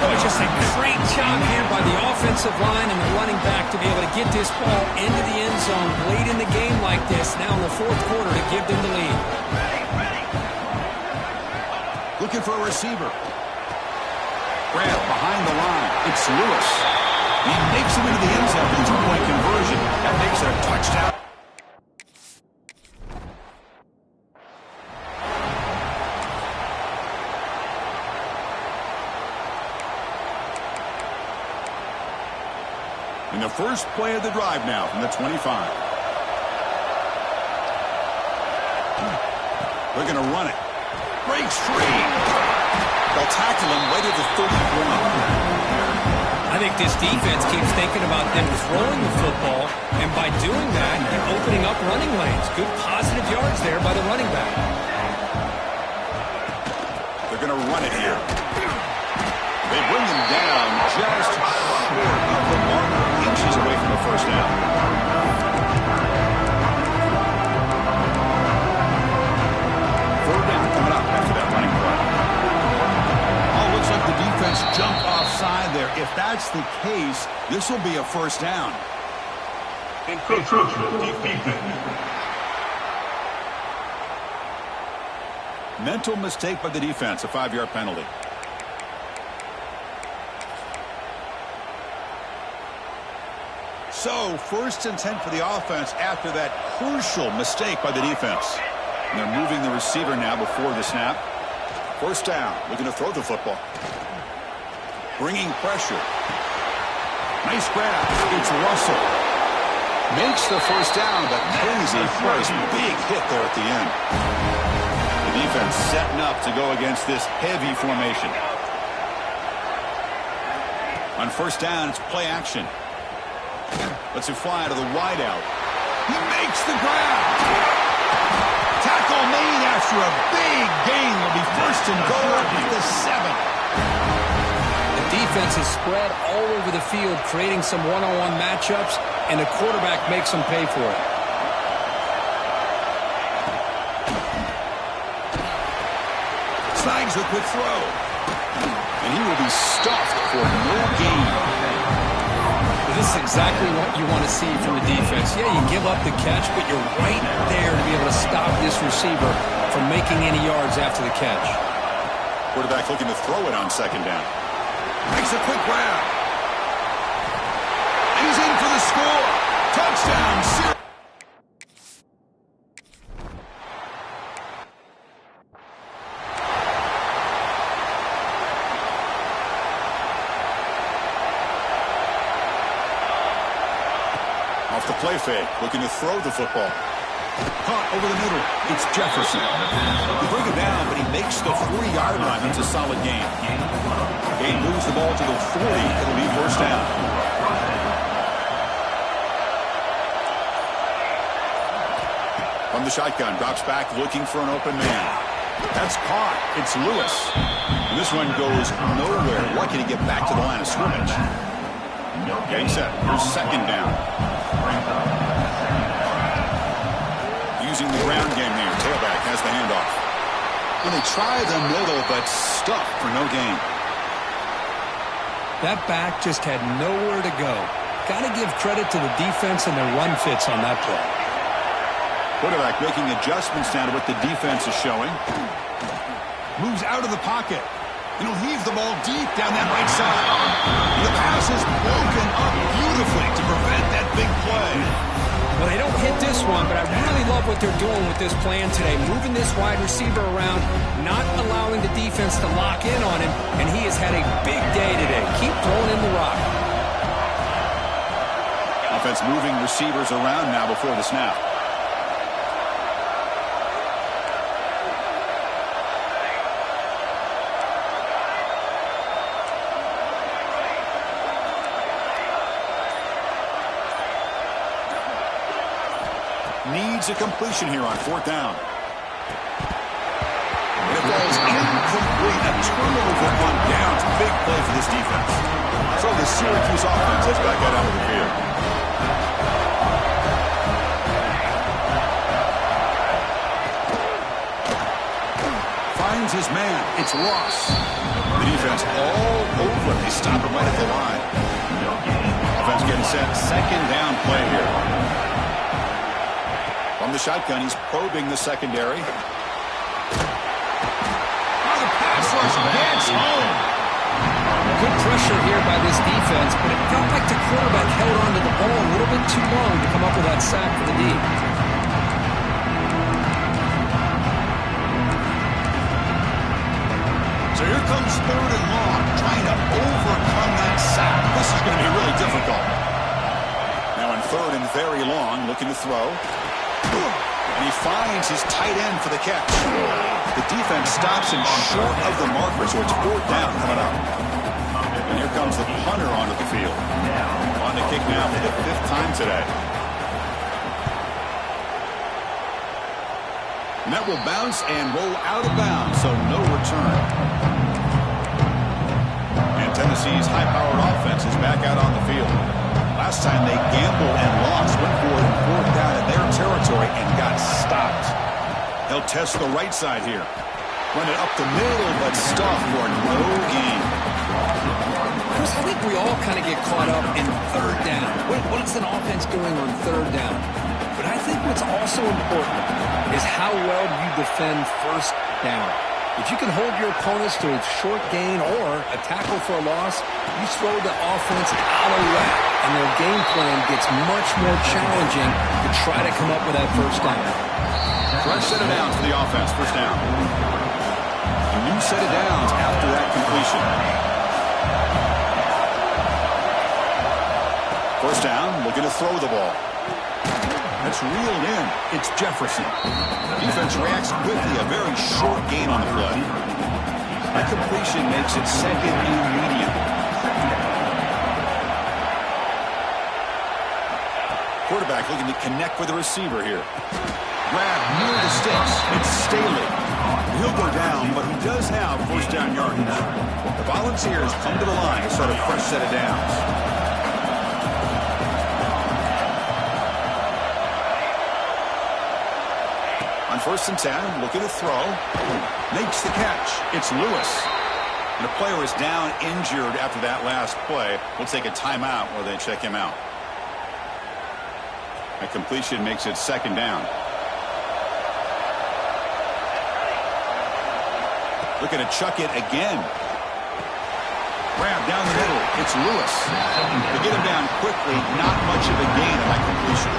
Oh, just a great job here by the offensive line and the running back to be able to get this ball into the end zone late in the game like this, now in the fourth quarter, to give them the lead. Looking for a receiver. Grab behind the line. It's Lewis. He makes it into the end zone for the two-point conversion. That makes it a touchdown. In the first play of the drive now from the 25. They're going to run it. Breaks free. They'll tackle him right at the 31. I think this defense keeps thinking about them throwing the football, and by doing that, they're opening up running lanes. Good positive yards there by the running back. They're going to run it here. They bring him down just short of the marker, inches away from the first down. Third down coming up after that running play. Oh, looks like the defense jumped offside there. If that's the case, this will be a first down. Encroachment defeated. Mental mistake by the defense, a 5-yard penalty. So, first and 10 for the offense after that crucial mistake by the defense. And they're moving the receiver now before the snap. First down, looking to throw the football. Bringing pressure. Nice grab. It's Russell. Makes the first down, but crazy first. Big hit there at the end. The Defense setting up to go against this heavy formation. On first down, it's play action. Lets it fly to the wideout. He makes the grab. Tackle made after a big gain. Will be first and goal at the 7. The defense is spread all over the field, creating some one-on-one matchups, and the quarterback makes them pay for it. Slides a quick throw. And he will be stuffed for no gain. This is exactly what you want to see from the defense. Yeah, you give up the catch, but you're right there to be able to stop this receiver from making any yards after the catch. Quarterback looking to throw it on second down. Makes a quick grab. And he's in for the score. Touchdown. Off the play fake, looking to throw the football. Caught over the middle. It's Jefferson. They bring him down, but he makes the 40-yard line. It's a solid gain. Gain moves the ball to the 40. It'll be first down. From the shotgun, drops back, looking for an open man. That's caught. It's Lewis. And this one goes nowhere. Lucky to get back to the line of scrimmage. Getting set. Here's second down. Using the ground game here. Tailback has the handoff. When they try the middle, but stuffed for no gain. That back just had nowhere to go. Got to give credit to the defense and their run fits on that play. Quarterback making adjustments now to what the defense is showing. Moves out of the pocket. And he'll heave the ball deep down that right side. And the pass is broken up beautifully to prevent that big play. Well, they don't hit this one, but I really love what they're doing with this plan today. Moving this wide receiver around, not allowing the defense to lock in on him, and he has had a big day today. Keep throwing in the rock. Offense moving receivers around now before the snap. Needs a completion here on fourth down. And it falls incomplete. A turnover on downs. Big play for this defense. So the Syracuse offense is back out onto the field. Finds his man. It's Ross. The defense all over him. They stop him right at the line. Offense getting set. Second down play here. From the shotgun, he's probing the secondary. Now the pass rush gets home. Good pressure here by this defense, but it felt like the quarterback held on to the ball a little bit too long to come up with that sack for the D. So here comes third and long, trying to overcome that sack. This is going to be really difficult. Now in third and very long, looking to throw. And he finds his tight end for the catch. The defense stops him short of the marker, so it's fourth down coming up. And here comes the punter onto the field. On the kick now for the 5th time today. And that will bounce and roll out of bounds, so no return. And Tennessee's high-powered offense is back out on the field. Last time they gambled and lost, went for it fourth down in their territory and got stopped. They'll test the right side here. Run it up the middle, but stuffed for no gain. Chris, I think we all kind of get caught up in third down. What's an offense doing on third down? But I think what's also important is how well you defend first down. If you can hold your opponents to a short gain or a tackle for a loss, you throw the offense out of whack, and their game plan gets much more challenging to try to come up with that first down. Fresh set of downs for the offense, first down. A new set of downs after that completion. First down, looking to throw the ball. That's reeled in. It's Jefferson. The defense reacts quickly. A very short gain on the play. That completion makes it second and medium. Quarterback looking to connect with the receiver here. Grab near the sticks. It's Staley. He'll go down, but he does have first down yardage. The Volunteers come to the line to start a fresh set of downs. On 1st and 10, looking to throw. Makes the catch. It's Lewis. And the player is down injured after that last play. We'll take a timeout while they check him out. A completion makes it second down. Looking to chuck it again. Grab down the middle. It's Lewis. They get him down quickly. Not much of a gain on that completion.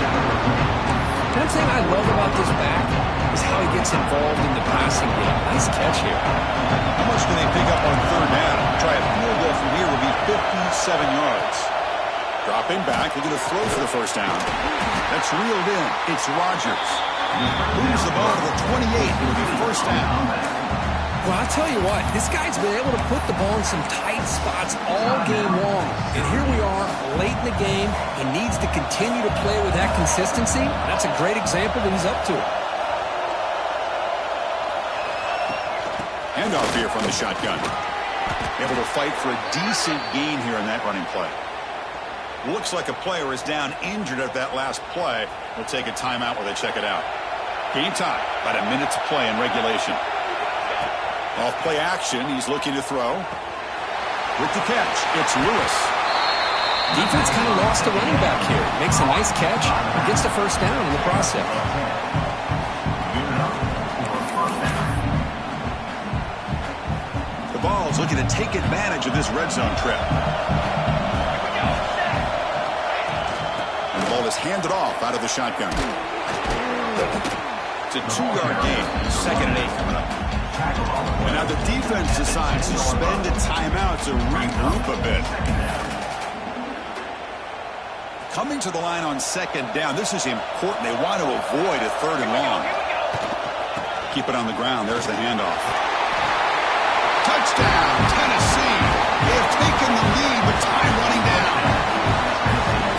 One thing I love about this back is how he gets involved in the passing game. Nice catch here. How much can they pick up on 3rd down? Try a field goal from here would be 57 yards. Dropping back, looking to throw for the first down. That's reeled in. It's Rodgers. Moves the ball to the 28. It'll be first down. Well, I'll tell you what, this guy's been able to put the ball in some tight spots all game long. And here we are, late in the game. He needs to continue to play with that consistency. That's a great example that he's up to it. Handoff here from the shotgun. Able to fight for a decent gain here in that running play. Looks like a player is down injured at that last play. We'll take a timeout while they check it out. Game time, about a minute to play in regulation. Off play action, he's looking to throw. With the catch, it's Lewis. Defense kind of lost the running back here. Makes a nice catch, gets the first down in the process. The Vols looking to take advantage of this red zone trip. And the ball is handed off out of the shotgun. It's a 2-yard gain. 2nd and 8 coming up. And now the defense decides to spend a timeout to regroup a bit. Coming to the line on 2nd down. This is important. They want to avoid a 3rd and long. Keep it on the ground. There's the handoff. Touchdown, Tennessee. They have taken the lead, but time running down.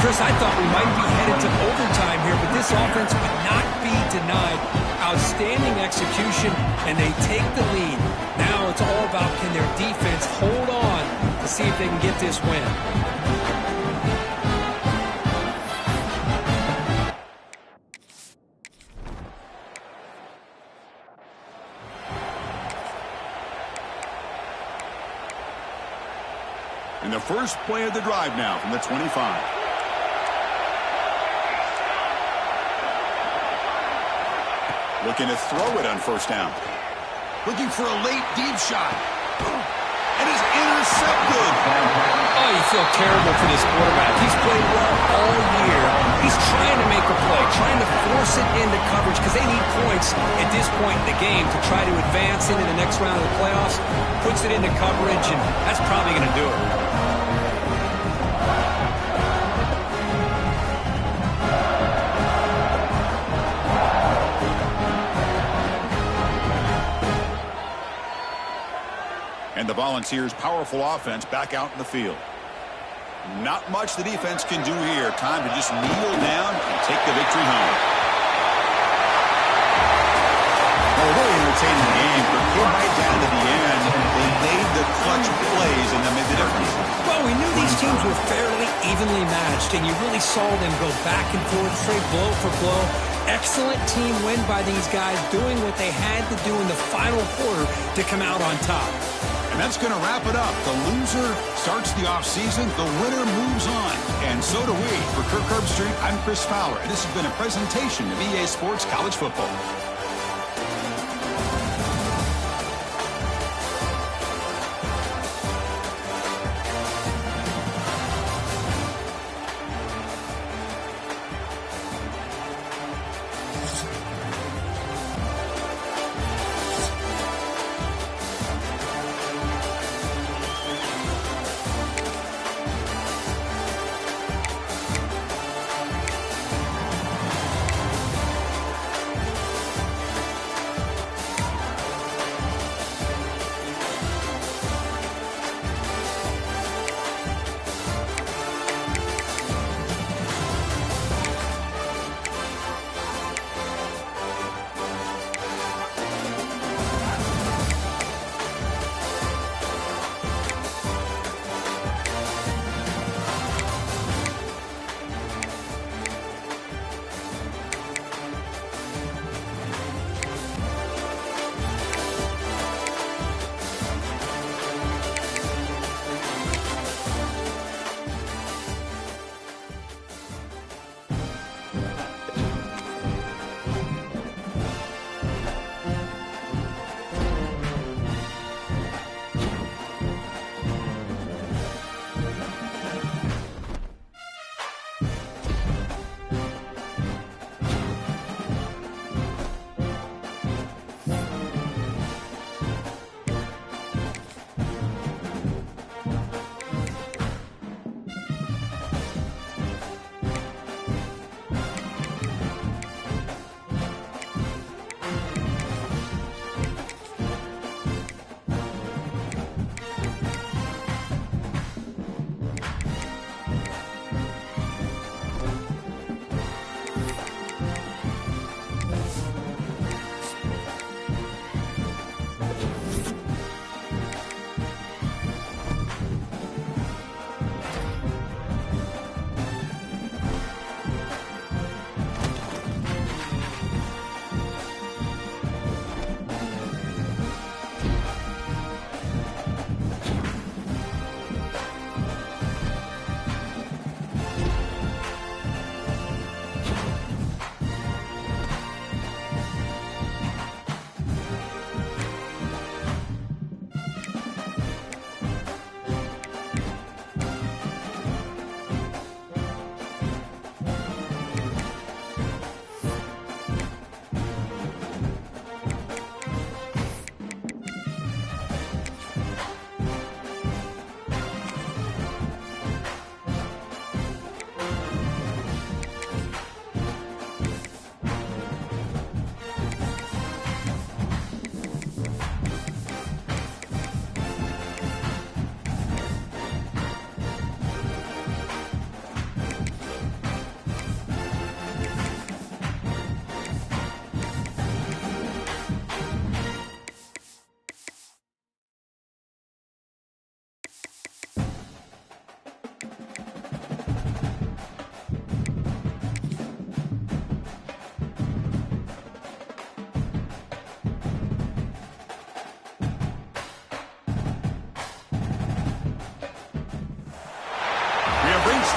Chris, I thought we might be headed to overtime here, but this offense would not be denied. Outstanding execution, and they take the lead. Now it's all about can their defense hold on to see if they can get this win. And the first play of the drive now from the 25. Looking to throw it on 1st down. Looking for a late deep shot. It is intercepted. Oh, you feel terrible for this quarterback. He's played well all year. He's trying to make a play, trying to force it into coverage because they need points at this point in the game to try to advance into the next round of the playoffs. Puts it into coverage, and that's probably going to do it. And the Volunteers' powerful offense back out in the field. Not much the defense can do here. Time to just kneel down and take the victory home. Well, really entertaining game, but right down to the end, they made the clutch plays and that made the difference. Well, we knew these teams were fairly evenly matched, and you really saw them go back and forth, trade blow for blow. Excellent team win by these guys, doing what they had to do in the final quarter to come out on top. And that's going to wrap it up. The loser starts the offseason. The winner moves on. And so do we. For Kirk Herbstreit, I'm Chris Fowler. And this has been a presentation of EA Sports College Football.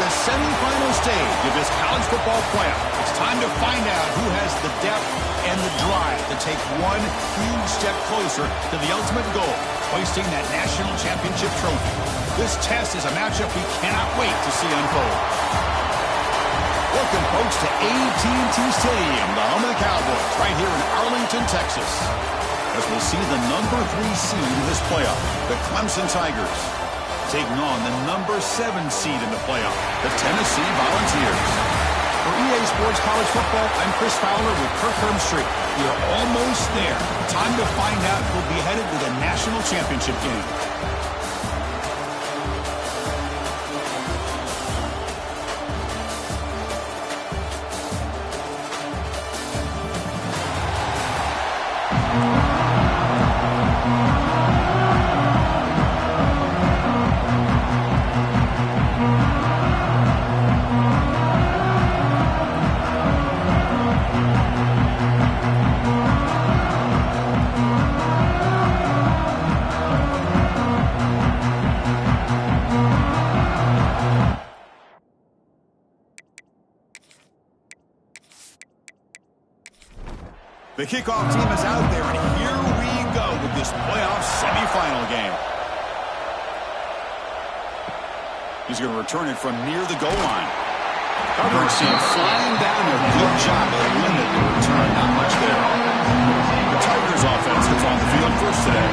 the semifinal stage of this college football playoff. It's time to find out who has the depth and the drive to take one huge step closer to the ultimate goal, hoisting that national championship trophy. This test is a matchup we cannot wait to see unfold. Welcome, folks, to AT&T Stadium, the home of the Cowboys, right here in Arlington, Texas, as we'll see the number 3 seed in this playoff, the Clemson Tigers, taking on the number 7 seed in the playoff, the Tennessee Volunteers. For EA Sports College Football, I'm Chris Fowler with Kirk Herbstreit. We are almost there. Time to find out who'll be headed to the national championship game. The kickoff team is out there, and here we go with this playoff semifinal game. He's going to return it from near the goal line. Coverage team flying down there. Good job. They limit the return. Not much there. The Tigers offense is on the field first today.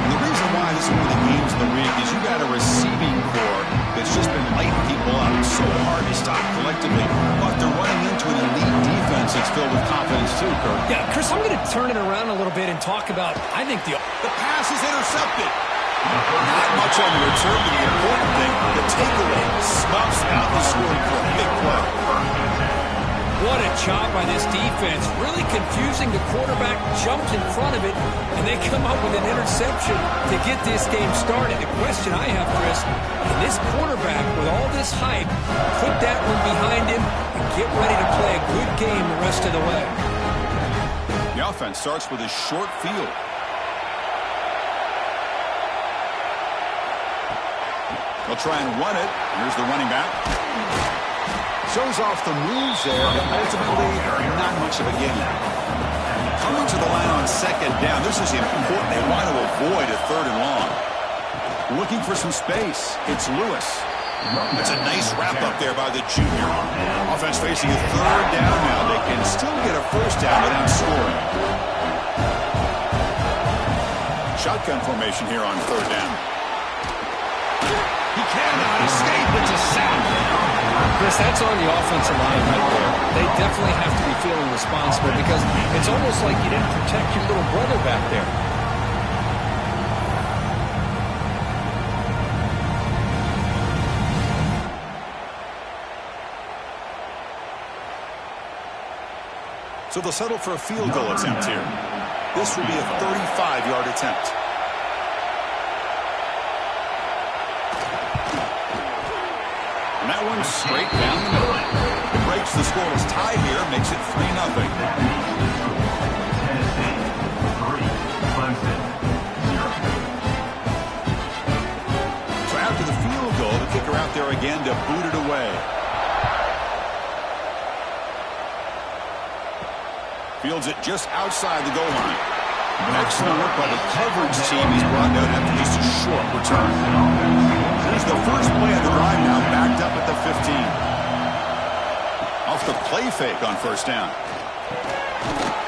And the reason why this is one of the games of the week is you got a receiving core that's just been lighting people up. It's so hard to stop collectively. But they're running into an elite defense that's filled with confidence too, Kurt. Yeah, Chris, I'm going to turn it around a little bit and talk about, I think the pass is intercepted. Not much on the return, but the important thing, the takeaway, smuffs out the scoring for a big play. What a job by this defense. Really confusing. The quarterback jumped in front of it, and they come up with an interception to get this game started. The question I have, Chris, can this quarterback, with all this hype, put that one behind him and get ready to play a good game the rest of the way? The offense starts with a short field. They'll try and run it. Here's the running back. Shows off the moves there, but ultimately not much of a gain. Coming to the line on second down. This is important. They want to avoid a 3rd and long. Looking for some space. It's Lewis. That's a nice wrap up there by the junior. Offense facing a 3rd down now. They can still get a 1st down without scoring. Shotgun formation here on 3rd down. He cannot escape. It's a sack. Chris, that's on the offensive line right there. They definitely have to be feeling responsible because it's almost like you didn't protect your little brother back there. So they'll settle for a field goal attempt here. This will be a 35-yard attempt. And that one's straight down the middle. It breaks the scoreless tie here, makes it 3-0. So after the field goal, the kicker out there again to boot it away. Fields it just outside the goal line. Excellent work by the coverage team. He's brought down after just a short return. Here's the first play of the drive now, backed up at the 15. Off the play fake on 1st down.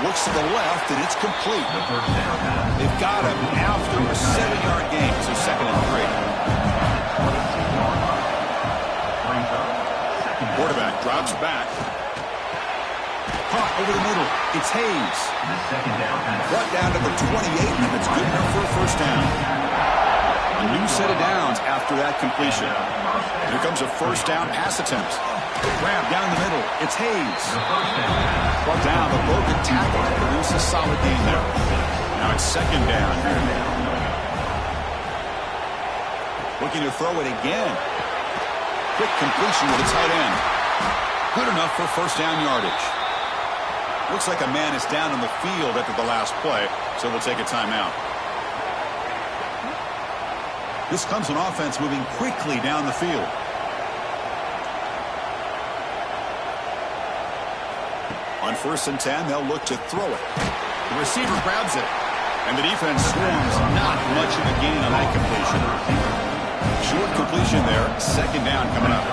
Looks to the left, and it's complete. They've got him after a 7-yard gain, so 2nd and 3. Quarterback drops back. Caught over the middle. It's Hayes. Brought down to the 28, and it's good enough for a 1st down. A new set of downs after that completion. Here comes a 1st down pass attempt. Grab down the middle. It's Hayes. Brought down, the broken tackle to produce a solid gain there. Now it's 2nd down. Looking to throw it again. Quick completion with a tight end. Good enough for 1st down yardage. Looks like a man is down on the field after the last play, so we'll take a timeout. This comes an offense moving quickly down the field. On 1st and 10, they'll look to throw it. The receiver grabs it. And the defense swarms. Not much of a gain on that completion. Short completion there. 2nd down coming up.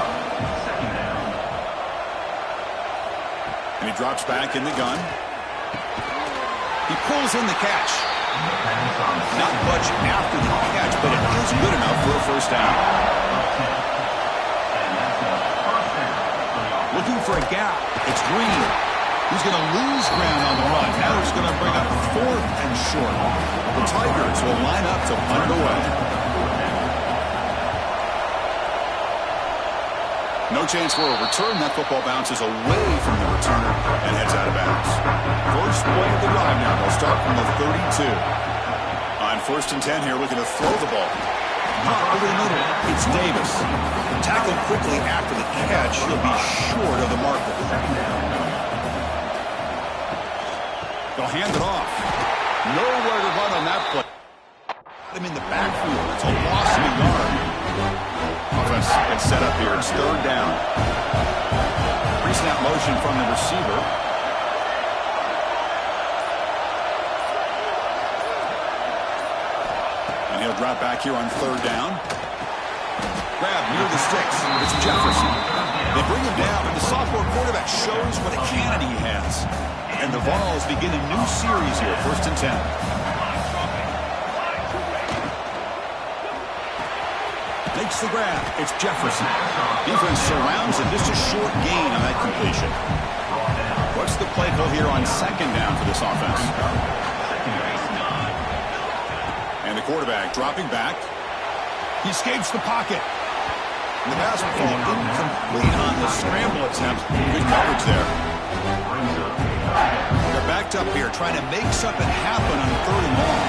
And he drops back in the gun. He pulls in the catch. Not much after the catch, but it is good enough for a 1st down. Looking for a gap. It's Green. He's going to lose ground on the run. Now he's going to bring up 4th and short. The Tigers will line up to punt it away. No chance for a return. That football bounces away from the returner and heads out of bounds. First play of the drive now. They'll start from the 32. On 1st and 10 here, looking to throw the ball. Not over the middle. It's Davis. Tackled quickly after the catch. He'll be short of the marker. They'll hand it off. Nowhere to run on that play. Him in the backfield. It's a loss of a yard. Offense gets set up here. It's 3rd down. Pre-snap motion from the receiver. And he'll drop back here on 3rd down. Grab near the sticks. It's Jefferson. They bring him down, and the sophomore quarterback shows what a cannon he has. And the Vols begin a new series here, 1st and 10. Makes the grab. It's Jefferson. Defense surrounds him. Just a short gain on that completion. What's the play call here on 2nd down for this offense? And the quarterback dropping back. He escapes the pocket. And the basketball incomplete on the scramble attempt. Good coverage there. They're backed up here, trying to make something happen on 3rd and long.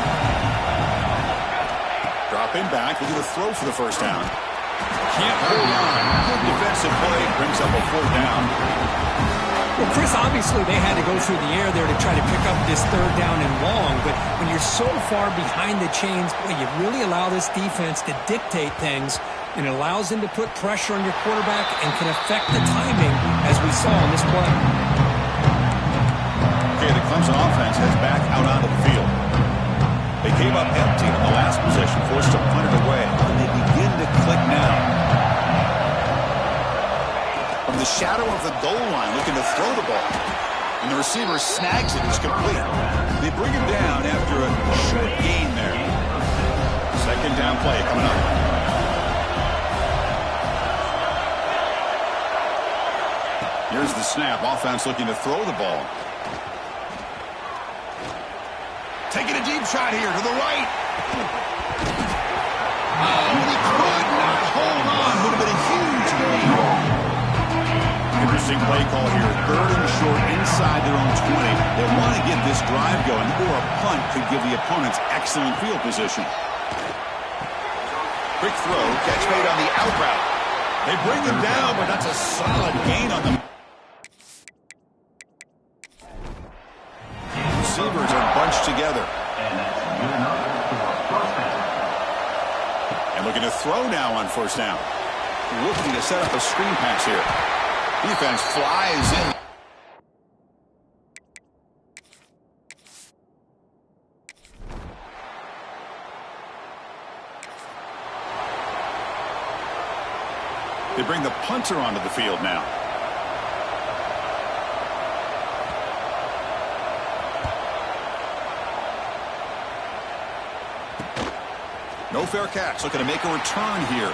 Dropping back, looking to throw for the 1st down. Can't hold on. Good defensive play, brings up a 4th down. Well, Chris, obviously they had to go through the air there to try to pick up this 3rd down and long, but when you're so far behind the chains, boy, you really allow this defense to dictate things, and it allows them to put pressure on your quarterback and can affect the timing, as we saw in this play. Okay, the Clemson offense heads back out onto the field. They came up empty on the last possession, forced to punt it away, and they begin to click now. From the shadow of the goal line, looking to throw the ball. And the receiver snags it. It's complete. They bring him down after a short gain there. 2nd down play coming up. Here's the snap. Offense looking to throw the ball. Taking a deep shot here to the right. Oh, he could not hold on. Would have been a huge gain. Interesting play call here. 3rd and short inside their own 20. They want to get this drive going, or a punt could give the opponents excellent field position. Quick throw. Catch made on the out route. They bring him down, but that's a solid gain on them. Receivers are bunched together. And looking to throw now on 1st down. Looking to set up a screen pass here. Defense flies in. They bring the punter onto the field now. No fair catch. Looking to make a return here.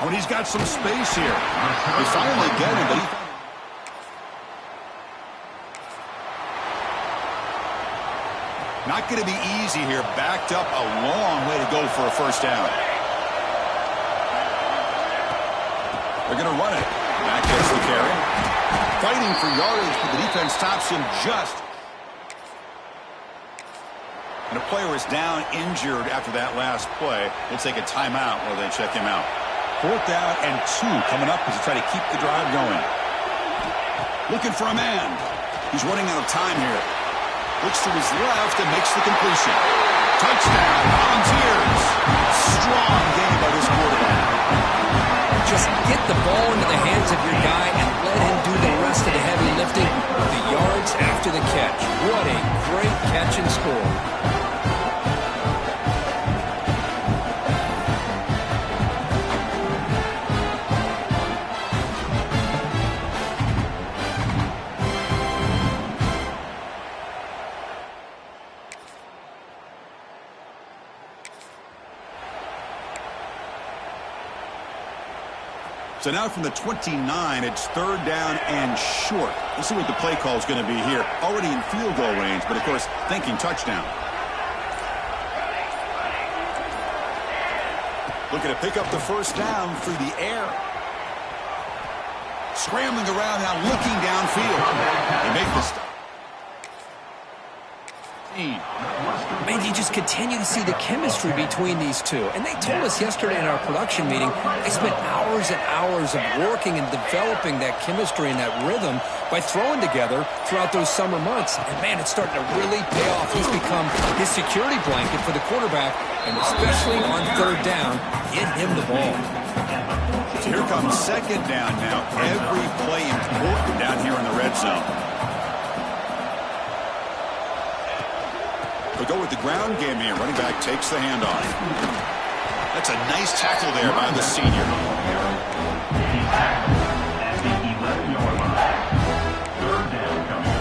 Oh, and he's got some space here. They finally get him, but he... Not going to be easy here. Backed up a long way to go for a 1st down. They're going to run it. Back gets the carry. Fighting for yardage, but the defense stops him just. And a player is down injured after that last play. We'll take a timeout while they check him out. 4th down and 2 coming up as they try to keep the drive going. Looking for a man. He's running out of time here. Looks to his left and makes the completion. Touchdown, Volunteers. Strong game by this quarterback. Just get the ball into the hands of your guy and let him do the rest of the heavy lifting with the yards after the catch. What a great catch and score. So now from the 29, it's third down and short. Let's see what the play call is going to be here. Already in field goal range, but of course, thinking touchdown. Looking to pick up the first down through the air. Scrambling around now, looking downfield. They make the stop. Man, you just continue to see the chemistry between these two. And they told us yesterday in our production meeting, they spent hours and hours of working and developing that chemistry and that rhythm by throwing together throughout those summer months. And man, it's starting to really pay off. He's become his security blanket for the quarterback, and especially on third down, get him the ball. So here comes second down now. Every play important down here in the red zone. They go with the ground game here. Running back takes the handoff. That's a nice tackle there by the senior. At the 11-yard line. Third down coming.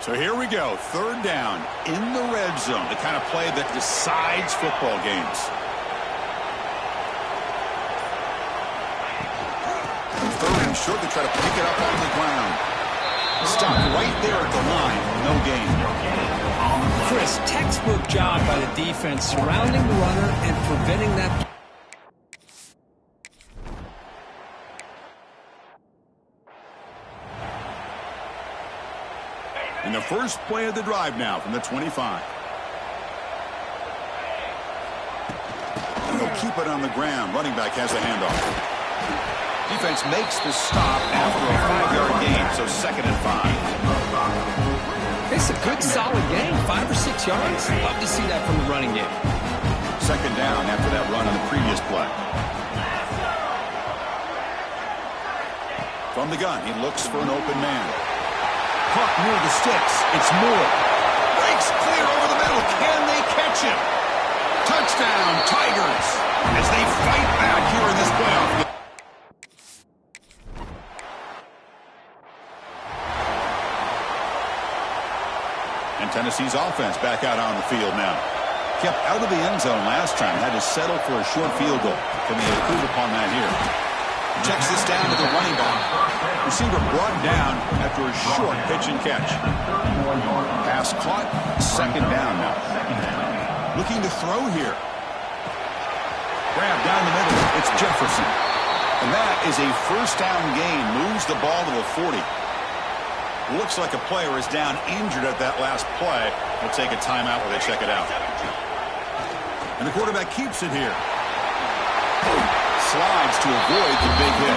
So here we go. Third down in the red zone. The kind of play that decides football games. Third and short, they try to pick it up on the ground. Stop right there at the line. No gain. Chris, textbook job by the defense surrounding the runner and preventing that. In the first play of the drive now from the 25. They'll keep it on the ground. Running back has the handoff. Defense makes the stop after a 5-yard gain, so 2nd and 5. It's a good, solid game, 5 or 6 yards. Love to see that from the running game. Second down after that run on the previous play. From the gun, he looks for an open man. Caught near the sticks. It's Moore. Breaks clear over the middle. Can they catch him? Touchdown, Tigers, as they fight back here in this playoff game. Tennessee's offense back out on the field now. Kept out of the end zone last time. Had to settle for a short field goal. Can they improve upon that here? Checks this down to the running back. Receiver brought down after a short pitch and catch. Pass caught. Second down now. Looking to throw here. Grab down the middle. It's Jefferson. And that is a first down gain. Moves the ball to the 40. Looks like a player is down injured at that last play. We'll take a timeout where they check it out. And the quarterback keeps it here. Slides to avoid the big hit.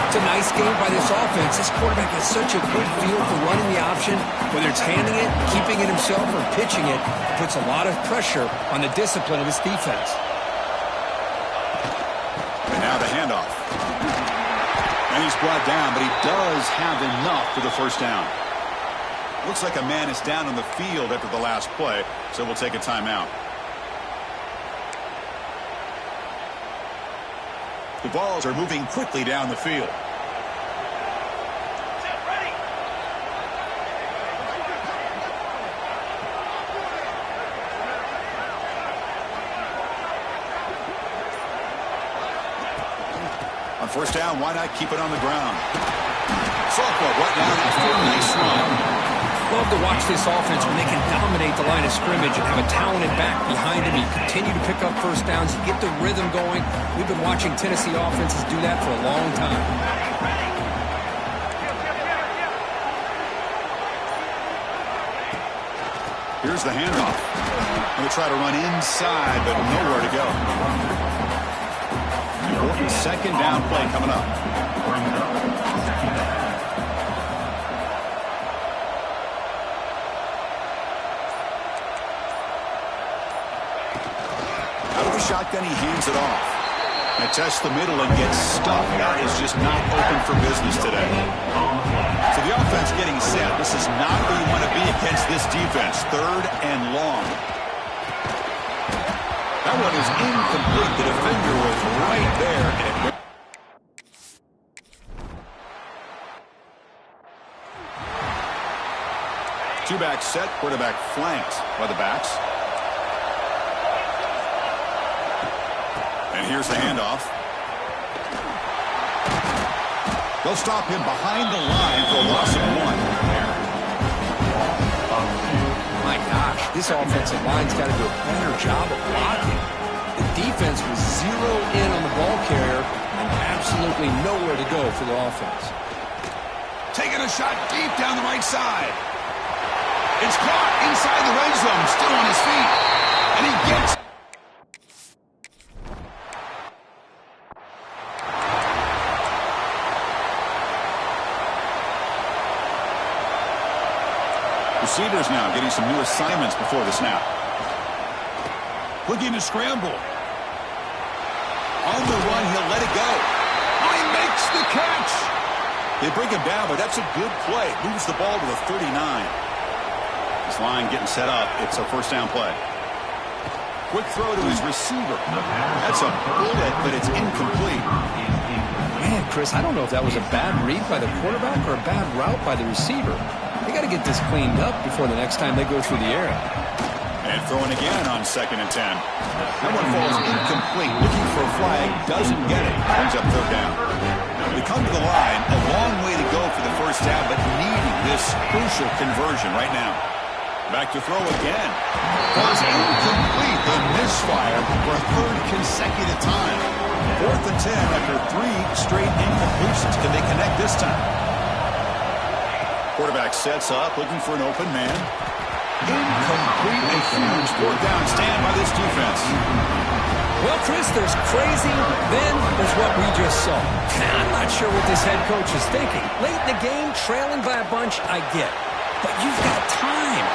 It's a nice game by this offense. This quarterback has such a good feel for running the option. Whether it's handing it, keeping it himself, or pitching it, it puts a lot of pressure on the discipline of this defense. And now the handoff. And he's brought down, but he does have enough for the first down. Looks like a man is down on the field after the last play, so we'll take a timeout. The balls are moving quickly down the field. On first down, why not keep it on the ground? Softball right down after a nice run. Love to watch this offense when they can dominate the line of scrimmage and have a talented back behind him. You continue to pick up first downs, you get the rhythm going. We've been watching Tennessee offenses do that for a long time. Here's the handoff. Going to try to run inside, but nowhere to go. Important second down play coming up. shotgun, he hands it off. Now tests the middle and gets stuck. That is just not open for business today. So the offense getting set. This is not where you want to be against this defense. 3rd and long. That one is incomplete. The defender was right there. Two-back set, quarterback flanked by the backs. And here's the handoff. They'll stop him behind the line for a loss of 1. My gosh, this offensive line's got to do a better job of blocking. The defense was zeroed in on the ball carrier and absolutely nowhere to go for the offense. Taking a shot deep down the right side. It's caught inside the red zone, still on his feet. And he gets... Receivers now getting some new assignments before the snap. Looking to scramble. On the run, he'll let it go. Oh, he makes the catch. They bring him down, but that's a good play. Moves the ball to the 39. This line getting set up. It's a first down play. Quick throw to his receiver. That's a bullet, but it's incomplete. Man, Chris, I don't know if that was a bad read by the quarterback or a bad route by the receiver. They got to get this cleaned up before the next time they go through the air. And throwing again on 2nd and 10. That one falls incomplete. Looking for a flag. Doesn't get it. Brings up 3rd down. They come to the line. A long way to go for the first down, but needing this crucial conversion right now. Back to throw again. Goes incomplete. The misfire for a 3rd consecutive time. 4th and 10 after 3 straight incompletions. Can they connect this time? Quarterback sets up, looking for an open man. Incomplete. A huge 4th down stand by this defense. Well, Chris, there's crazy, then there's what we just saw. I'm not sure what this head coach is thinking. Late in the game, trailing by a bunch, I get. But you've got time.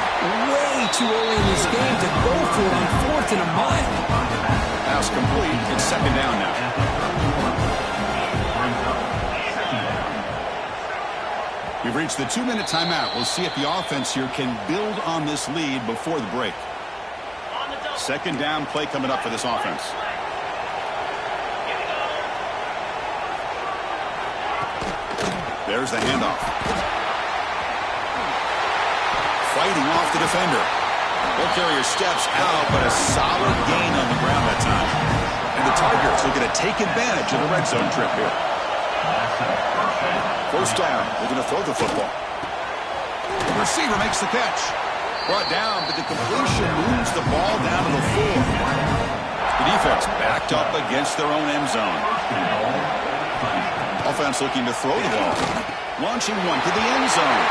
Way too early in this game to go for it on 4th and a mile. Pass complete. It's 2nd down now. We've reached the 2-minute timeout. We'll see if the offense here can build on this lead before the break. 2nd down play coming up for this offense. There's the handoff. Fighting off the defender. Ball carrier steps out, but a solid gain on the ground that time. And the Tigers looking to take advantage of the red zone trip here. First down, they're going to throw the football. The receiver makes the catch. Brought down, but the completion moves the ball down to the 4. The defense backed up against their own end zone. Offense looking to throw the ball. Launching one to the end zone.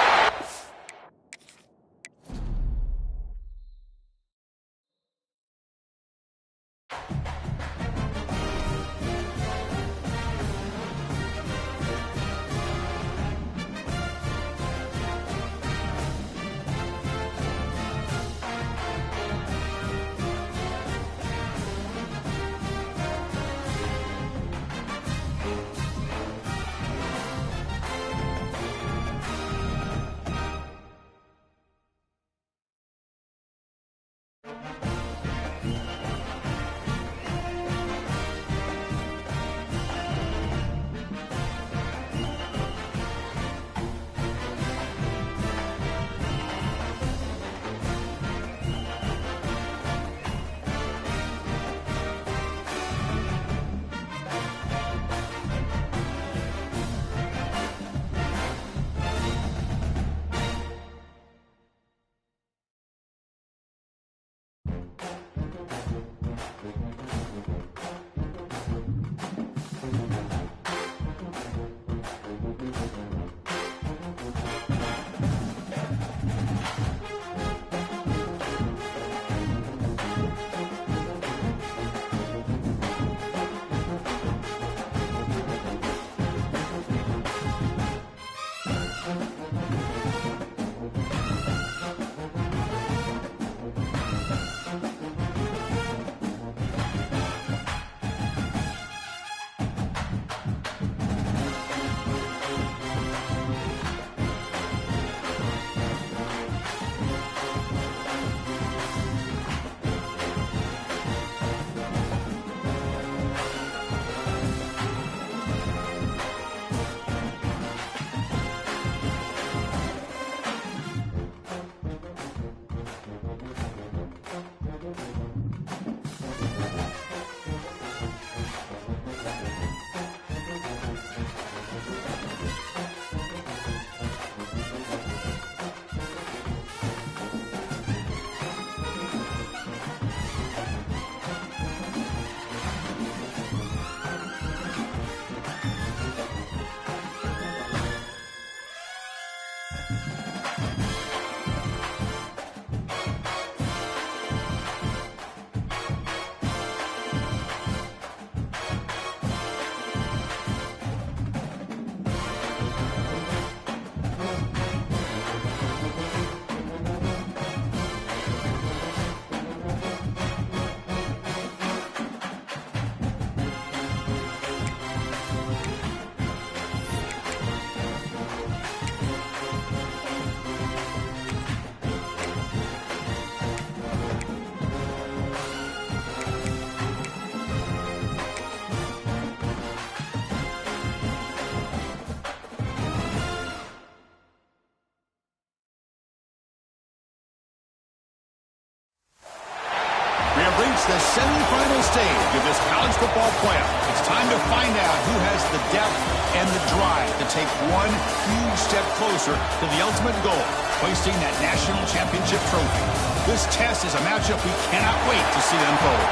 reached the semifinal stage of this college football playoff. It's time to find out who has the depth and the drive to take one huge step closer to the ultimate goal, hoisting that national championship trophy. This test is a matchup we cannot wait to see unfold.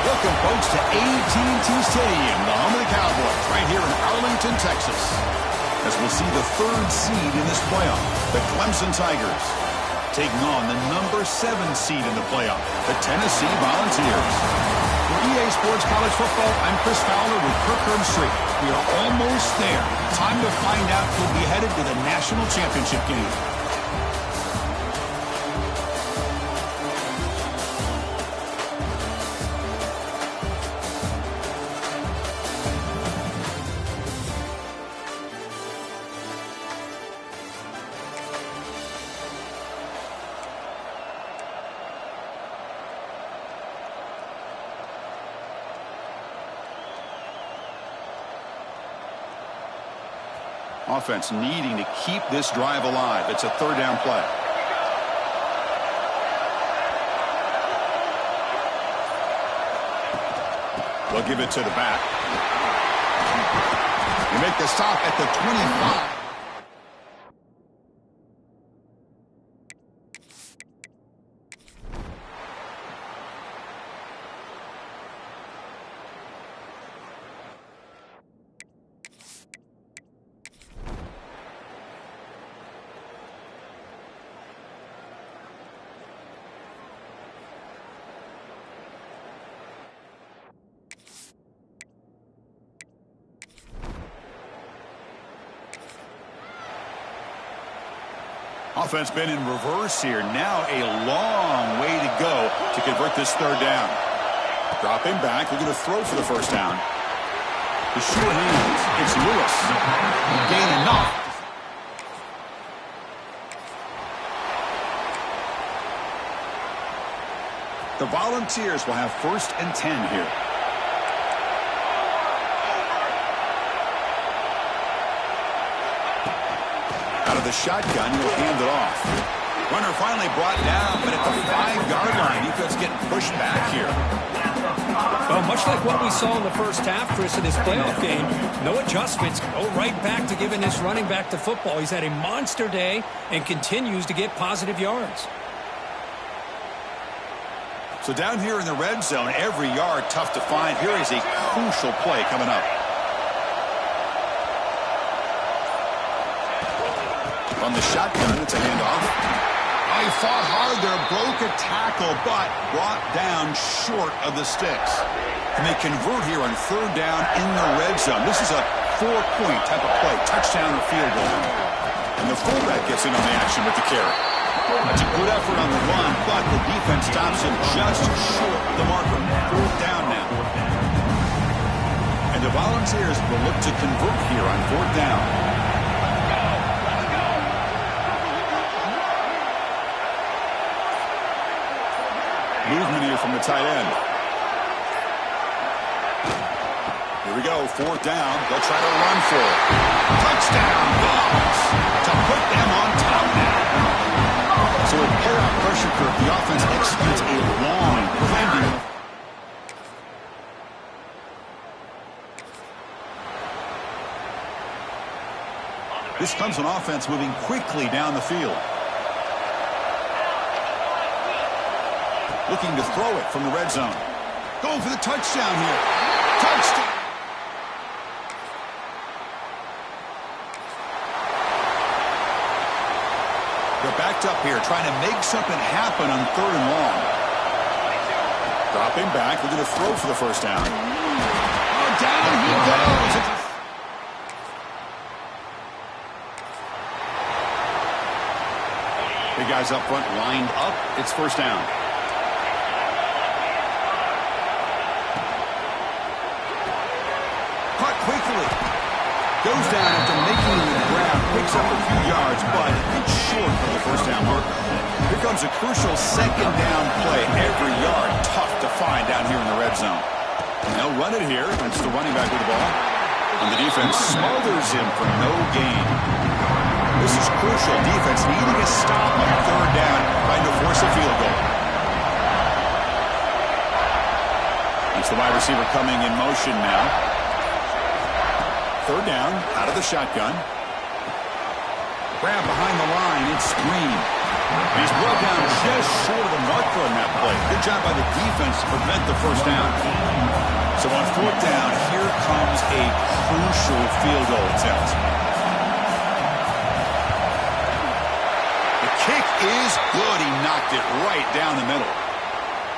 Welcome, folks, to AT&T Stadium, the home of the Cowboys, right here in Arlington, Texas, as we'll see the third seed in this playoff, the Clemson Tigers, taking on the number 7 seed in the playoff, the Tennessee Volunteers. For EA Sports College Football, I'm Chris Fowler with Kirk Herbstreit. We are almost there. Time to find out who'll be headed to the national championship game. Offense needing to keep this drive alive. It's a third down play. They'll give it to the back. You make the stop at the 25. Offense been in reverse here. Now a long way to go to convert this third down. Dropping back. They're going to throw for the first down. The short hands. It's Lewis. Gain enough. The Volunteers will have 1st and 10 here. Out of the shotgun, he'll hand it off. Runner finally brought down, but at the 5-yard line, defense getting pushed back here. Well, much like what we saw in the first half, Chris, in this playoff game, no adjustments. Go right back to giving this running back to football. He's had a monster day and continues to get positive yards. So down here in the red zone, every yard tough to find. Here is a crucial play coming up. On the shotgun, it's a handoff. Oh, he fought hard there, broke a tackle, but brought down short of the sticks. And they convert here on third down in the red zone. This is a 4-point type of play, touchdown or field goal. And the fullback gets in on the action with the carry. That's a good effort on the run, but the defense stops him just short of the marker. Fourth down now. And the Volunteers will look to convert here on fourth down. Movement here from the tight end. Here we go, fourth down. They'll try to run for it. Touchdown, Dogs, to put them on top now. So with pair-out pressure curve, the offense executes a long, bending. This comes on offense moving quickly down the field. Looking to throw it from the red zone. Going for the touchdown here. Touchdown. They're backed up here, trying to make something happen on third and long. Dropping back. They're going to throw for the first down. Oh, down he goes. The guys up front lined up. It's first down. Quickly goes down after making the grab, picks up a few yards, but it's short of the first down marker. Here comes a crucial second down play. Every yard tough to find down here in the red zone. And they'll run it here. It's the running back with the ball. And the defense smothers him for no gain. This is crucial. Defense needing a stop on third down, trying to force a field goal. The wide receiver coming in motion now. Third down, out of the shotgun. Grab behind the line, it's screen. He's brought down just short of the mark for him that play. Good job by the defense to prevent the first down. So on fourth down, here comes a crucial field goal attempt. The kick is good. He knocked it right down the middle.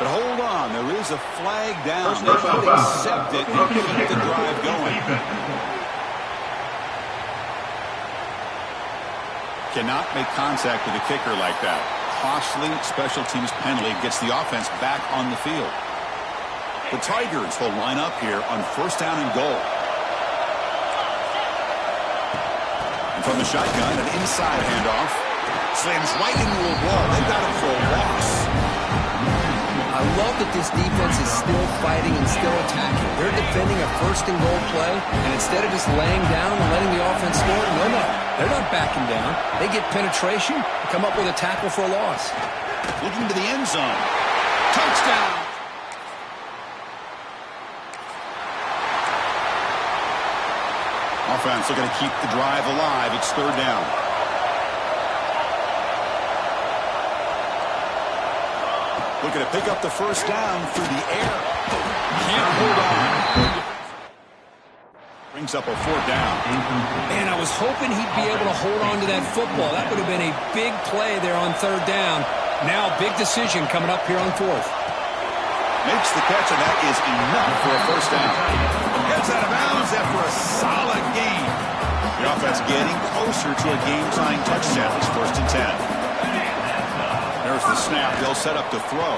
But hold on, there is a flag down. They should accept it and keep the drive going. Cannot make contact with a kicker like that. Costly special teams penalty gets the offense back on the field. The Tigers will line up here on first down and goal. And from the shotgun, an inside handoff. Slams right into a wall. They got him for a loss. I love that this defense is still fighting and still attacking. They're defending a first and goal play, and instead of just laying down and letting the offense score, no. They're not backing down. They get penetration and come up with a tackle for a loss. Looking to the end zone. Touchdown! Offense looking to keep the drive alive. It's third down. Looking to pick up the first down through the air. Can't hold on. Brings up a fourth down. Man, I was hoping he'd be able to hold on to that football. That would have been a big play there on third down. Now, big decision coming up here on fourth. Makes the catch, and that is enough for a first down. Gets out of bounds after a solid gain. The offense getting closer to a game-tying touchdown. It's first and 10. There's the snap. They'll set up to throw.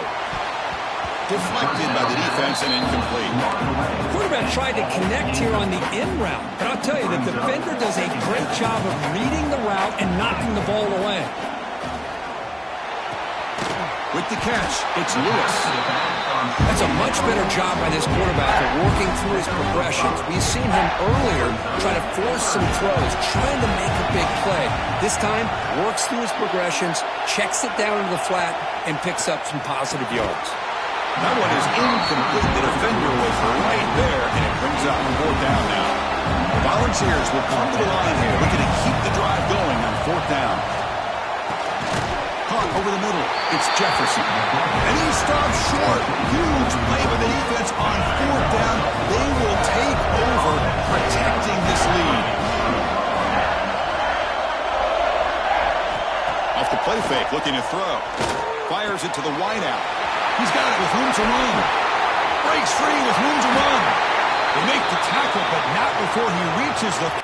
Deflected by the defense and incomplete. The quarterback tried to connect here on the in route, but I'll tell you, the defender does a great job of reading the route and knocking the ball away. With the catch, it's Lewis. That's a much better job by this quarterback of working through his progressions. We've seen him earlier try to force some throws, trying to make a big play. This time, works through his progressions, checks it down into the flat, and picks up some positive yards. That one is incomplete. The defender was right there, and it brings up fourth down now. The Volunteers will come to the line here, looking to keep the drive going on fourth down. Caught over the middle. It's Jefferson. And he stops short. Huge play by the defense on fourth down. They will take over, protecting this lead. Off the play fake, looking to throw. Fires it to the wideout. He's got it with room to run. Breaks free with room to run. They make the tackle, but not before he reaches the...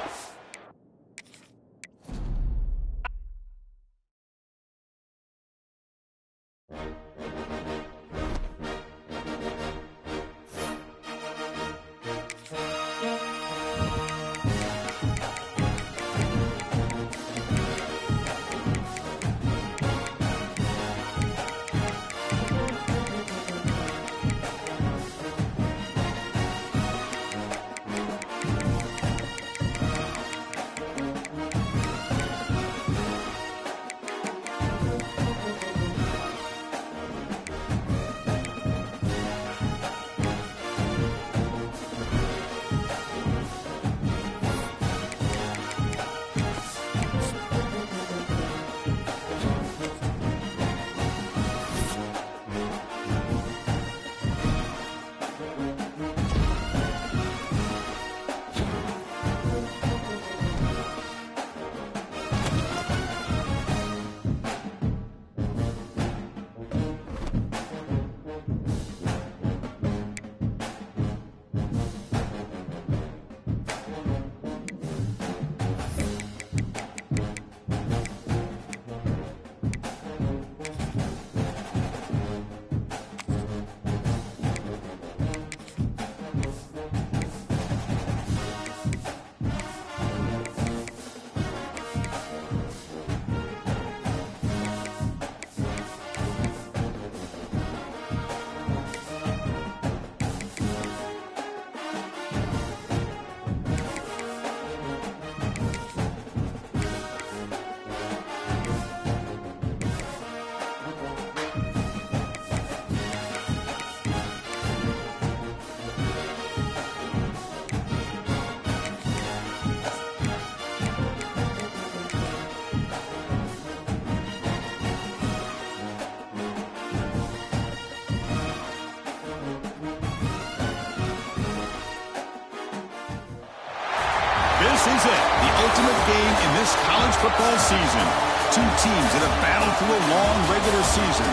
is it, the ultimate game in this college football season. Two teams that have battled through a long regular season,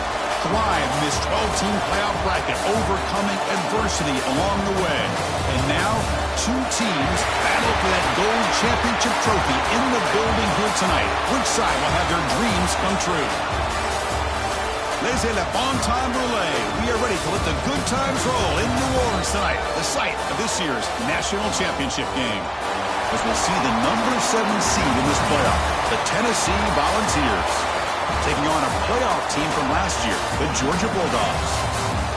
thrive in this 12-team playoff bracket, overcoming adversity along the way. And now, two teams battle for that gold championship trophy in the building here tonight. Which side will have their dreams come true? Laissez le bon temps brûler. We are ready to let the good times roll in New Orleans tonight, the site of this year's national championship game. As we'll see the number 7 seed in this playoff, the Tennessee Volunteers, taking on a playoff team from last year, the Georgia Bulldogs.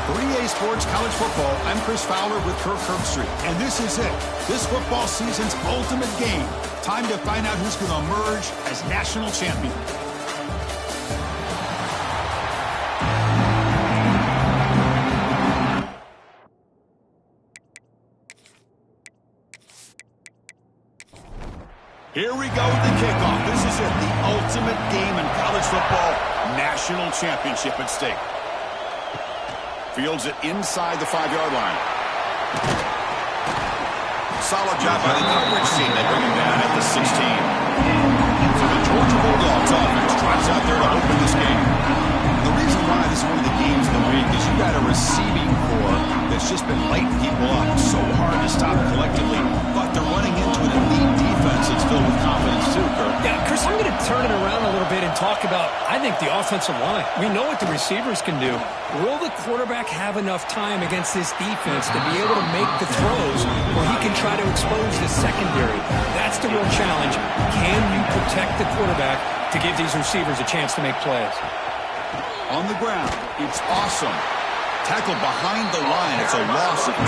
For EA Sports College Football, I'm Chris Fowler with Kirk Herbstreit, and this is it. This football season's ultimate game. Time to find out who's going to emerge as national champion. Here we go with the kickoff. This is it, the ultimate game in college football, national championship at stake. Fields it inside the 5-yard line. Solid job by the coverage team. They bring him down at the 16. So the Georgia Bulldogs offense tries out there to open this game. The reason why this is one of the games of the week is you got a receiving core that's just been lighting people up. So hard to stop collectively, but they're running into an elite defense that's filled with confidence too, Kirk. Yeah, Chris, I'm going to turn it around a little bit and talk about, I think, the offensive line. We know what the receivers can do. Will the quarterback have enough time against this defense to be able to make the throws where he can try to expose the secondary? That's the real challenge. Can you protect the quarterback to give these receivers a chance to make plays? On the ground, it's awesome. Tackled behind the line, it's a loss of 2.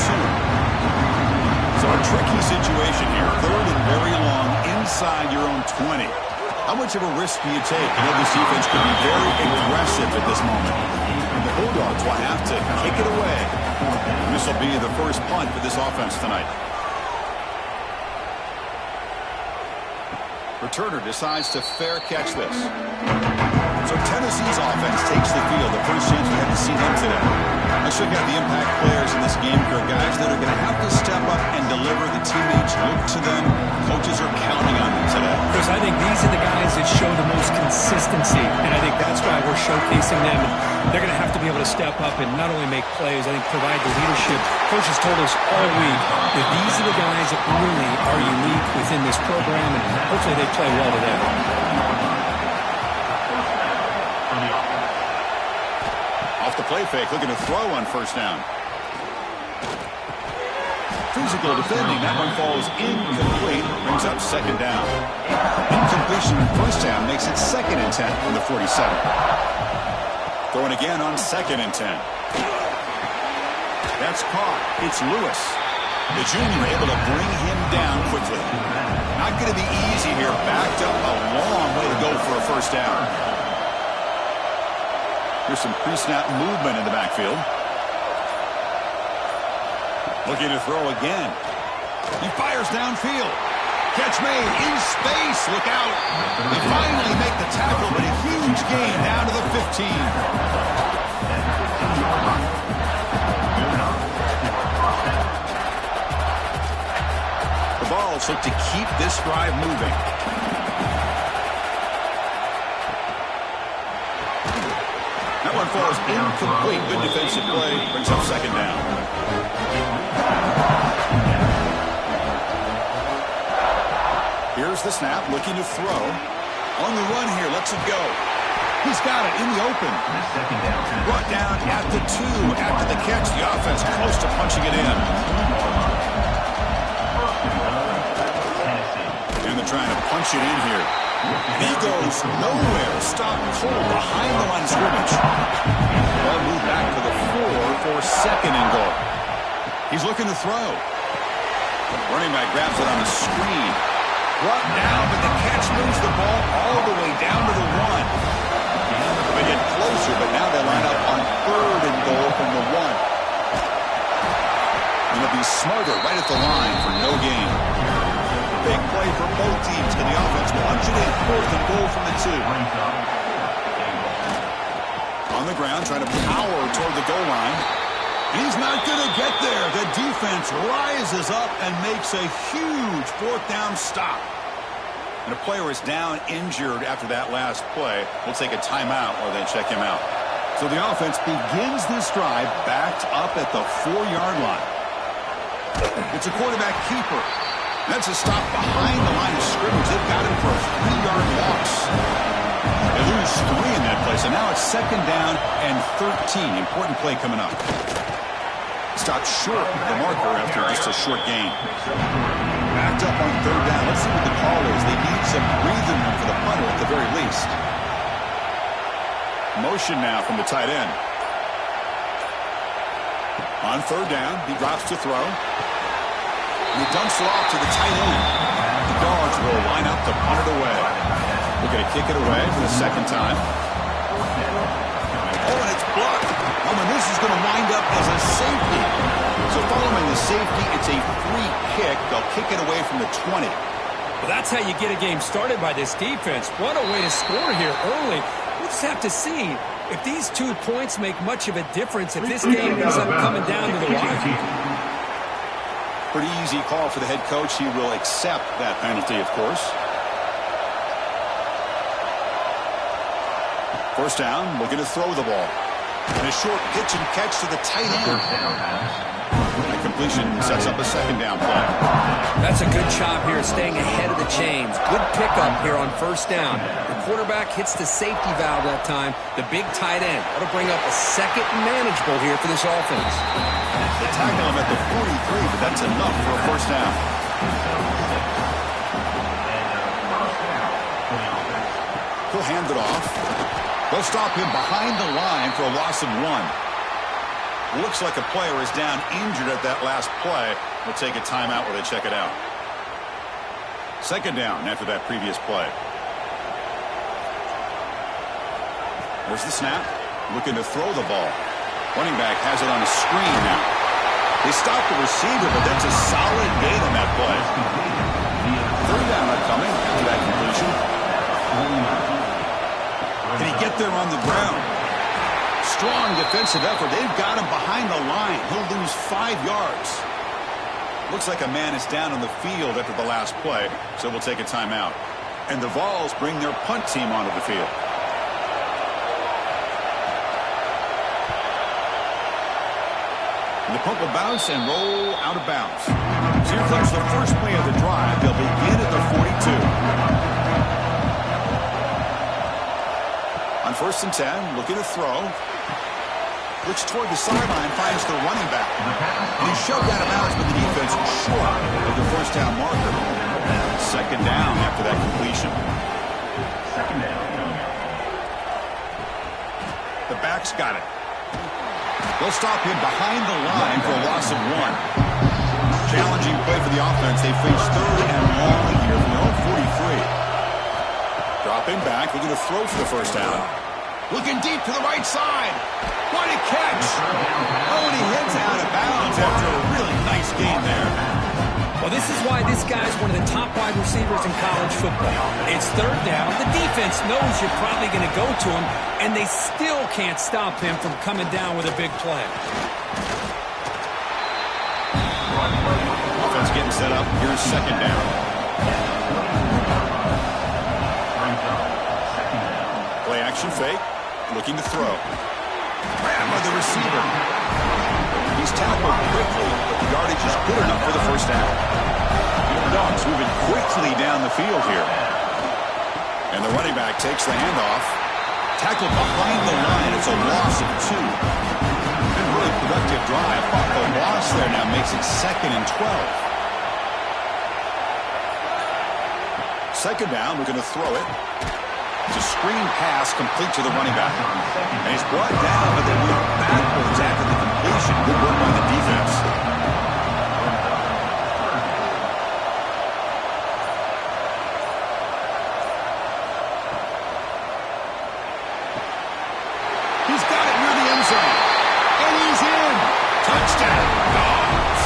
So a tricky situation here. 3rd and very long inside your own 20. How much of a risk do you take? You know, this defense could be very aggressive at this moment. And the Bulldogs will have to kick it away. And this will be the first punt for this offense tonight. Returner decides to fair catch this. So Tennessee's offense takes the field. The first chance we have to see them today. Let's check out the impact players in this game here, guys that are going to have to step up and deliver. The teammates look to them. Coaches are counting on them today. Chris, I think these are the guys that show the most consistency, and I think that's why we're showcasing them. And they're going to have to be able to step up and not only make plays, I think provide the leadership. Coaches told us all week that these are the guys that really are unique within this program, and hopefully they play well today. Off the play fake, looking to throw on first down. Physical defending, that one falls incomplete, brings up second down. Incompletion on first down makes it 2nd and 10 from the 47. Throwing again on 2nd and 10. That's caught. It's Lewis. The junior able to bring him down quickly. Not going to be easy here. Backed up a long way to go for a first down. Here's some pre-snap movement in the backfield. Looking to throw again. He fires downfield. Catch made in space. Look out. They finally make the tackle, but a huge gain down to the 15. The Vols look to keep this drive moving. That one falls incomplete. Good defensive play. Brings up second down. Here's the snap. Looking to throw. On the run here. Lets it go. He's got it in the open. Brought down at the 2 after the catch. The offense close to punching it in. And they're trying to punch it in here. And he goes nowhere. Stop cold behind the line of scrimmage. Ball moved back to the 4 for 2nd and goal. He's looking to throw. Running back grabs it on the screen. Brought down, but the catch moves the ball all the way down to the 1. They get closer, but now they line up on 3rd and goal from the 1. And they'll be smarter right at the line for no gain. Big play for both teams. Can the offense punch it in? 4th and goal from the 2. On the ground, trying to power toward the goal line. He's not going to get there. The defense rises up and makes a huge fourth down stop. And a player is down injured after that last play. We'll take a timeout or then check him out. So the offense begins this drive backed up at the 4-yard line. It's a quarterback keeper. That's a stop behind the line of scrimmage. They've got him for a 3-yard loss. They lose 3 in that play, so now it's 2nd down and 13. Important play coming up. Stopped short of the marker after just a short gain. Backed up on 3rd down. Let's see what the call is. They need some breathing room for the punter at the very least. Motion now from the tight end. On 3rd down, he drops to throw. He dumps it off to the tight end. The guards will line up to punt it away. We're going to kick it away for the 2nd time. Oh, and it's blocked. Oh, and this is going to wind up as a safety. So following the safety, it's a free kick. They'll kick it away from the 20. Well, that's how you get a game started by this defense. What a way to score here early. We'll just have to see if these 2 points make much of a difference if this game ends up coming down to the wire. Pretty easy call for the head coach. He will accept that penalty, of course. 1st down, looking to throw the ball. And a short pitch and catch to the tight end. That completion sets up a 2nd down play. That's a good job here, staying ahead of the chains. Good pickup here on 1st down. The quarterback hits the safety valve that time. The big tight end. That'll bring up a 2nd manageable here for this offense. They tackle him at the 43, but that's enough for a 1st down. He'll hand it off. They'll stop him behind the line for a loss of 1. Looks like a player is down injured at that last play. We'll take a timeout where they check it out. 2nd down after that previous play. There's the snap. Looking to throw the ball. Running back has it on a screen now. They stop the receiver, but that's a solid gain on that play. 3rd down upcoming after that completion. Can he get there on the ground? Strong defensive effort. They've got him behind the line. He'll lose 5 yards. Looks like a man is down on the field after the last play, so we'll take a timeout. And the Vols bring their punt team onto the field. And the punt will bounce and roll out of bounds. So here comes the first play of the drive. They'll begin at the 42. On 1st and 10, looking to throw. Looks toward the sideline, finds the running back. And he's shoved out of bounds, but the defense is short of the 1st down marker. 2nd down after that completion. 2nd down. The back's got it. They'll stop him behind the line for a loss of 1. Challenging play for the offense. They face 3rd and long here from their own 43. Dropping back, looking to throw for the 1st down. Looking deep to the right side. What a catch! Oh, and he heads out of bounds after a really nice game there. Well, this is why this guy's one of the top wide receivers in college football. It's 3rd down. The defense knows you're probably going to go to him, and they still can't stop him from coming down with a big play. Offense getting set up. Here's 2nd down. Play action fake. Looking to throw. Ran by the receiver. He's tackled quickly, but the yardage is good enough for the 1st down. The Dogs moving quickly down the field here. And the running back takes the handoff. Tackled behind the line. It's a loss of 2. Been a really productive drive, but the loss there now makes it 2nd and 12. 2nd down, we're going to throw it. It's a screen pass complete to the running back. And he's brought down, but they went backwards after the completion. Good work by the defense. He's got it near the end zone. And he's in. Touchdown, Dogs.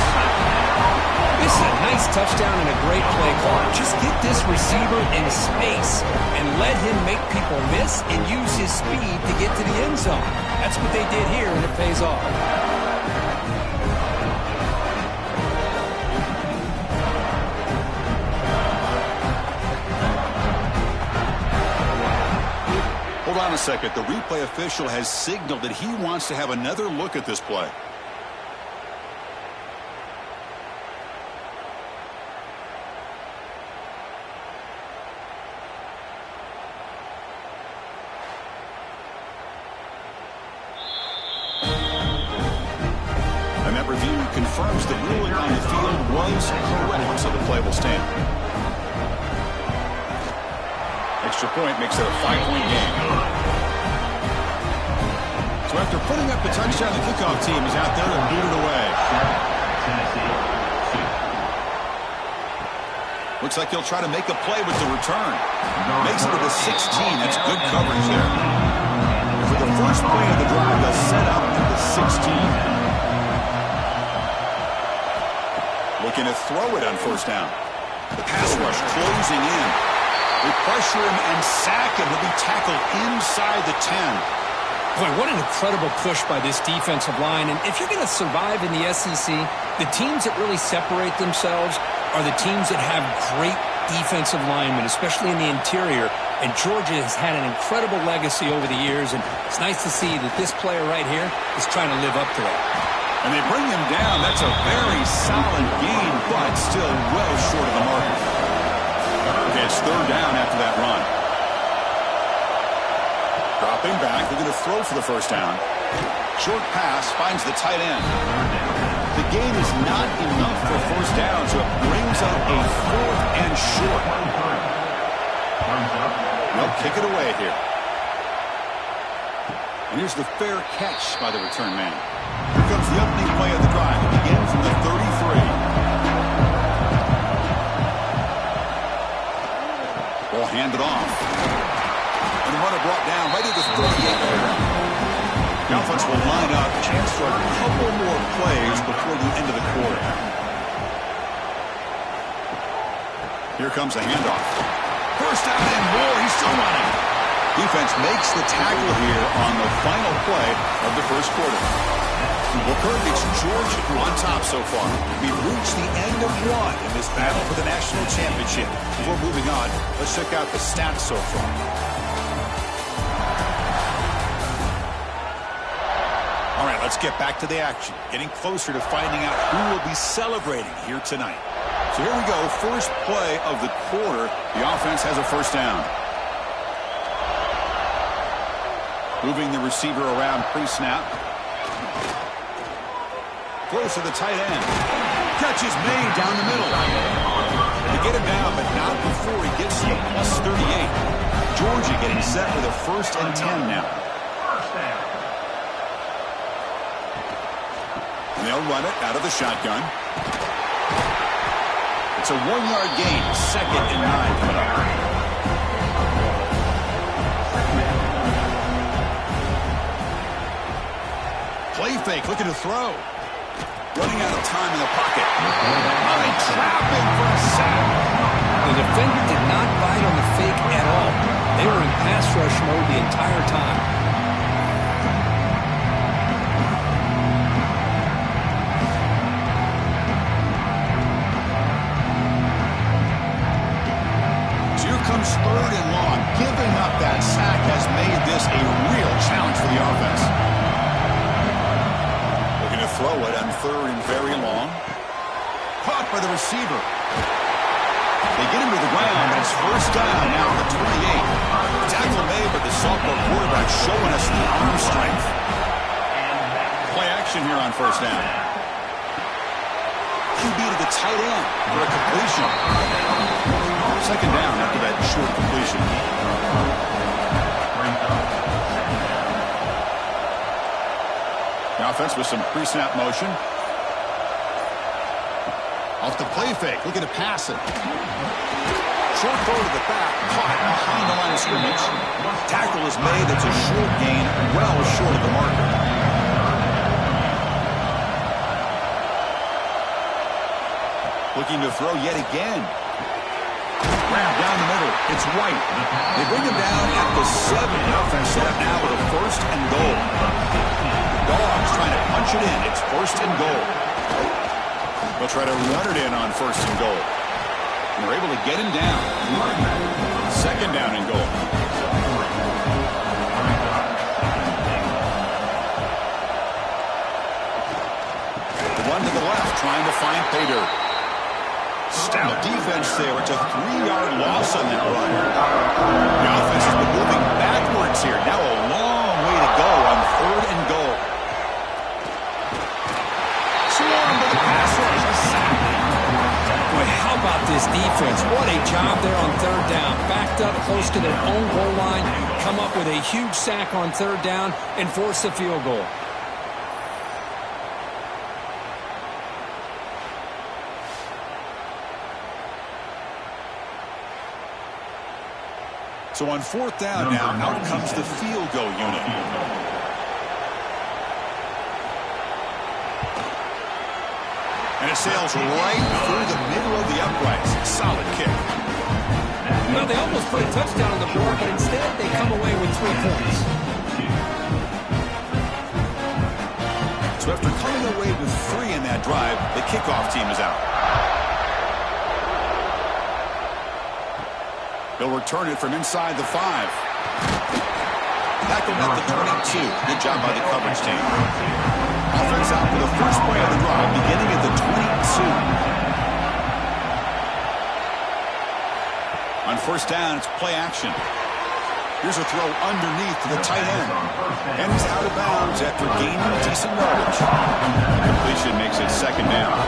This is a nice touchdown and a great play call. Just get this receiver in space and let him make people miss and use his speed to get to the end zone. That's what they did here, and it pays off. on a second. The replay official has signaled that he wants to have another look at this play. And that review confirms the ruling on the field was correct, so the play will stand. Extra point makes it a 5-point game. So after putting up the touchdown, the kickoff team is out there to boot it away. Looks like he'll try to make a play with the return. Makes it to the 16. That's good coverage there. And for the first play of the drive, they'll set up at the 16. Looking to throw it on first down. The pass rush closing in. They pressure him and sack him. He'll be tackled inside the 10. Boy, what an incredible push by this defensive line. And if you're going to survive in the SEC, the teams that really separate themselves are the teams that have great defensive linemen, especially in the interior. And Georgia has had an incredible legacy over the years. And it's nice to see that this player right here is trying to live up to that. And they bring him down. That's a very solid gain, but still well short of the mark. It's third down after that run. Dropping back, they're going to throw for the first down. Short pass finds the tight end. The gain is not enough for first down, so it brings up a 4th and short. They'll kick it away here. And here's the fair catch by the return man. Here comes the opening play of the drive. It begins from the 33. Ball handed off. And the runner brought down right at the 38-yard line. The offense will line up. Chance for a couple more plays before the end of the quarter. Here comes a handoff. First down and more. He's still running. Defense makes the tackle here on the final play of the first quarter. Well, Kurt, it's Georgia on top so far. We've reached the end of one in this battle for the national championship. Before moving on, let's check out the stats so far. All right, let's get back to the action. Getting closer to finding out who will be celebrating here tonight. So here we go. First play of the quarter. The offense has a first down. Moving the receiver around pre-snap. Close to the tight end. Catch is made down the middle. They get him down, but not before he gets to the plus 38. Georgia getting set with a 1st and 10 now. And they'll run it out of the shotgun. It's a 1-yard gain. 2nd and 9 coming up. Play fake, looking to throw. Running out of time in the pocket. They trap him for a sack. The defender did not bite on the fake at all. They were in pass rush mode the entire time. So here comes 3rd and long. Giving up that sack has made this a real challenge for the offense. Throw it on 3rd and very long. Caught by the receiver. They get him to the ground. It's first down now at the 28. Tackle made, but the sophomore quarterback showing us the arm strength. Play action here on first down. QB to the tight end for a completion. Second down after that short completion. The offense with some pre-snap motion. Off the play fake, looking to pass it. Short throw to the back, caught behind the line of scrimmage. Tackle is made, it's a short gain, well short of the marker. Looking to throw yet again. Grabbed down the middle, it's White. They bring him down at the 7. The offense set up now with a 1st and goal. Dogs trying to punch it in. It's 1st and goal. They'll try to run it in on 1st and goal. And they're able to get him down. 2nd down and goal. run to the left, trying to find pay dirt. Stout defense there. It's a 3-yard loss on that run. The offense has been moving backwards here. Now a long way to go on 3rd and goal. Swarm to the pass rush. A sack. Boy, how about this defense? What a job there on 3rd down. Backed up close to their own goal line, come up with a huge sack on 3rd down, and force the field goal. So on 4th down now, out comes the field goal unit. And it sails right through the middle of the uprights. Solid kick. Well, they almost put a touchdown on the board, but instead they come away with 3 points. So after coming away with 3 in that drive, the kickoff team is out. They'll return it from inside the 5. Tackled at the 22. Good job by the coverage team. Offense out for the first play of the drive, beginning at the 22. On 1st down, it's play action. Here's a throw underneath to the tight end. And he's out of bounds after gaining decent yardage. Completion makes it 2nd down.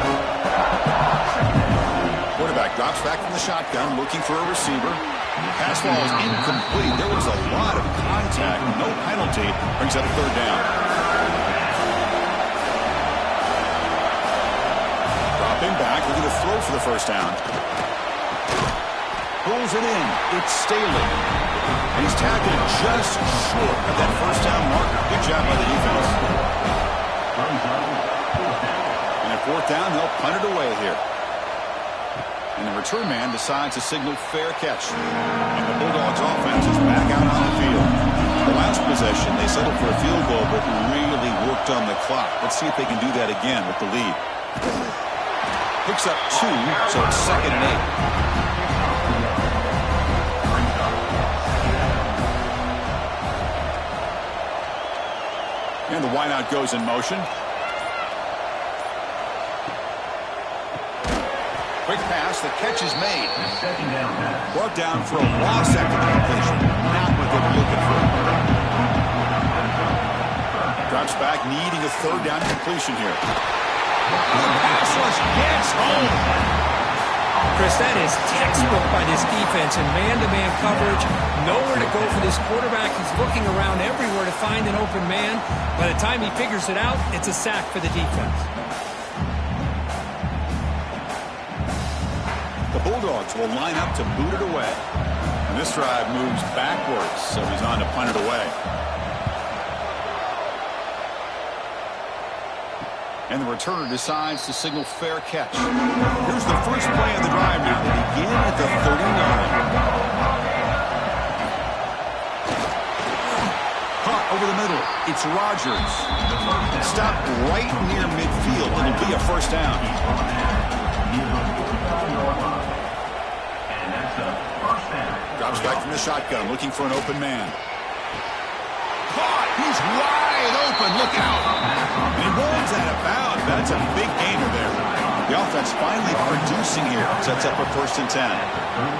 Quarterback drops back from the shotgun, looking for a receiver. Pass ball is incomplete. There was a lot of contact. No penalty. Brings up 3rd down. Dropping back, looking to throw for the 1st down. Pulls it in. It's Staley. And he's tackled just short of that 1st down marker. Good job by the defense. And at 4th down, they'll punt it away here. And the return man decides to signal fair catch. And the Bulldogs offense is back out on the field. The last possession, they settled for a field goal, but really worked on the clock. Let's see if they can do that again with the lead. Picks up 2, so it's 2nd and 8. And the wideout goes in motion. Quick pass, the catch is made. Brought down for a loss after the completion. Not what they were looking for. Drops back, needing a 3rd down completion here. The pass rush gets home. Chris, that is textbook by this defense in man-to-man coverage. Nowhere to go for this quarterback. He's looking around everywhere to find an open man. By the time he figures it out, it's a sack for the defense. The Bulldogs will line up to boot it away. And this drive moves backwards, so he's on to punt it away. And the returner decides to signal fair catch. Here's the first play of the drive now. They begin at the 39. Punt over the middle. It's Rodgers. Stopped right near midfield. It'll be a 1st down. Drops back from the shotgun, looking for an open man. Caught! He's wide open. Look out! And he rolls out of bounds. That's a big gainer there. The offense finally producing here. Sets up a 1st and 10.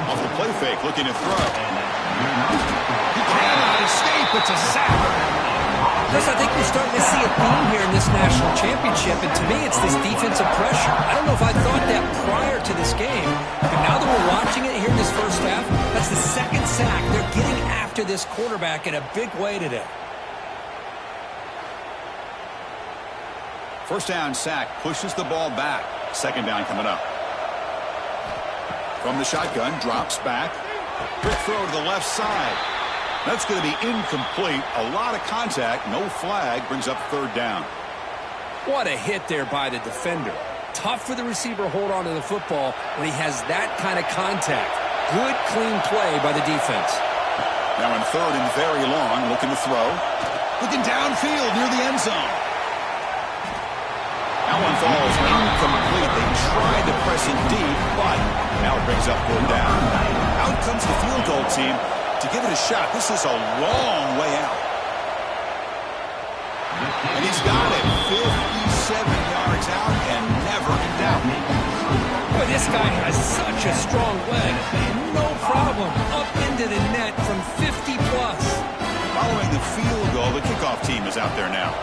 Off the play fake, looking to throw. He cannot escape. It's a sack. Chris, I think we're starting to see a theme here in this national championship, and to me it's this defensive pressure. I don't know if I thought that prior to this game, but now that we're watching it here in this 1st half, that's the 2nd sack. They're getting after this quarterback in a big way today. 1st down sack pushes the ball back. 2nd down coming up. From the shotgun, drops back. Quick throw to the left side. That's going to be incomplete. A lot of contact. No flag. Brings up 3rd down. What a hit there by the defender. Tough for the receiver to hold on to the football when he has that kind of contact. Good, clean play by the defense. Now in 3rd and very long, looking to throw. Looking downfield near the end zone. That one falls incomplete. They tried to press it deep, but now it brings up 3rd down. Out comes the field goal team to give it a shot. This is a long way out. And he's got it 57 yards out, and guy has such a strong leg. No problem. Up into the net from 50 plus. Following the field goal, the kickoff team is out there now.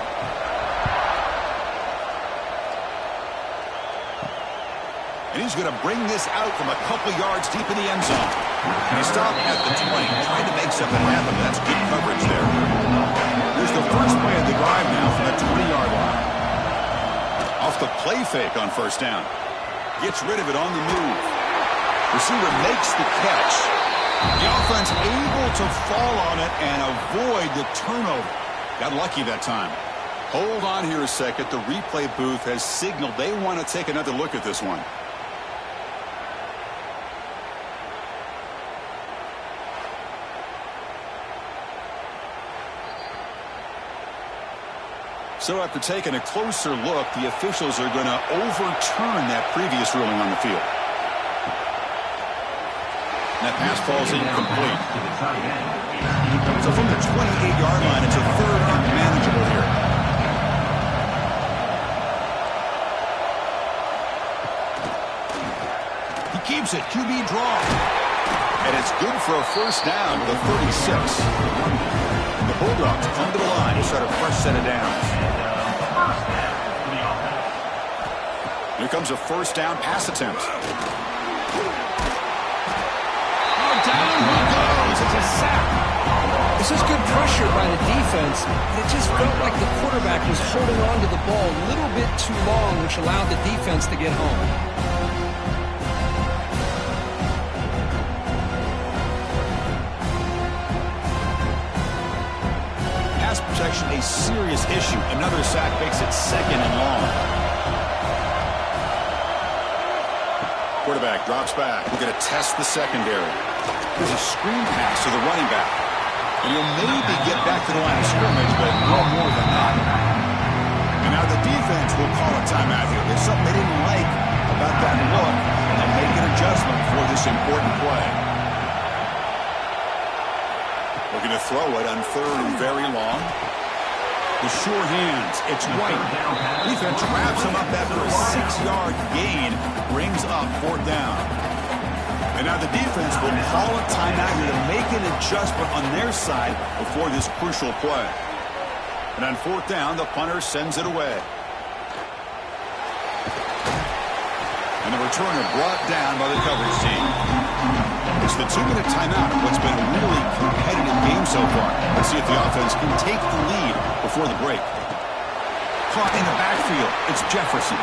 And he's going to bring this out from a couple yards deep in the end zone. And he stopped at the 20, trying to make something happen. That's good coverage there. Here's the first play of the drive now from the 20-yard line. Off the play fake on first down. Gets rid of it on the move. Receiver makes the catch. The offense able to fall on it and avoid the turnover. Got lucky that time. Hold on here a second. The replay booth has signaled they want to take another look at this one. So after taking a closer look, the officials are going to overturn that previous ruling on the field. That pass falls incomplete. So from the 28-yard line, it's a third and manageable here. He keeps it. QB draw. And it's good for a first down with a 36. The Bulldogs come to the line to start a fresh set of downs. Here comes a first down pass attempt. Down he goes. It's a sack. This is good pressure by the defense, but it just felt like the quarterback was holding on to the ball a little bit too long, which allowed the defense to get home. Protection a serious issue. Another sack makes it second and long. Quarterback drops back. We're going to test the secondary. There's a screen pass to the running back. And he'll maybe get back to the line of scrimmage, but no more than that. And now the defense will call a timeout here. There's something they didn't like about that look, and they'll make an adjustment for this important play. Looking to throw it on third and very long. The sure hands. It's White. Defense wraps him up after a 6-yard gain. Brings up fourth down. And now the defense will call a timeout here to make an adjustment on their side before this crucial play. And on fourth down, the punter sends it away. And the returner brought down by the coverage team. It's the 2-minute timeout of what's been a really competitive game so far. Let's see if the offense can take the lead before the break. Caught in the backfield. It's Jefferson.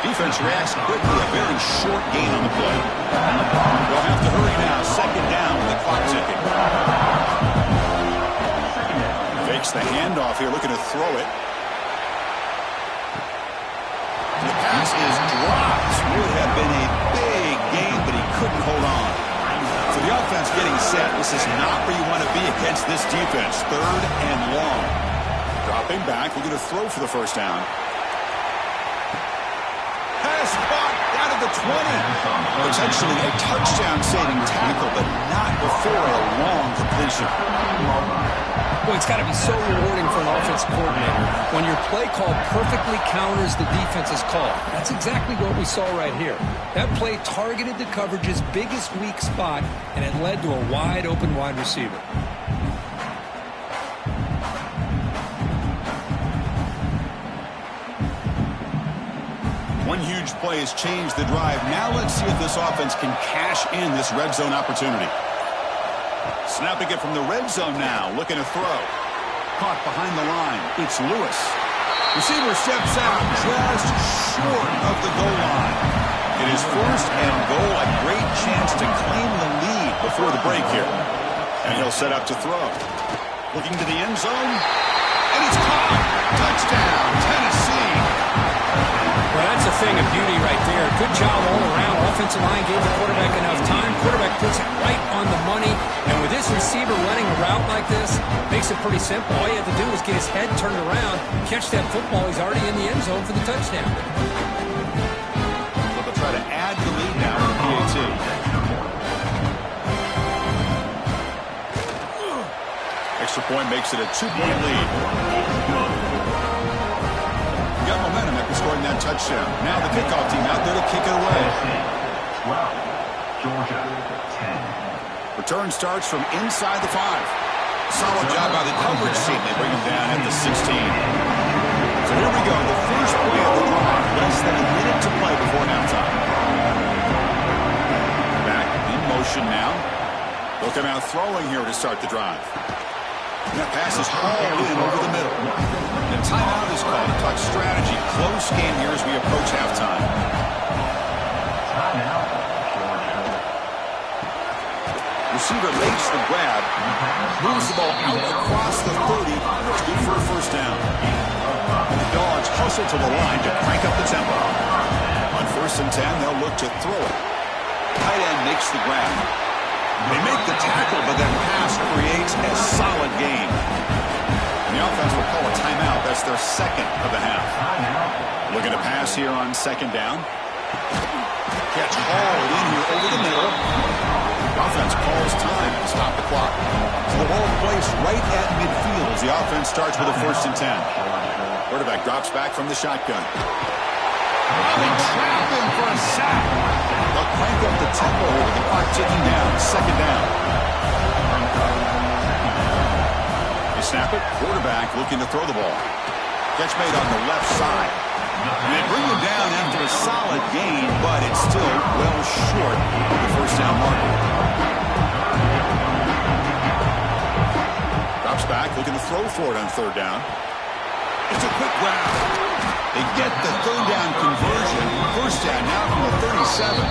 Defense reacts quickly. A very short gain on the play. They'll have to hurry now. Second down with the clock ticking. Fakes the handoff here, looking to throw it. The pass is dropped. Would have been a big gain, but he couldn't hold on. So the offense getting set. This is not where you want to be against this defense. Third and long. Dropping back. We're going to throw for the first down. Pass caught down at the 20. Potentially a touchdown-saving tackle, but not before a long completion. Boy, it's got to be so rewarding for an offensive coordinator when your play call perfectly counters the defense's call. That's exactly what we saw right here. That play targeted the coverage's biggest weak spot, and it led to a wide-open wide receiver. One huge play has changed the drive. Now let's see if this offense can cash in this red zone opportunity. Snapping it from the red zone now, looking to throw. Caught behind the line. It's Lewis. Receiver steps out just short of the goal line. It is first and goal. A great chance to claim the lead before the break here. And he'll set up to throw. Looking to the end zone. And it's caught. Touchdown, Tennessee. Well, that's a thing of beauty right there. Good job all around. Offensive line gave the quarterback enough time. Quarterback puts it right on the money. And with this receiver running a route like this, makes it pretty simple. All you have to do is get his head turned around, catch that football. He's already in the end zone for the touchdown. So they'll try to add the lead now with the PAT. Extra point makes it a 2-point lead. Got momentum after scoring that touchdown. Now the kickoff team out there to kick it away. 12. Georgia, 10. Return starts from inside the 5. Solid job by the coverage team. They bring him down at the 16. So here we go, the first play of the drive. Less than a minute to play before halftime. Back in motion now. They'll come out throwing here to start the drive. And that pass is hauled in over the middle. And timeout is called. Talk strategy. Close game here as we approach halftime. Timeout, Georgia. Receiver makes the grab. Moves the ball out across the 30. It's good for a first down. And the Dogs hustle to the line to crank up the tempo. On 1st and 10, they'll look to throw it. Tight end makes the grab. They make the tackle, but that pass creates a solid gain. And the offense will call a timeout. That's their second of the half. Looking to pass here on 2nd down. Catch hauled in here over the middle. The offense calls time to stop the clock. So the ball placed right at midfield as the offense starts with a 1st and 10. Quarterback drops back from the shotgun. They trap him for a sack. They'll crank up the tempo with the clock ticking down. 2nd down. They snap it. Quarterback looking to throw the ball. Catch made on the left side. And they bring him down after a solid gain, but it's still well short of the 1st down marker. Drops back, looking to throw for it on 3rd down. It's a quick grab. They get the 3rd down conversion. 1st down now from the 37.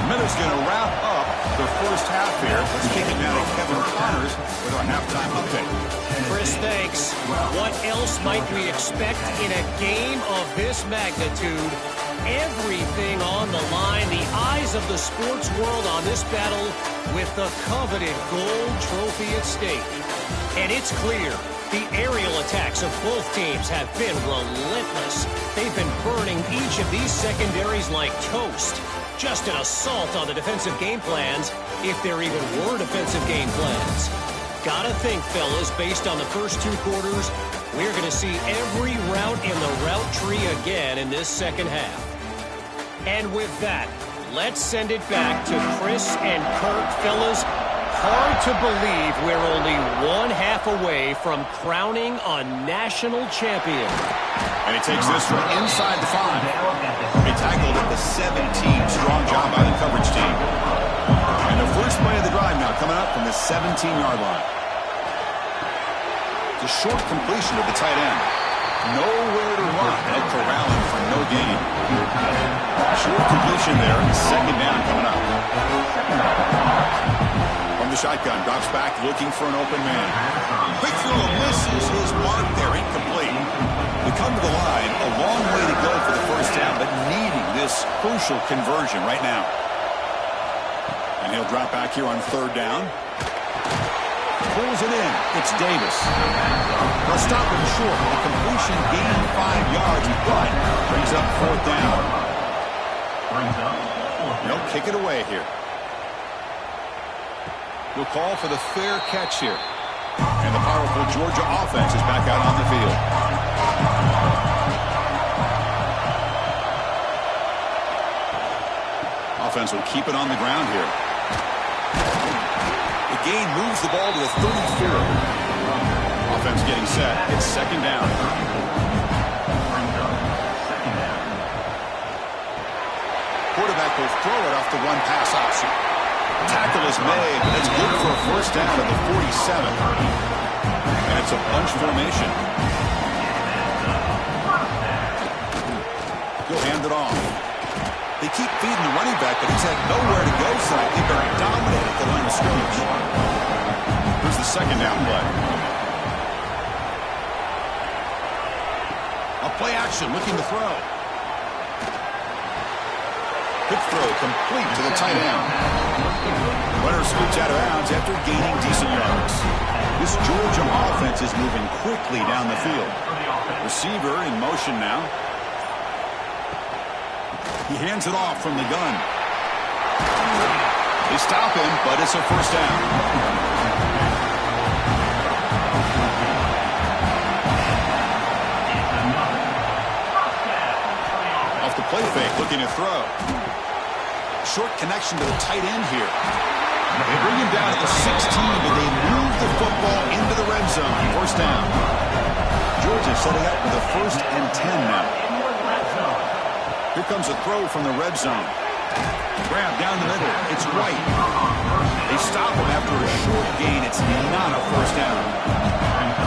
Miller's going to wrap up the first half here. Let's kick it down to Kevin Connors with our halftime update. Chris, thanks. What else might we expect in a game of this magnitude? Everything on the line. The eyes of the sports world on this battle with the coveted gold trophy at stake. And it's clear the aerial attacks of both teams have been relentless. They've been burning each of these secondaries like toast. Just an assault on the defensive game plans, if there even were defensive game plans. Gotta think, fellas, based on the first 2 quarters, we're going to see every route in the route tree again in this second half. And with that, let's send it back to Chris and Kurt. Fellas, hard to believe we're only 1 half away from crowning a national champion. And he takes this from inside the 5. He tackled at the 17. Strong job by the coverage team. And the first play of the drive now coming up from the 17-yard line. It's a short completion to the tight end. Nowhere to run. They'll corral him for no gain. Short completion there. 2nd down coming up. From the shotgun, drops back looking for an open man. Quick throw misses his mark there. Incomplete. We come to the line. A long way to go for the first down, but needing this crucial conversion right now. And he'll drop back here on 3rd down. Pulls it in. It's Davis. They'll stop him short. The completion gained 5 yards, but brings up 4th down. They'll kick it away here. He'll call for the fair catch here. And the powerful Georgia offense is back out on the field. Offense will keep it on the ground here. The gain moves the ball to the 34. Offense getting set. It's 2nd down. Quarterback will throw it off the 1-pass option. Tackle is made, but it's good for a first down at the 47. And it's a bunch formation. He'll hand it off. They keep feeding the running back, but he's had nowhere to go tonight. They've been dominated at the line of scrimmage. Here's the 2nd down play. A play action, looking to throw. Quick throw complete to the tight end. Runner scoots out of bounds after gaining decent yards. This Georgia offense is moving quickly down the field. Receiver in motion now. He hands it off from the gun. They stop him, but it's a first down. Off the play fake, looking to throw. Short connection to the tight end here. They bring him down to the 16, but they move the football into the red zone. First down. Georgia setting up with a 1st and 10 now. Here comes a throw from the red zone. Grab down the middle. It's White. They stop him after a short gain. It's not a first down.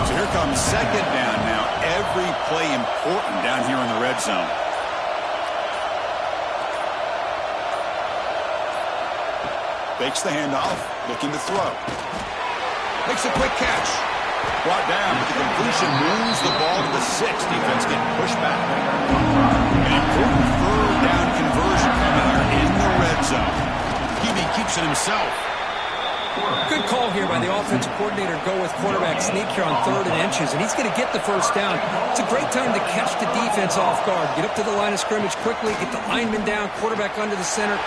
So here comes 2nd down now. Every play important down here in the red zone. Fakes the handoff, looking to throw. Makes a quick catch. Brought down, but the completion moves the ball to the 6. Defense getting pushed back. An important 3rd down conversion coming here in the red zone. QB keeps it himself. Good call here by the offensive coordinator. Go with quarterback sneak here on 3rd and inches, and he's going to get the first down. It's a great time to catch the defense off guard. Get up to the line of scrimmage quickly, get the lineman down, quarterback under the center.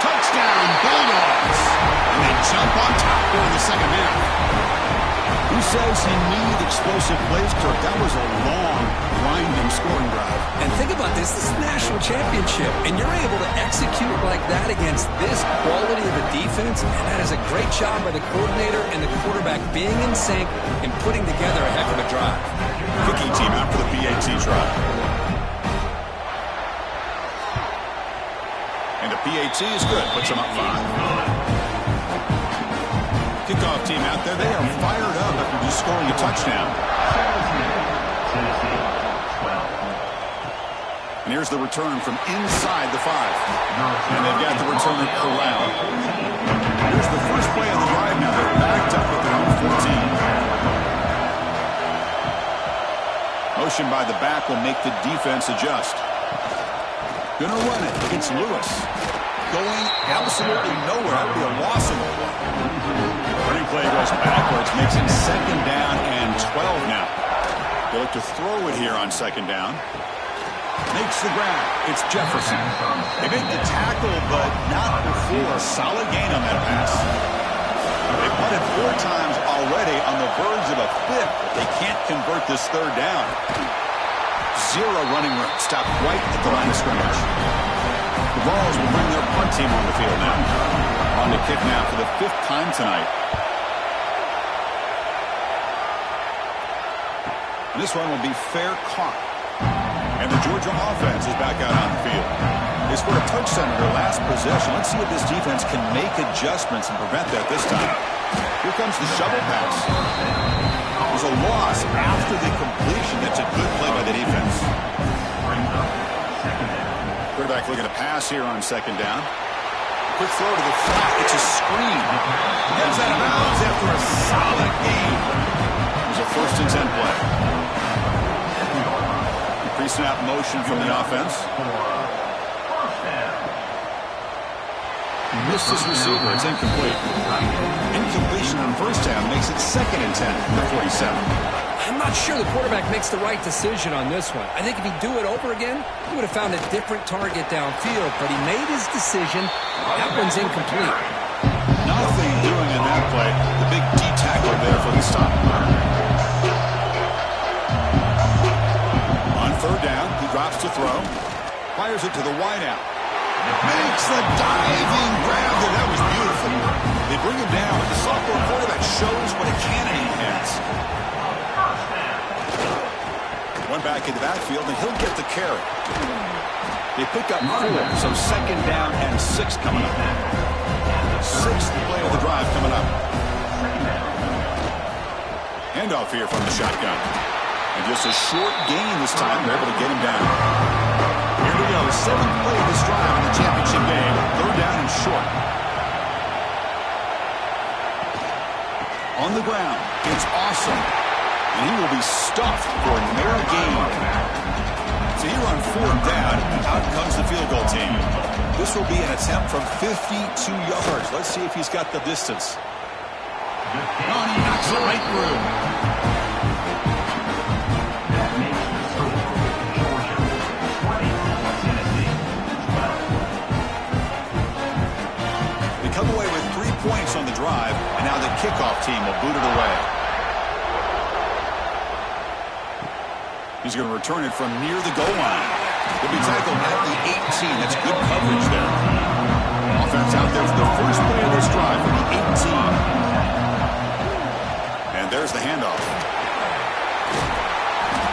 Touchdown, Bulldogs. And they jump on top here in the second half. Who says he needed explosive plays, Kirk? That was a long, grinding scoring drive. And think about this. This is a national championship, and you're able to execute like that against this quality of a defense, and that is a great job by the coordinator and the quarterback being in sync and putting together a heck of a drive. Kicking team out for the PAT try. And the PAT is good. Puts them up 5. Kickoff team out there. They are fired up after just scoring a touchdown. And here's the return from inside the 5. And they've got the returner corralled. Here's the first play on the drive now. They're backed up at their own 14. Motion by the back will make the defense adjust. Gonna run it. It's Lewis. Going absolutely nowhere. That would be a loss of the play. Running play goes backwards. Makes it 2nd down and 12 now. They look to throw it here on 2nd down. Makes the grab. It's Jefferson. They make the tackle, but not before. A solid gain on that pass. They've punted 4 times already on the verge of a 5th. They can't convert this 3rd down. 0 running room. Stopped right at the line of scrimmage. The Vols will bring their punt team on the field now. On the kick now for the 5th time tonight. And this one will be fair caught. And the Georgia offense is back out on the field. They scored a touchdown in their last possession. Let's see if this defense can make adjustments and prevent that this time. Here comes the shovel pass. There's a loss after the completion. That's a good play by the defense. Quarterback looking to pass here on 2nd down. Quick throw to the flat. It's a screen. Heads out of bounds after a solid gain. It was a 1st and 10 play. Pre-snap motion from the offense. Missed his receiver. It's incomplete. Incompletion on 1st down makes it 2nd and 10 from the 47. I'm not sure the quarterback makes the right decision on this one. I think if he'd do it over again, he would have found a different target downfield, but he made his decision. That one's incomplete. Nothing doing in that play. The big D tackle there for the stop. On 3rd down, he drops to throw. Fires it to the wideout. Makes the diving grab there. That was beautiful. They bring him down. The sophomore quarterback shows what a cannon he has. One back in the backfield, and he'll get the carry. They pick up 4, so 2nd down and 6 coming up. 6th play of the drive coming up. Handoff here from the shotgun. And just a short gain this time. They're able to get him down. Here we go. 7th play of this drive in the championship game. 3rd down and short. On the ground. It's awesome. And he will be stuffed for a narrow gain. So here on 4th down, out comes the field goal team. This will be an attempt from 52 yards. Let's see if he's got the distance. Oh, and he knocks it right through. They come away with 3 points on the drive, and now the kickoff team will boot it away. He's going to return it from near the goal line. He'll be tackled at the 18. That's good coverage there. Offense out there for the first play of this drive for the 18. And there's the handoff.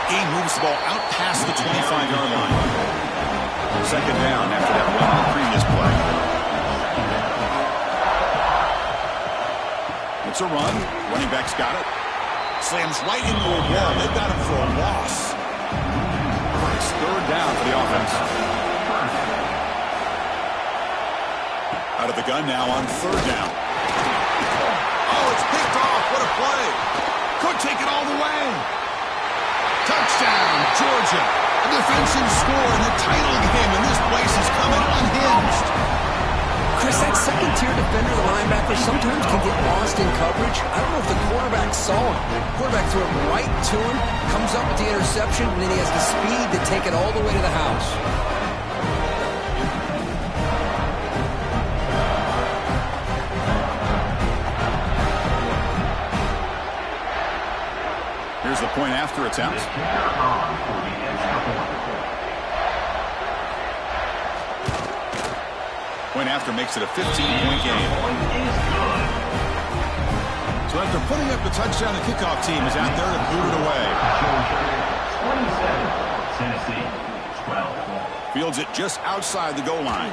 He moves the ball out past the 25-yard line. Second down after that run on the previous play. It's a run. Running back's got it. Slams right into a wall. They've got him for a loss. It's third down for the offense. Out of the gun now on third down. Oh, it's picked off. What a play. Could take it all the way. Touchdown, Georgia. A defensive score in the title game, and this place is coming unhinged. Chris, that second-tier defender, the linebacker, sometimes can get lost in coverage. I don't know if the quarterback saw him. The quarterback threw it right to him, comes up with the interception, and then he has the speed to take it all the way to the house. Here's the point after attempt. Point after makes it a 15-point game. So after putting up the touchdown, the kickoff team is out there to boot it away. 27, Tennessee, 12. Fields it just outside the goal line.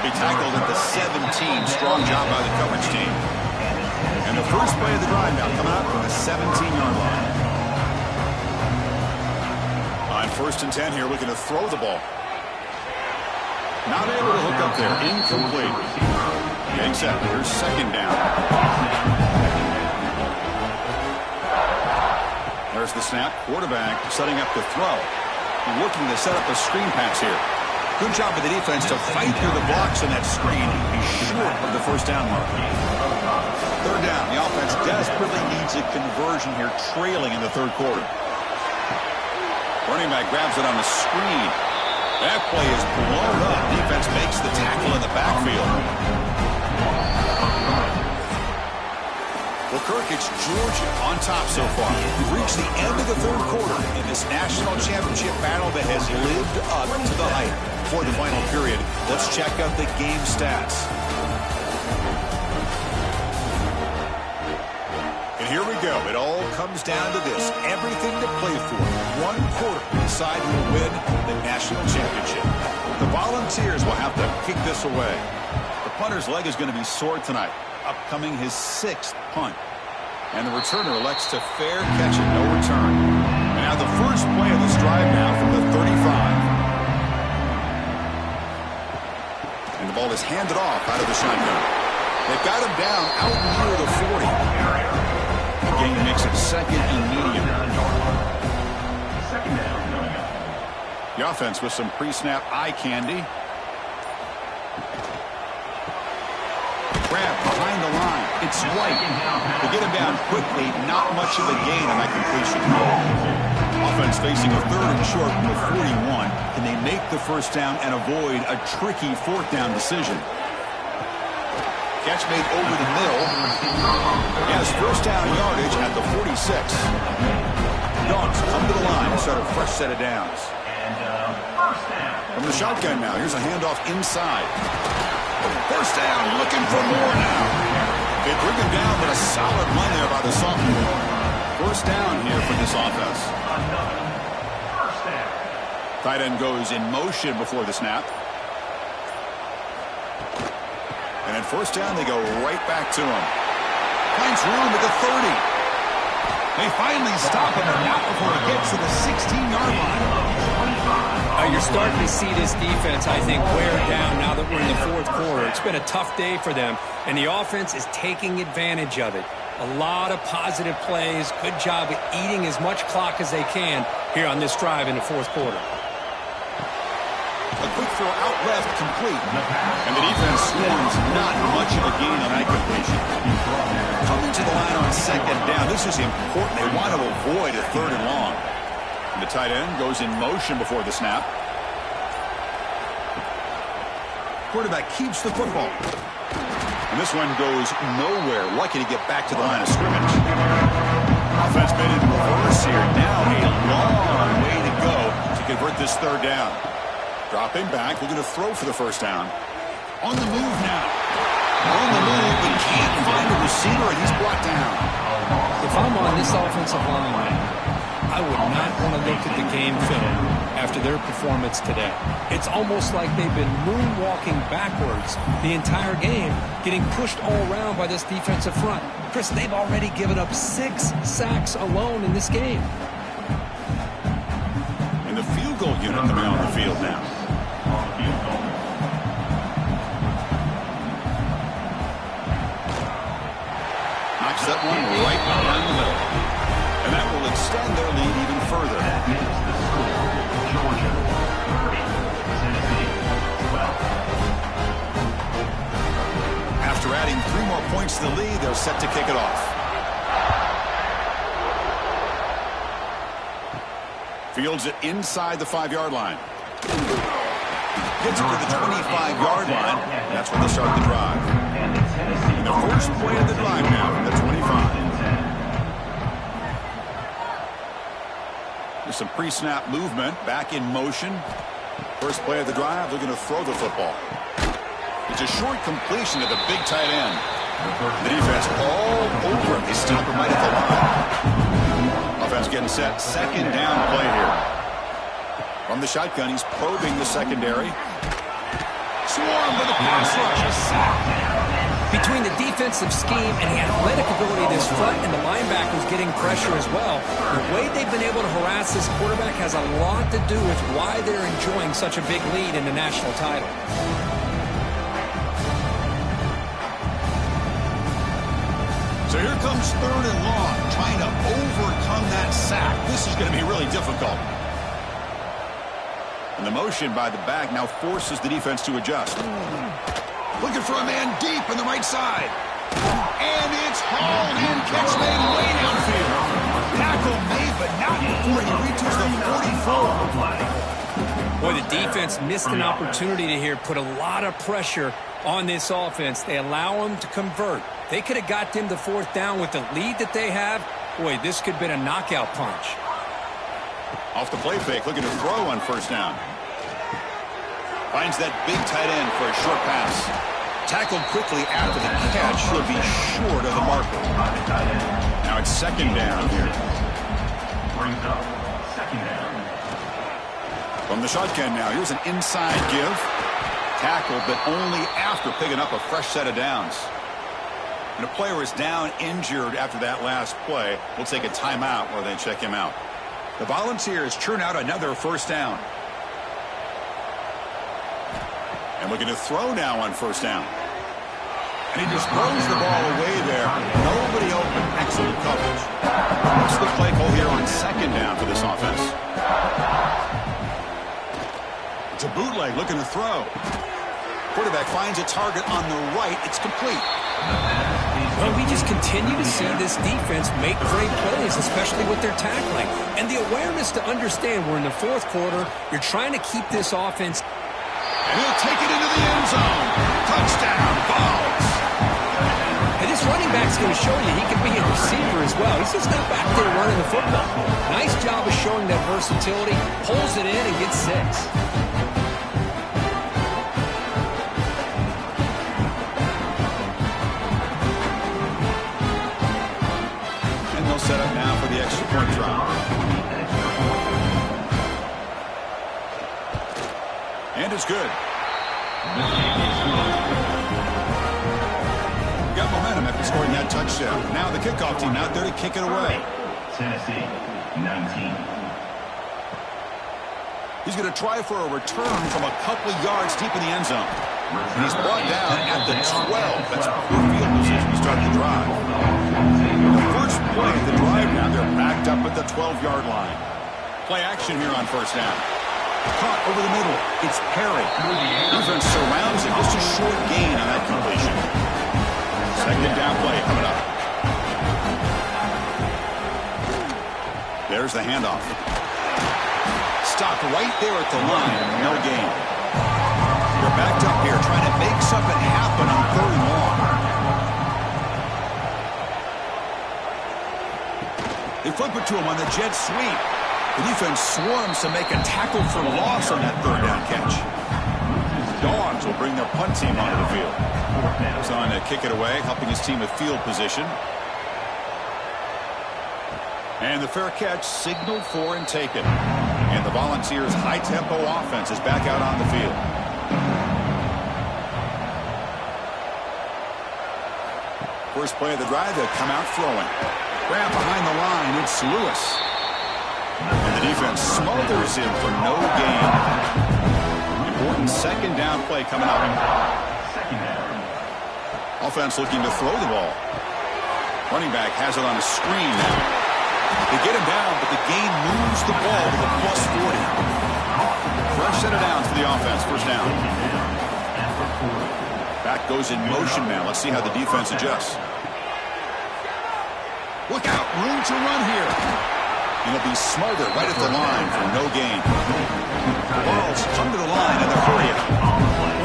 He tackled at the 17. Strong job by the coverage team. And the first play of the drive now coming out from the 17-yard line. On 1st and 10 here, looking to throw the ball. Not able to hook up there. Incomplete. Makes up. Here's second down. There's the snap. Quarterback setting up the throw. Looking to set up a screen pass here. Good job of the defense to fight through the blocks in that screen. He's short of the first down mark. Third down. The offense desperately needs a conversion here, trailing in the third quarter. Running back grabs it on the screen. That play is blown up. Defense makes the tackle in the backfield. Well, Kirk, it's Georgia on top so far. We've reached the end of the third quarter in this national championship battle that has lived up to the hype. For the final period, let's check out the game stats. And here we go. It all comes down to this. Everything to play for. One quarter to decide who will win the national championship. The Volunteers will have to kick this away. The punter's leg is going to be sore tonight. Upcoming his 6th punt. And the returner elects to fair catch it, no return. And now the first play of this drive now from the 35. And the ball is handed off out of the shotgun. They've got him down out near the 40. The game makes it second and medium. The offense with some pre-snap eye candy. Grab behind the line. It's White. To get him down quickly, not much of a gain on that completion. Offense facing a third and short from the 41. Can they make the first down and avoid a tricky fourth down decision? Catch made over the middle. Yes, first down yardage at the 46. Dogs come to the line to start a fresh set of downs. From the shotgun now, here's a handoff inside. First down, looking for more now. They bring him down, but a solid run there by the sophomore. First down here for this offense. Tight end goes in motion before the snap. And then first down, they go right back to him. Finds room at the 30. They finally stop him, and not before he gets to the 16-yard line. You're starting to see this defense, I think, wear down now that we're in the fourth quarter. It's been a tough day for them, and the offense is taking advantage of it. A lot of positive plays. Good job of eating as much clock as they can here on this drive in the fourth quarter. A quick throw out left, complete. And the defense swarms, not much of a gain on that completion. Coming to the line on second down. This is important. They want to avoid a third and long. And the tight end goes in motion before the snap. Quarterback keeps the football. And this one goes nowhere. Lucky to get back to the line of scrimmage. Offense made it in reverse here. Now a long way to go to convert this third down. Dropping back, looking to throw for the first down. On the move now. On the move, but can't find a receiver, and he's brought down. If I'm on this offensive line, I would not want to look at the game film after their performance today. It's almost like they've been moonwalking backwards the entire game, getting pushed all around by this defensive front. Chris, they've already given up 6 sacks alone in this game. And the field goal unit coming on the field now. Knocks that one right down the middle. And that will extend their lead even further. That is the score. Georgia 30, Tennessee 12. After adding 3 more points to the lead, they're set to kick it off. Fields it inside the 5-yard line. Gets it to the 25-yard line. That's when they start the drive. And the first play of the drive now from the 25. There's some pre-snap movement. Back in motion. First play of the drive, they're going to throw the football. It's a short completion to the big tight end. The defense all over him. They stop him right at the line. Offense getting set. Second down play here. From the shotgun, he's probing the secondary. Swarm with a pass rush. A sack. Between the defensive scheme and the athletic ability of this front and the linebackers getting pressure as well, the way they've been able to harass this quarterback has a lot to do with why they're enjoying such a big lead in the national title. So here comes 3rd and long, trying to overcome that sack. This is going to be really difficult. And the motion by the back now forces the defense to adjust. Looking for a man deep on the right side. And it's hauled in. Catch made way downfield. Tackle made, but not before he reaches the 44. Boy, the defense missed an opportunity to here put a lot of pressure on this offense. They allow them to convert. They could have got them to 4th down with the lead that they have. Boy, this could have been a knockout punch. Off the play fake, looking to throw on 1st down. Finds that big tight end for a short pass. Tackled quickly after the catch. Should be short of the marker. Now it's 2nd down here. Brings up 2nd down. From the shotgun now, here's an inside give. Tackled, but only after picking up a fresh set of downs. And a player is down injured after that last play. We'll take a timeout while they check him out. The Volunteers churn out another 1st down. And looking to throw now on 1st down. And he just throws the ball away there. Nobody open. Excellent coverage. What's the play call here on 2nd down for this offense? It's a bootleg looking to throw. Quarterback finds a target on the right. It's complete. Well, we just continue to see this defense make great plays, especially with their tackling. And the awareness to understand we're in the 4th quarter. You're trying to keep this offense. And he'll take it into the end zone. Touchdown, Vols. And this running back's going to show you he can be a receiver as well. He's just not back there running the football. Nice job of showing that versatility. Pulls it in and gets 6. Set up now for the extra point try. And it's good. Got momentum after scoring that touchdown. Now the kickoff team out there to kick it away. Tennessee 19. He's going to try for a return from a couple of yards deep in the end zone. And he's brought down at the 12. That's poor field position to start the drive. First play of the drive now, they're backed up at the 12-yard line. Play action here on 1st down. Caught over the middle. It's Perry. Defense surrounds him. Just a short gain on that completion. 2nd down play coming up. There's the handoff. Stopped right there at the line. No gain. They're backed up here trying to make something happen on 3rd and long. They flip it to him on the jet sweep. The defense swarms to make a tackle for loss on that 3rd down catch. Dogs will bring their punt team onto the field. He's on to kick it away, helping his team with field position. And the fair catch signaled for and taken. And the Volunteers' high-tempo offense is back out on the field. First play of the drive, they'll come out throwing. Grab behind the line, it's Lewis. And the defense smothers him for no gain. Important second down play coming up. Offense looking to throw the ball. Running back has it on a screen now. They get him down, but the gain moves the ball to the +40. Fresh set of downs for the offense. First down. Back goes in motion now. Let's see how the defense adjusts. Look out. Room to run here. And he'll be smothered right at the line for no gain. The balls come to the line and they'll hurry it.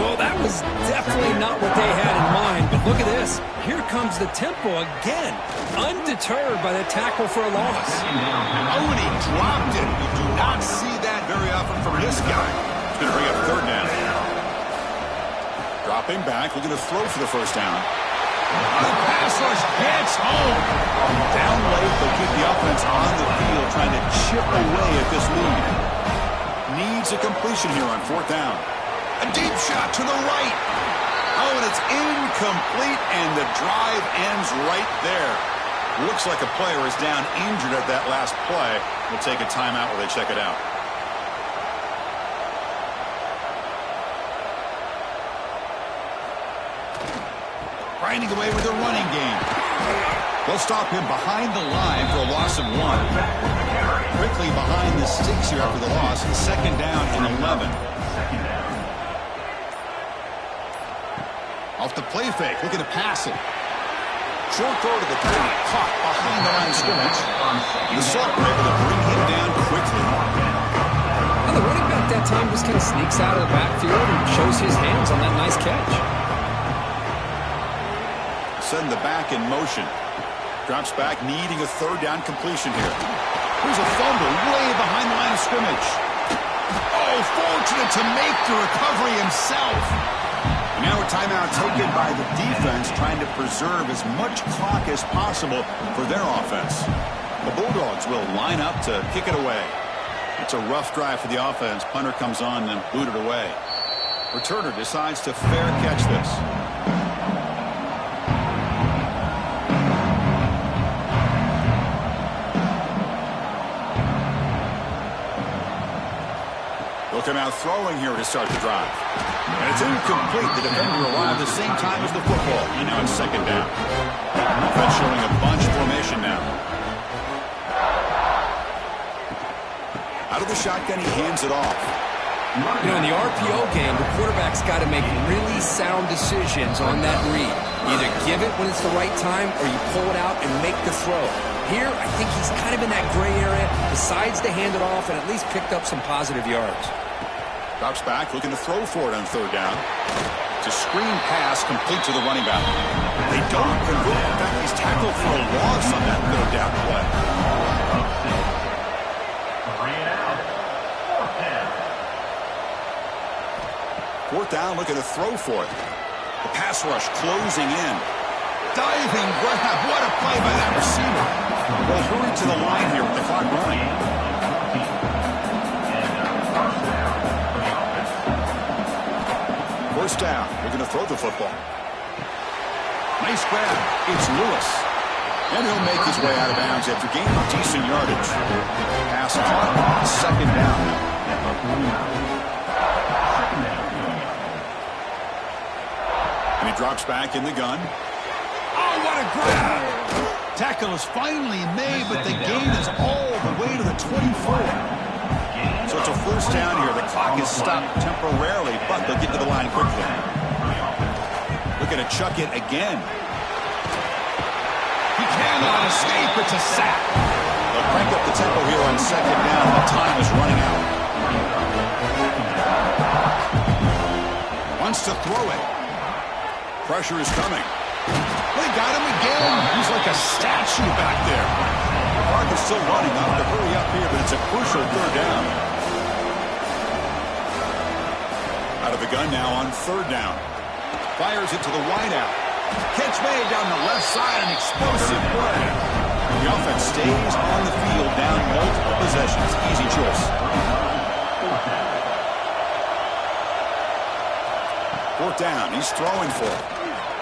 Well, that was definitely not what they had in mind, but look at this. Here comes the tempo again, undeterred by the tackle for a loss. Oh, and he dropped it. You do not see that very often from this guy. It's going to bring up third down. Dropping back, looking to throw for the first down. The pass rush gets home. Down late, they'll keep the offense on the field, trying to chip away at this lead. Needs a completion here on fourth down. A deep shot to the right. Oh, and it's incomplete, and the drive ends right there. Looks like a player is down injured at that last play. We'll take a timeout while they check it out. Grinding away with a running game. They'll stop him behind the line for a loss of 1. Quickly behind the sticks here after the loss. Second down and 11. Off the play fake, looking to pass it. Short throw to the target, caught behind the line of scrimmage. The Sultan able to bring him down quickly. Well, the running back that time just kind of sneaks out of the backfield and shows his hands on that nice catch. Send the back in motion. Drops back, needing a third down completion here. Here's a fumble way behind the line of scrimmage. Oh, fortunate to make the recovery himself. And now a timeout taken by the defense, trying to preserve as much clock as possible for their offense. The Bulldogs will line up to kick it away. It's a rough drive for the offense. Punter comes on and booted away. Returner decides to fair catch this. They'll come out throwing here to start the drive. And it's incomplete. The defender arrived at the same time as the football. And now it's second down. Offense showing a bunch formation now. Out of the shotgun, he hands it off. You know, in the RPO game, the quarterback's got to make really sound decisions on that read. Either give it when it's the right time or you pull it out and make the throw. Here, I think he's kind of in that gray area, decides to hand it off and at least picked up some positive yards. Drops back, looking to throw for it on third down. It's a screen pass complete to the running back. They don't convert. In fact, he's tackled for a loss on that third down play. Fourth down, looking to throw for it. The pass rush closing in. Diving grab. What a play by that receiver. Well, hurry to the line here with the clock running. First down. We're going to throw the football. Nice grab. It's Lewis. And he'll make his way out of bounds after gaining decent yardage. Pass caught. Second down. And he drops back in the gun. Oh, what a grab! Tackle is finally made, but the gain is all the way to the 24. So it's a first down here. The clock is stopped temporarily, but they'll get to the line quickly. Looking to chuck it again. He cannot escape. It's a sack. They'll crank up the tempo here on second down. The time is running out. Wants to throw it. Pressure is coming. They got him again. He's like a statue back there. The clock is still running. Up to hurry up here, but it's a crucial third down. Out of the the gun now on 3rd down. Fires it to the wideout. Catch made down the left side, an explosive play. The offense stays on the field down multiple possessions. Easy choice. 4th down. He's throwing for it.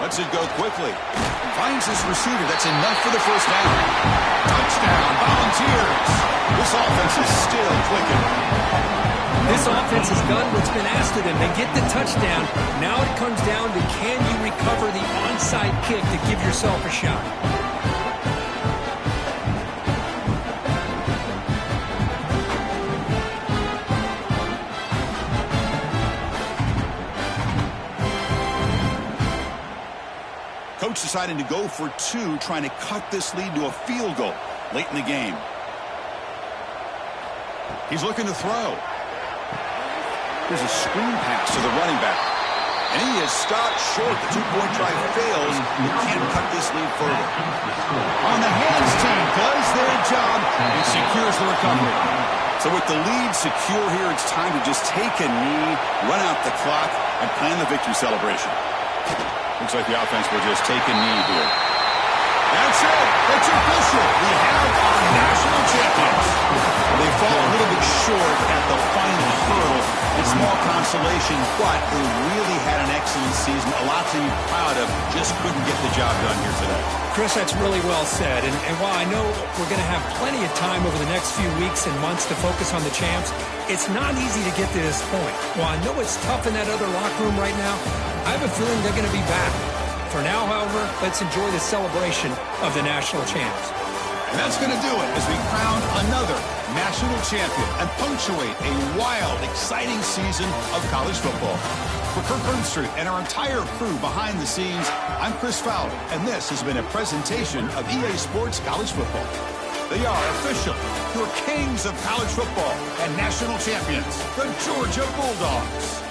Lets it go quickly. Finds his receiver. That's enough for the 1st down. Touchdown, Volunteers. This offense is still clicking. This offense has done what's been asked of them. They get the touchdown. Now it comes down to, can you recover the onside kick to give yourself a shot? Coach deciding to go for 2, trying to cut this lead to a field goal late in the game. He's looking to throw. There's a screen pass to the running back. And he is stopped short. The 2-point try fails. He can't cut this lead further. On the hands team does their job and secures the recovery. So with the lead secure here, it's time to just take a knee, run out the clock, and plan the victory celebration. Looks like the offense will just take a knee here. That's it. It's official. We have our national champions. They fall a little bit short at the final hurdle. A small consolation, but they really had an excellent season. A lot to be proud of. Just couldn't get the job done here today. Chris, that's really well said. And while I know we're going to have plenty of time over the next few weeks and months to focus on the champs, it's not easy to get to this point. While I know it's tough in that other locker room right now, I have a feeling they're going to be back. For now, however, let's enjoy the celebration of the national champs. And that's going to do it as we crown another national champion and punctuate a wild, exciting season of college football. For Kirk Burnstreet and our entire crew behind the scenes, I'm Chris Fowler, and this has been a presentation of EA Sports College Football. They are official, your kings of college football and national champions, the Georgia Bulldogs.